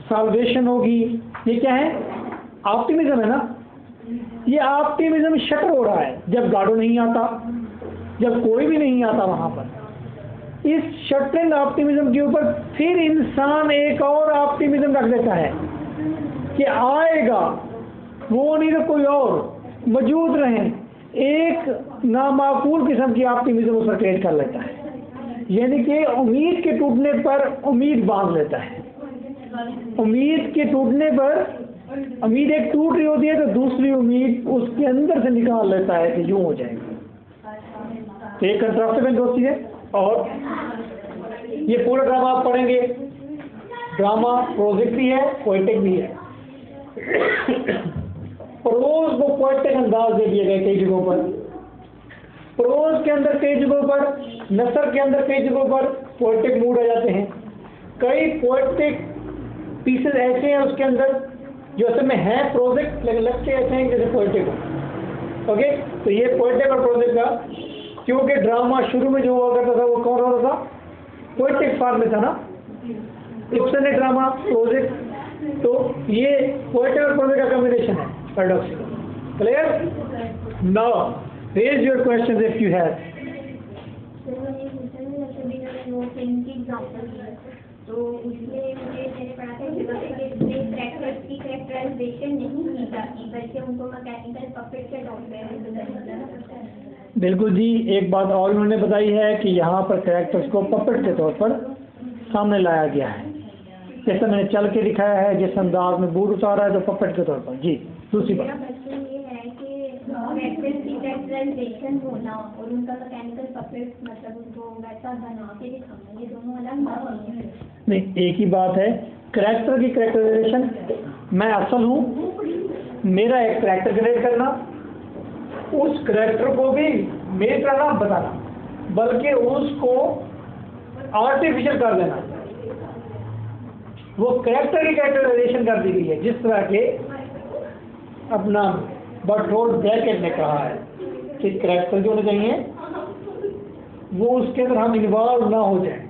साल्वेशन होगी। ये क्या है? ऑप्टिमिज्म है ना। ये ऑप्टिमिज्म शटर हो रहा है जब गाडो नहीं आता, जब कोई भी नहीं आता वहां पर। इस शटरिंग ऑप्टिमिज्म के ऊपर फिर इंसान एक और ऑप्टिमिज्म रख देता है कि आएगा, वो नहीं तो कोई और मौजूद रहे। एक नामाकूल किस्म की ऑप्टिमिज्म उस पर क्रिएट कर लेता है, यानी कि उम्मीद के टूटने पर उम्मीद बांध लेता है। उम्मीद के टूटने पर उम्मीद एक टूट रही होती है तो दूसरी उम्मीद उसके अंदर से निकाल लेता है कि यूं हो जाएगा। तो एक कंट्रास्टिव दोस्ती है। और ये पूरा ड्रामा आप पढ़ेंगे, ड्रामा प्रोजिक भी है, पोएटिक भी है। प्रोज को पोएटिक अंदाज दे दिए गए कई जगहों पर, प्रोज के अंदर कई जगहों पर, नसर के अंदर कई जगहों पर पोएटिक मूड आ जाते हैं। कई पोएटिक पीसेस ऐसे हैं उसके अंदर जो असल में है प्रोजेक्ट लेकिन लगते ऐसे हैं जैसे पोएटिक हो। ओके, तो ये पोएटिक और प्रोजेक्ट का, क्योंकि ड्रामा शुरू में जो हुआ करता था वो कौन होता था? पोएटिक फॉर्म में था ना। इब्सन ने ड्रामा प्रोजेक्ट, तो ये पोएटिक और प्रोजेक्ट का कॉम्बिनेशन है paradoxical. Clear? Now raise your questions if you have. तो उसमें मुझे मैंने पढ़ा था कि कैरेक्टर्स की कैरेक्टराइजेशन नहीं की जाती बल्कि उनको मैकेनिकल पपेट के तौर पे। बिल्कुल जी, एक बात और उन्होंने बताई है कि यहाँ पर कैरेक्टर्स को पपेट के तौर पर सामने लाया गया है। जैसे मैंने चल के दिखाया है, जिस अंदाज में बूट उतारा है तो पपेट के तौर पर। जी, दूसरी बात ये है कि कैरेक्टर्स की कैरेक्टराइजेशन होना और उनका मैकेनिकल पपेट मतलब उनको वैसा बना के दिखाना, ये दोनों अलग बात है। नहीं, एक ही बात है। कैरेक्टर की कैरेक्टराइजेशन, मैं असल हूँ, मेरा एक कैरेक्टर क्रिएट करना, उस कैरेक्टर को भी मेरी तरह ना बताना, बल्कि उसको आर्टिफिशियल कर देना। वो कैरेक्टर की कैरेक्टराइजेशन कर दी गई है, जिस तरह के अपना बर्टोल्ड ब्रैकेट ने कहा है के करैक्टर जो होने चाहिए वो उसके अंदर हम इन्वॉल्व ना हो जाए।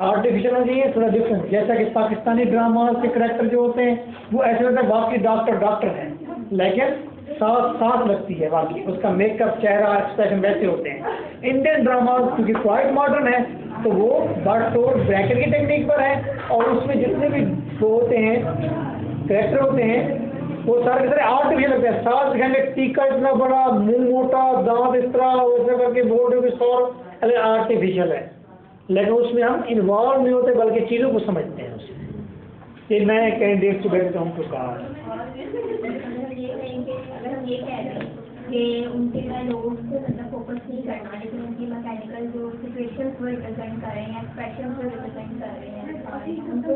आर्टिफिशियल होना चाहिए थोड़ा डिफरेंट, जैसा कि पाकिस्तानी ड्रामा के करैक्टर जो होते हैं वो ऐसे होता है वाकई डॉक्टर हैं, लेकिन सांस लगती है, वाकई उसका मेकअप चेहरा एक्सप्रेशन वैसे होते हैं। इंडियन ड्रामा क्योंकि क्वाइट मॉडर्न है तो वो बट और ब्रैकेट की टेक्निक पर है, और उसमें जितने भी वो होते हैं करैक्टर होते हैं वो सारे सारे आर्टिफिशियल लगते हैं। सांस दिखाएंगे, टीका इतना बड़ा, मुंह मोटा, दांत इस तरह वैसे करके बोल रहे हो अरे आर्टिफिशियल है, लेकिन उसमें हम इन्वॉल्व नहीं होते बल्कि चीज़ों को समझते हैं उसमें। ये नए कैंडिडेट को बैठे हम तो कहा अगर हम ये कह रहे हैं कि उनके डायलॉग्स को मतलब फोकस नहीं करना, लेकिन उनकी मैकेनिकल जो सिचुएशंस वो रिप्रेजेंट कर रहे हैं, एक्सप्रेशंस वो रिप्रेजेंट कर रहे हैं सारे, उनको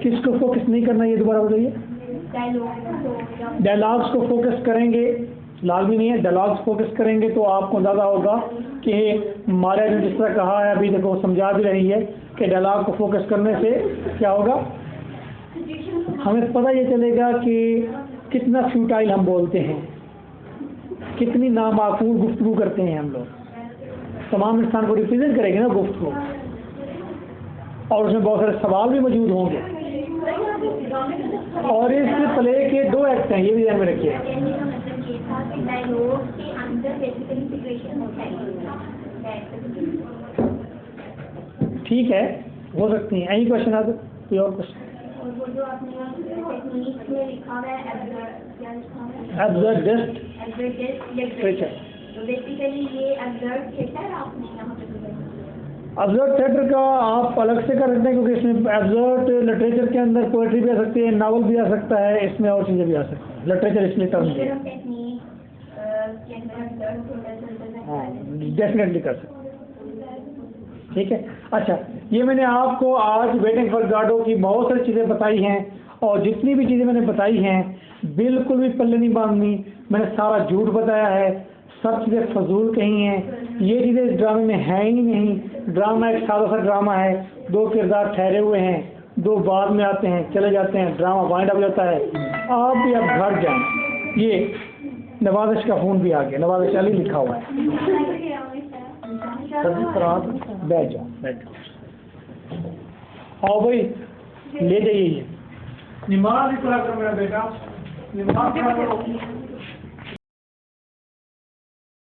किसको फोकस नहीं करना, ये दोबारा बताइए। डायलॉग्स को फोकस करेंगे, लाजमी नहीं है, डायलॉग्स फोकस करेंगे तो आपको अंदाज़ा होगा कि हमारे ने जिस तरह कहा है अभी देखो समझा भी रही है कि डायलॉग को फोकस करने से क्या होगा, हमें पता ये चलेगा कि कितना फ्यूटाइल हम बोलते हैं, कितनी नामाकूल गुफ्तगू करते हैं हम लोग, तमाम इंसान को रिप्रेजेंट करेंगे ना गुफ्तगू, और उसमें बहुत सारे सवाल भी मौजूद होंगे। और इस प्ले के 2 एक्ट हैं, ये भी ध्यान में रखिए। ठीक है, हो सकती हैं। यही क्वेश्चन आता कोई और क्वेश्चन? वो जो आपने टेक्निक में लिखा है एब्जर्डिस्ट लिटरेचर, तो बेसिकली ये एब्जर्ड थिएटर आपने यहाँ पे एब्जर्ड थिएटर का आप अलग से कर सकते हैं, क्योंकि इसमें एब्जर्ड लिटरेचर के अंदर पोएट्री भी आ सकती है, नावल भी आ सकता है, इसमें और चीज़ें भी आ सकती हैं। लिटरेचर इसलिए टर्म है, हाँ डेफिनेटली कर सकते हैं। ठीक है, अच्छा ये मैंने आपको आज वेटिंग फॉर गाडो की बहुत सारी चीज़ें बताई हैं, और जितनी भी चीज़ें मैंने बताई हैं बिल्कुल भी पल्ले नहीं बांधनी, मैंने सारा झूठ बताया है, सब चीज़ें फजूल कही हैं, ये चीज़ें इस ड्रामे में है ही नहीं। ड्रामा एक सादा सा ड्रामा है, 2 किरदार ठहरे हुए हैं, 2 बाद में आते हैं चले जाते हैं, ड्रामा वाइंड अप जाता है। आप भी अब घर जाएं। ये नवाज़िश का फ़ोन भी आ गया, नवाज़िश अली लिखा हुआ है, बैठ जाओ आओ भाई ले जाइए। ये नमाज ही पढ़ा करो मेरा बेटा, नमाज पढ़ा करो।